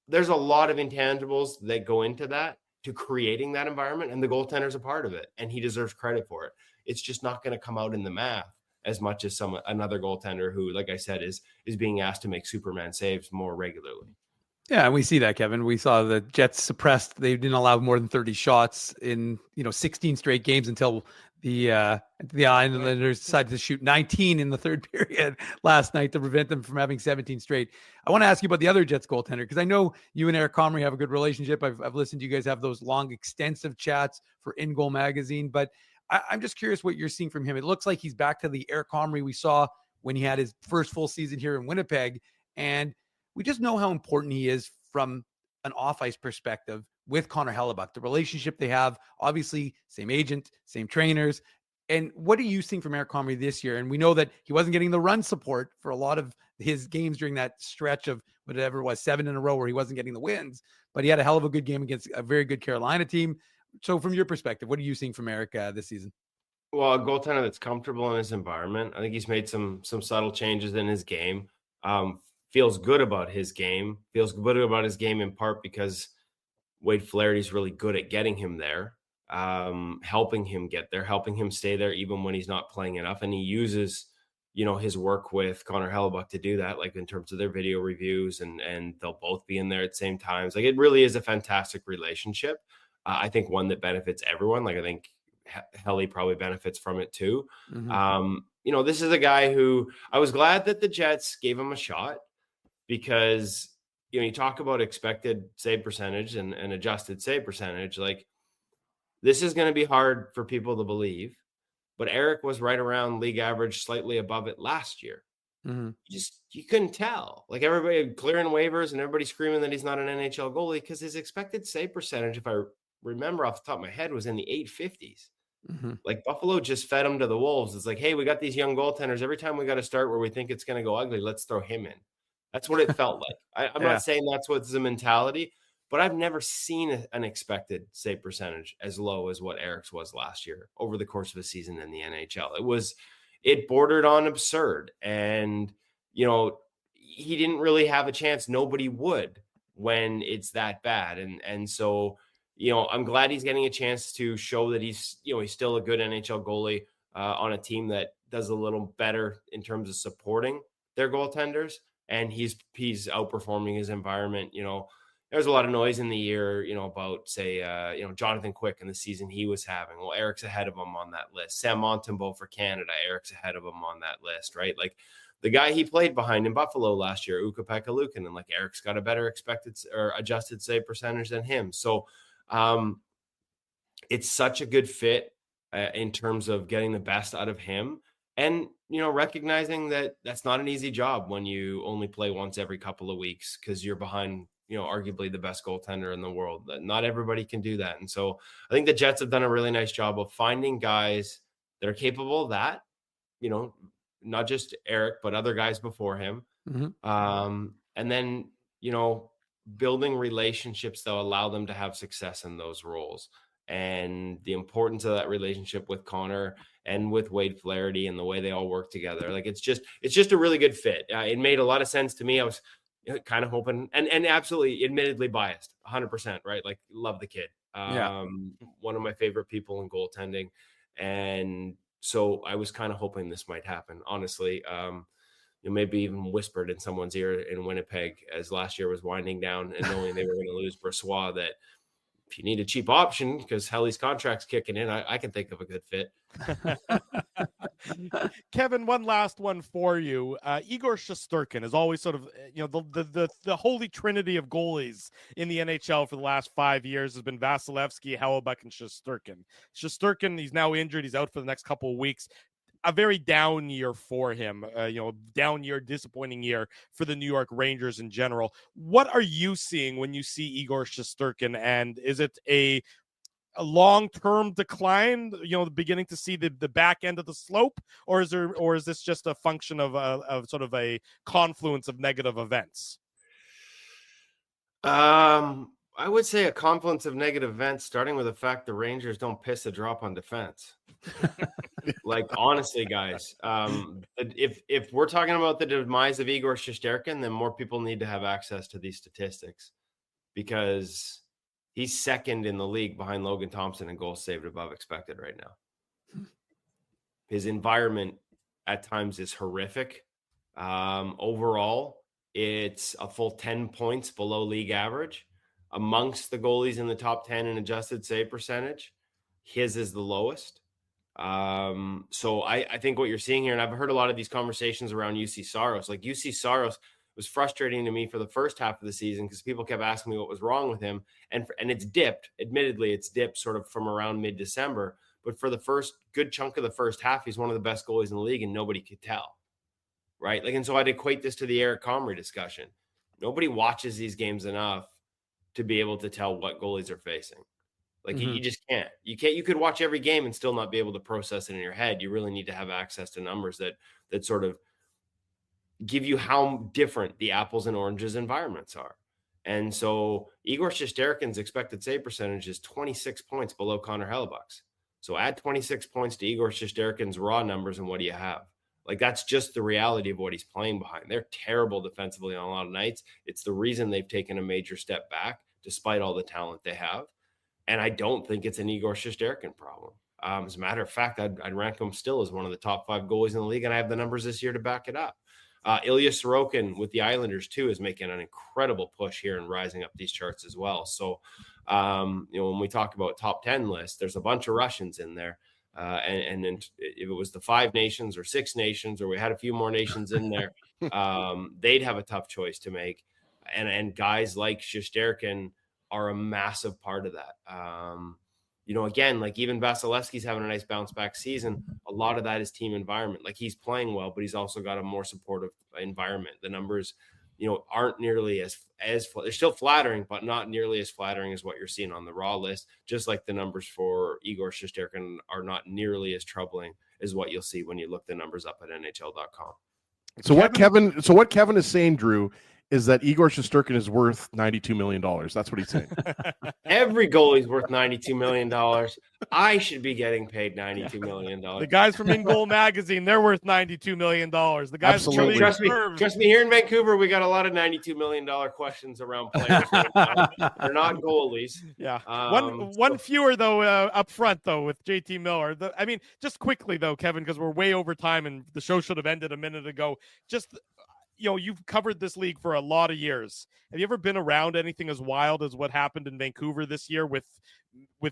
there's a lot of intangibles that go into that, to creating that environment. And the goaltender's a part of it. And he deserves credit for it. It's just not going to come out in the math as much as another goaltender who, like I said, is being asked to make Superman saves more regularly. Yeah, and we see that, Kevin. We saw the Jets suppressed. They didn't allow more than 30 shots in 16 straight games until the Islanders decided to shoot 19 in the third period last night to prevent them from having 17 straight. I want to ask you about the other Jets goaltender, because I know you and Eric Comrie have a good relationship. I've listened to you guys have those long, extensive chats for In Goal Magazine, but I'm just curious what you're seeing from him. It looks like he's back to the Eric Comrie we saw when he had his first full season here in Winnipeg, and we just know how important he is from an off-ice perspective with Connor Hellebuck, the relationship they have, obviously same agent, same trainers. And what are you seeing from Eric Comrie this year? And we know that he wasn't getting the run support for a lot of his games during that stretch of whatever it was, 7 in a row where he wasn't getting the wins, but he had a hell of a good game against a very good Carolina team. So from your perspective, what are you seeing from Eric this season? Well, a goaltender that's comfortable in his environment. I think he's made some subtle changes in his game. Feels good about his game. Feels good about his game in part because Wade Flaherty's really good at getting him there, helping him get there, helping him stay there even when he's not playing enough. And he uses his work with Connor Hellebuck to do that, like in terms of their video reviews, and they'll both be in there at the same times. Like, it really is a fantastic relationship. I think one that benefits everyone. Like, I think Helly probably benefits from it too. This is a guy who I was glad that the Jets gave him a shot, because, you talk about expected save percentage and adjusted save percentage. Like, this is going to be hard for people to believe, but Eric was right around league average, slightly above it last year. You couldn't tell. Like, everybody clearing waivers and everybody screaming that he's not an NHL goalie, because his expected save percentage, if I remember off the top of my head, was in the 850s. Like, Buffalo just fed him to the wolves. It's like, hey, we got these young goaltenders. Every time we got to start where we think it's going to go ugly, let's throw him in. That's what it felt like. I'm not saying that's what's the mentality, but I've never seen an expected save percentage as low as what Eric's was last year over the course of a season in the NHL. It bordered on absurd. And, he didn't really have a chance. Nobody would when it's that bad. And so, I'm glad he's getting a chance to show that he's still a good NHL goalie on a team that does a little better in terms of supporting their goaltenders. And he's outperforming his environment. There's a lot of noise in the year, about, say, Jonathan Quick and the season he was having. Well, Eric's ahead of him on that list. Sam Montembeault for Canada, Eric's ahead of him on that list, right? Like, the guy he played behind in Buffalo last year, Ukko-Pekka Luukkonen, like, Eric's got a better expected or adjusted save percentage than him. So it's such a good fit in terms of getting the best out of him. And, recognizing that that's not an easy job when you only play once every couple of weeks, because you're behind, arguably the best goaltender in the world. Not everybody can do that. And so I think the Jets have done a really nice job of finding guys that are capable of that, not just Eric, but other guys before him. And then, building relationships that allow them to have success in those roles. And the importance of that relationship with Connor and with Wade Flaherty and the way they all work together. Like, it's just a really good fit. It made a lot of sense to me. I was kind of hoping, and absolutely, admittedly biased, 100%, right? Like, love the kid. One of my favorite people in goaltending. And so I was kind of hoping this might happen, honestly. Maybe even whispered in someone's ear in Winnipeg as last year was winding down, and knowing they were going to lose Brossoit, that if you need a cheap option because Helly's contract's kicking in, I can think of a good fit. Kevin, one last one for you. Igor Shesterkin is always sort of, the holy trinity of goalies in the NHL for the last 5 years has been Vasilevsky, Hellebuck, and Shesterkin. Shesterkin, he's now injured. He's out for the next couple of weeks. A very down year for him, down year, disappointing year for the New York Rangers in general. What are you seeing when you see Igor Shesterkin? And is it a long-term decline, beginning to see the back end of the slope, or is this just a function of sort of a confluence of negative events? I would say a confluence of negative events, starting with the fact the Rangers don't piss a drop on defense. Like, honestly, guys, if we're talking about the demise of Igor Shesterkin, then more people need to have access to these statistics, because he's second in the league behind Logan Thompson in goals saved above expected right now. His environment at times is horrific. Overall, it's a full 10 points below league average. Amongst the goalies in the top 10 in adjusted save percentage, his is the lowest. So I think what you're seeing here, and I've heard a lot of these conversations around UC Saros. Like, UC Saros was frustrating to me for the first half of the season because people kept asking me what was wrong with him. And it's dipped. Admittedly, it's dipped sort of from around mid-December. But for the first good chunk of the first half, he's one of the best goalies in the league, and nobody could tell. Right? Like, and so I'd equate this to the Eric Comrie discussion. Nobody watches these games enough to be able to tell what goalies are facing. Like, you just can't. You could watch every game and still not be able to process it in your head. You really need to have access to numbers that sort of give you how different the apples and oranges environments are. And so Igor Shesterkin's expected save percentage is 26 points below Connor Hellebuck's. So add 26 points to Igor Shesterkin's raw numbers, and what do you have? Like, that's just the reality of what he's playing behind. They're terrible defensively on a lot of nights. It's the reason they've taken a major step back, despite all the talent they have. And I don't think it's an Igor Shesterkin problem. As a matter of fact, I'd rank him still as one of the top 5 goalies in the league, and I have the numbers this year to back it up. Ilya Sorokin with the Islanders too is making an incredible push here and rising up these charts as well. So, when we talk about top 10 lists, there's a bunch of Russians in there. And then if it was the 5 nations or 6 nations, or we had a few more nations in there, they'd have a tough choice to make. And guys like Shesterkin are a massive part of that. Again, like even Vasilevsky's having a nice bounce back season. A lot of that is team environment. Like he's playing well, but he's also got a more supportive environment. The numbers, aren't nearly as they're still flattering, but not nearly as flattering as what you're seeing on the raw list. Just like the numbers for Igor Shesterkin are not nearly as troubling as what you'll see when you look the numbers up at NHL.com. So what Kevin is saying, Drew, is that Igor Shesterkin is worth $92 million. That's what he's saying. Every goalie's worth $92 million. I should be getting paid $92 million. The guys from In Goal Magazine, they're worth $92 million. The guys Absolutely. Trust me, here in Vancouver, we got a lot of $92 million questions around players. They're not goalies. Yeah. One fewer, though, up front, though, with JT Miller. Just quickly, though, Kevin, because we're way over time and the show should have ended a minute ago. Just you've covered this league for a lot of years. Have you ever been around anything as wild as what happened in Vancouver this year with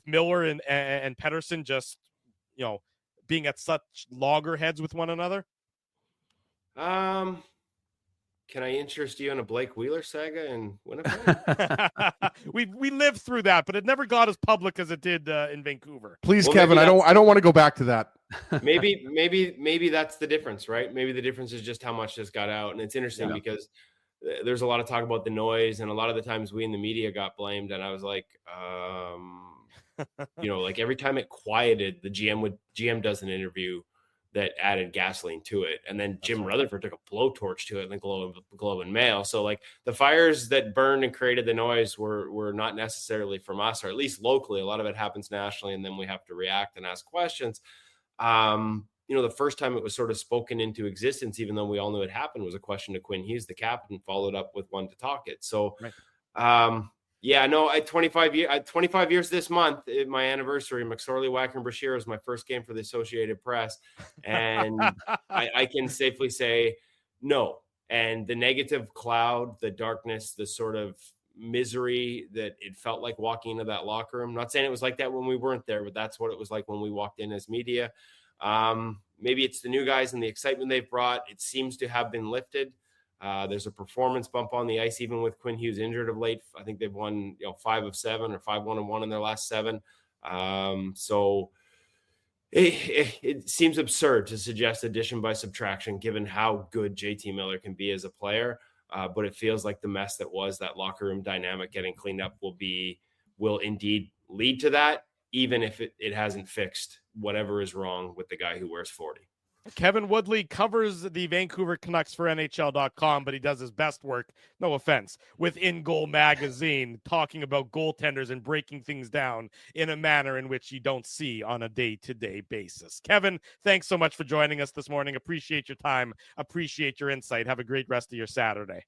Miller and Pettersson just, being at such loggerheads with one another? Can I interest you in a Blake Wheeler saga in Winnipeg? we lived through that, but it never got as public as it did in Vancouver. Please, Kevin, I don't want to go back to that. maybe that's the difference, right? Maybe the difference is just how much this got out. And it's interesting because there's a lot of talk about the noise, and a lot of the times we in the media got blamed. And I was like, like every time it quieted, the GM does an interview that added gasoline to it. And then Jim Rutherford took a blowtorch to it in the Globe and Mail. So like the fires that burned and created the noise were not necessarily from us, or at least locally. A lot of it happens nationally, and then we have to react and ask questions. The first time it was sort of spoken into existence, even though we all knew it happened, was a question to Quinn Hughes, the captain, followed up with one to talk it. So, at 25 years this month, my anniversary, McSorley, Wacker, and Brashear was my first game for the Associated Press. And I can safely say no. And the negative cloud, the darkness, the sort of misery that it felt like walking into that locker room. I'm not saying it was like that when we weren't there, but that's what it was like when we walked in as media. Maybe it's the new guys and the excitement they've brought. It seems to have been lifted. There's a performance bump on the ice, even with Quinn Hughes injured of late. I think they've won 5 of 7 or 5-1-1 in their last 7. So it seems absurd to suggest addition by subtraction, given how good JT Miller can be as a player. But it feels like the mess that was that locker room dynamic getting cleaned up will indeed lead to that, even if it hasn't fixed whatever is wrong with the guy who wears 40. Kevin Woodley covers the Vancouver Canucks for NHL.com, but he does his best work, no offense, with In Goal Magazine, talking about goaltenders and breaking things down in a manner in which you don't see on a day-to-day basis. Kevin, thanks so much for joining us this morning. Appreciate your time. Appreciate your insight. Have a great rest of your Saturday.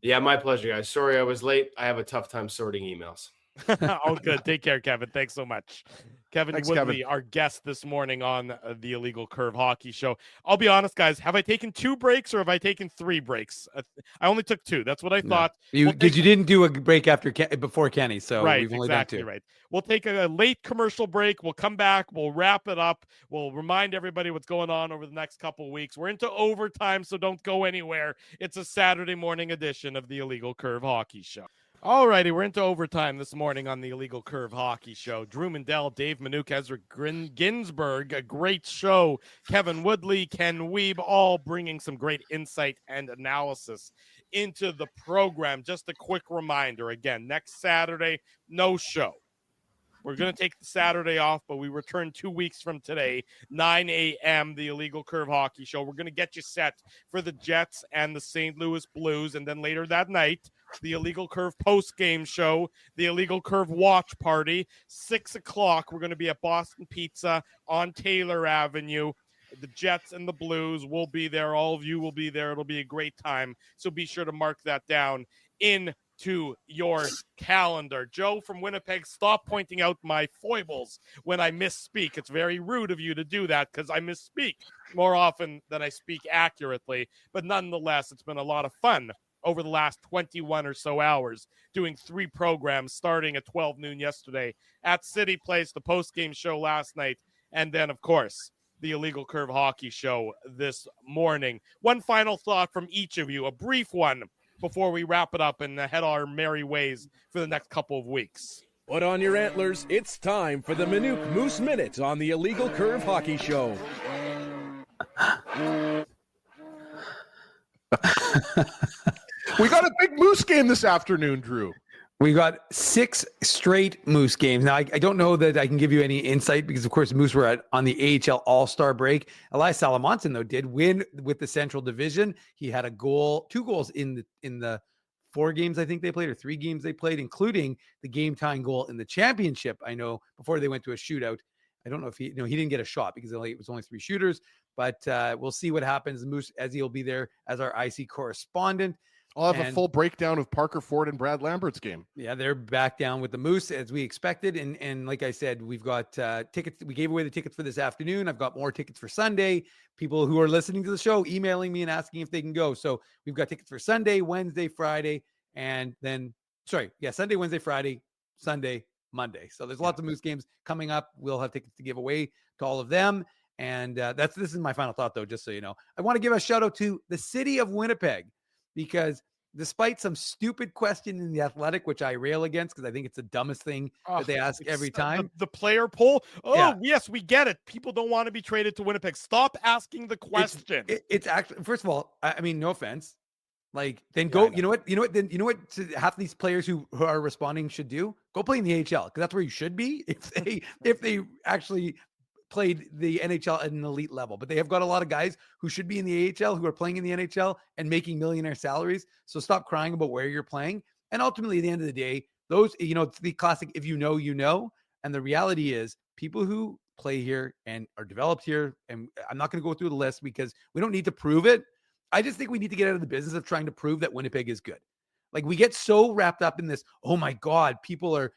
Yeah, my pleasure, guys. Sorry I was late. I have a tough time sorting emails. All good. Take care, Kevin. Thanks so much. Thanks, Woodley, Kevin. Our guest this morning on the Illegal Curve Hockey Show. I'll be honest, guys. Have I taken 2 breaks or have I taken 3 breaks? I only took 2. That's what I thought. You didn't do a break before Kenny, so right, we've only exactly done 2. Right. We'll take a late commercial break. We'll come back. We'll wrap it up. We'll remind everybody what's going on over the next couple of weeks. We're into overtime, so don't go anywhere. It's a Saturday morning edition of the Illegal Curve Hockey Show. All righty, we're into overtime this morning on the Illegal Curve Hockey Show. Drew Mandel, Dave Minuk, Ezra Ginsburg, a great show. Kevin Woodley, Ken Wiebe, all bringing some great insight and analysis into the program. Just a quick reminder, again, next Saturday, no show. We're going to take the Saturday off, but we return 2 weeks from today, 9 a.m., the Illegal Curve Hockey Show. We're going to get you set for the Jets and the St. Louis Blues. And then later that night, the Illegal Curve post-game show, the Illegal Curve watch party, 6 o'clock. We're going to be at Boston Pizza on Taylor Avenue. The Jets and the Blues will be there. All of you will be there. It'll be a great time. So be sure to mark that down in to your calendar. Joe from Winnipeg, stop pointing out my foibles when I misspeak. It's very rude of you to do that because I misspeak more often than I speak accurately. But nonetheless, it's been a lot of fun over the last 21 or so hours, doing 3 programs starting at 12 noon yesterday at City Place, the post-game show last night, and then, of course, the Illegal Curve Hockey Show this morning. One final thought from each of you, a brief one, before we wrap it up and head our merry ways for the next couple of weeks. Put on your antlers. It's time for the Minute Moose Minute on the Illegal Curve Hockey Show. We got a big Moose game this afternoon, Drew. We got 6 straight Moose games. Now, I don't know that I can give you any insight because, of course, Moose were on the AHL All-Star break. Elias Salamonson, though, did win with the Central Division. He had 2 goals in the 4 games I think they played, or 3 games they played, including the game-tying goal in the championship. I know before they went to a shootout. I don't know if he didn't get a shot because it was only 3 shooters. But we'll see what happens. Moose, as he'll be there as our IC correspondent. I'll have a full breakdown of Parker Ford and Brad Lambert's game. Yeah, they're back down with the Moose as we expected. And like I said, we've got tickets. We gave away the tickets for this afternoon. I've got more tickets for Sunday. People who are listening to the show emailing me and asking if they can go. So we've got tickets for Sunday, Wednesday, Friday, and then, Sunday, Wednesday, Friday, Sunday, Monday. So there's lots of Moose games coming up. We'll have tickets to give away to all of them. And this is my final thought, though, just so you know. I want to give a shout out to the city of Winnipeg, because despite some stupid question in the Athletic, which I rail against because I think it's the dumbest thing that they ask every time. The player poll. Yes, we get it. People don't want to be traded to Winnipeg. Stop asking the question. It's actually, first of all, I mean, no offense. Like, then go, you know what half these players who are responding should do? Go play in the AHL, because that's where you should be if they actually played the NHL at an elite level. But they have got a lot of guys who should be in the AHL who are playing in the NHL and making millionaire salaries. So stop crying about where you're playing. And ultimately, at the end of the day, those, it's the classic, if you know, you know. And the reality is people who play here and are developed here, and I'm not going to go through the list because we don't need to prove it. I just think we need to get out of the business of trying to prove that Winnipeg is good. Like, we get so wrapped up in this, oh my God, people are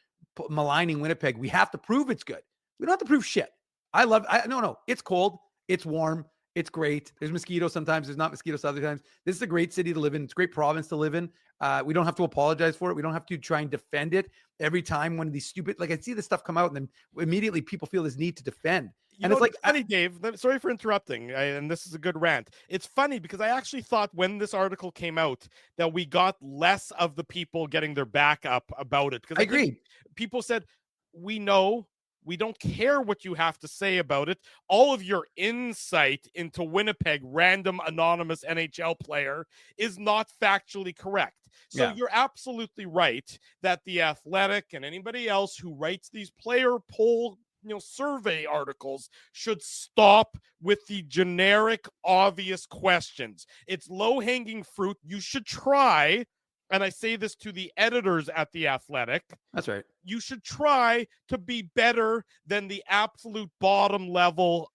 maligning Winnipeg. We have to prove it's good. We don't have to prove shit. No, it's cold. It's warm. It's great. There's mosquitoes sometimes. There's not mosquitoes other times. This is a great city to live in. It's a great province to live in. We don't have to apologize for it. We don't have to try and defend it every time one of these stupid, like I see this stuff come out and then immediately people feel this need to defend. It's like funny, Dave. Sorry for interrupting, and this is a good rant. It's funny because I actually thought when this article came out that we got less of the people getting their back up about it. Because I agree. People said, we know. We don't care what you have to say about it. All of your insight into Winnipeg, random anonymous NHL player, is not factually correct. So you're absolutely right that the Athletic and anybody else who writes these player poll, survey articles should stop with the generic, obvious questions. It's low-hanging fruit. You should try. And I say this to the editors at The Athletic. That's right. You should try to be better than the absolute bottom level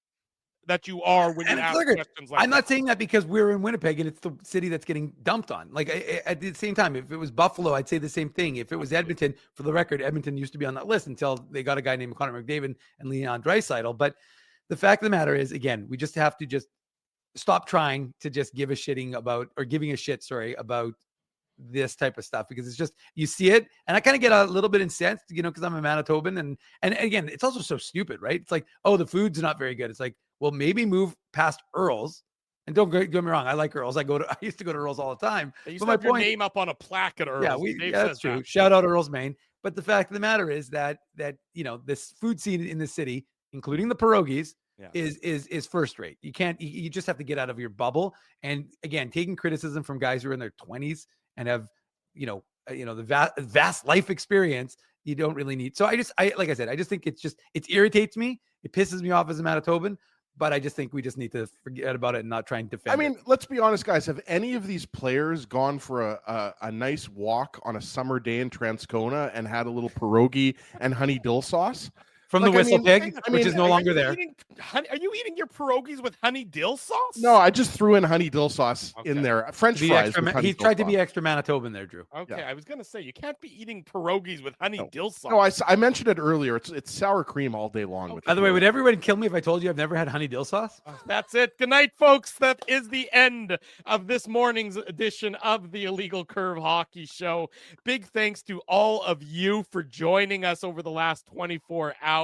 that you are when you ask questions like I'm not saying that because we're in Winnipeg and it's the city that's getting dumped on. Like, at the same time, if it was Buffalo, I'd say the same thing. If it was Edmonton, for the record, Edmonton used to be on that list until they got a guy named Connor McDavid and Leon Draisaitl. But the fact of the matter is, again, we just have to just stop trying to just give a shitting about, or giving a shit, about this type of stuff, because it's just, you see it, and I kind of get a little bit incensed, because I'm a Manitoban, and again, it's also so stupid, right? It's like, oh, the food's not very good. It's like, well, maybe move past Earl's, and don't get me wrong, I like Earl's. I used to go to Earl's all the time. But my point, your name up on a plaque at Earl's. Yeah, that's true. That. Shout out Earl's, Maine. But the fact of the matter is that this food scene in the city, including the pierogies, is first rate. You just have to get out of your bubble. And again, taking criticism from guys who are in their 20s and have, the vast life experience, you don't really need. So like I said, I just think it irritates me. It pisses me off as a Manitoban, but I just think we just need to forget about it and not try and defend it. Let's be honest, guys. Have any of these players gone for a nice walk on a summer day in Transcona and had a little pierogi and honey dill sauce? From the Whistle Pig, which is no longer there. Are you eating your pierogies with honey dill sauce? No, I just threw in honey dill sauce in there. French fries. He tried to be extra Manitoban there, Drew. Okay, I was gonna say you can't be eating pierogies with honey dill sauce. No, I mentioned it earlier. It's sour cream all day long. By the way, would everyone kill me if I told you I've never had honey dill sauce? That's it. Good night, folks. That is the end of this morning's edition of the Illegal Curve Hockey Show. Big thanks to all of you for joining us over the last 24 hours.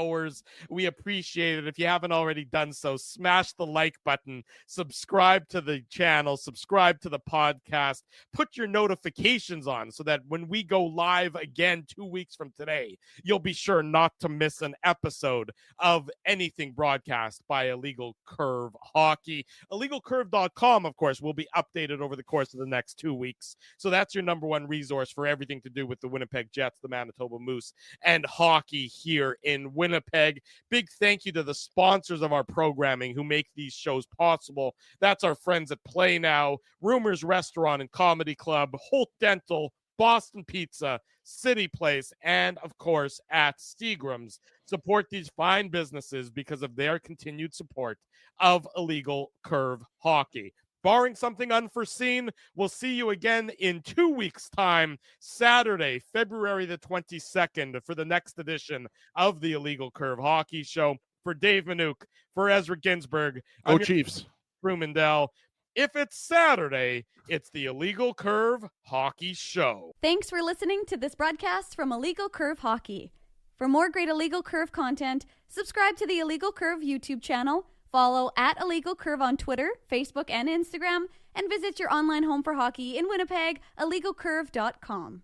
We appreciate it. If you haven't already done so, smash the like button, subscribe to the channel, subscribe to the podcast, put your notifications on so that when we go live again 2 weeks from today, you'll be sure not to miss an episode of anything broadcast by Illegal Curve Hockey. IllegalCurve.com, of course, will be updated over the course of the next 2 weeks. So that's your number one resource for everything to do with the Winnipeg Jets, the Manitoba Moose, and hockey here in Winnipeg. Big thank you to the sponsors of our programming who make these shows possible. That's our friends at Play Now, Rumors Restaurant and Comedy Club, Holt Dental, Boston Pizza, City Place, and of course at Seagram's. Support these fine businesses because of their continued support of Illegal Curve Hockey. Barring something unforeseen, we'll see you again in 2 weeks' time, Saturday, February the 22nd, for the next edition of the Illegal Curve Hockey Show. For Dave Minuk, for Ezra Ginsburg, Go Chiefs. Drew Mandel. If it's Saturday, it's the Illegal Curve Hockey Show. Thanks for listening to this broadcast from Illegal Curve Hockey. For more great Illegal Curve content, subscribe to the Illegal Curve YouTube channel, follow at Illegal Curve on Twitter, Facebook, and Instagram, and visit your online home for hockey in Winnipeg, illegalcurve.com.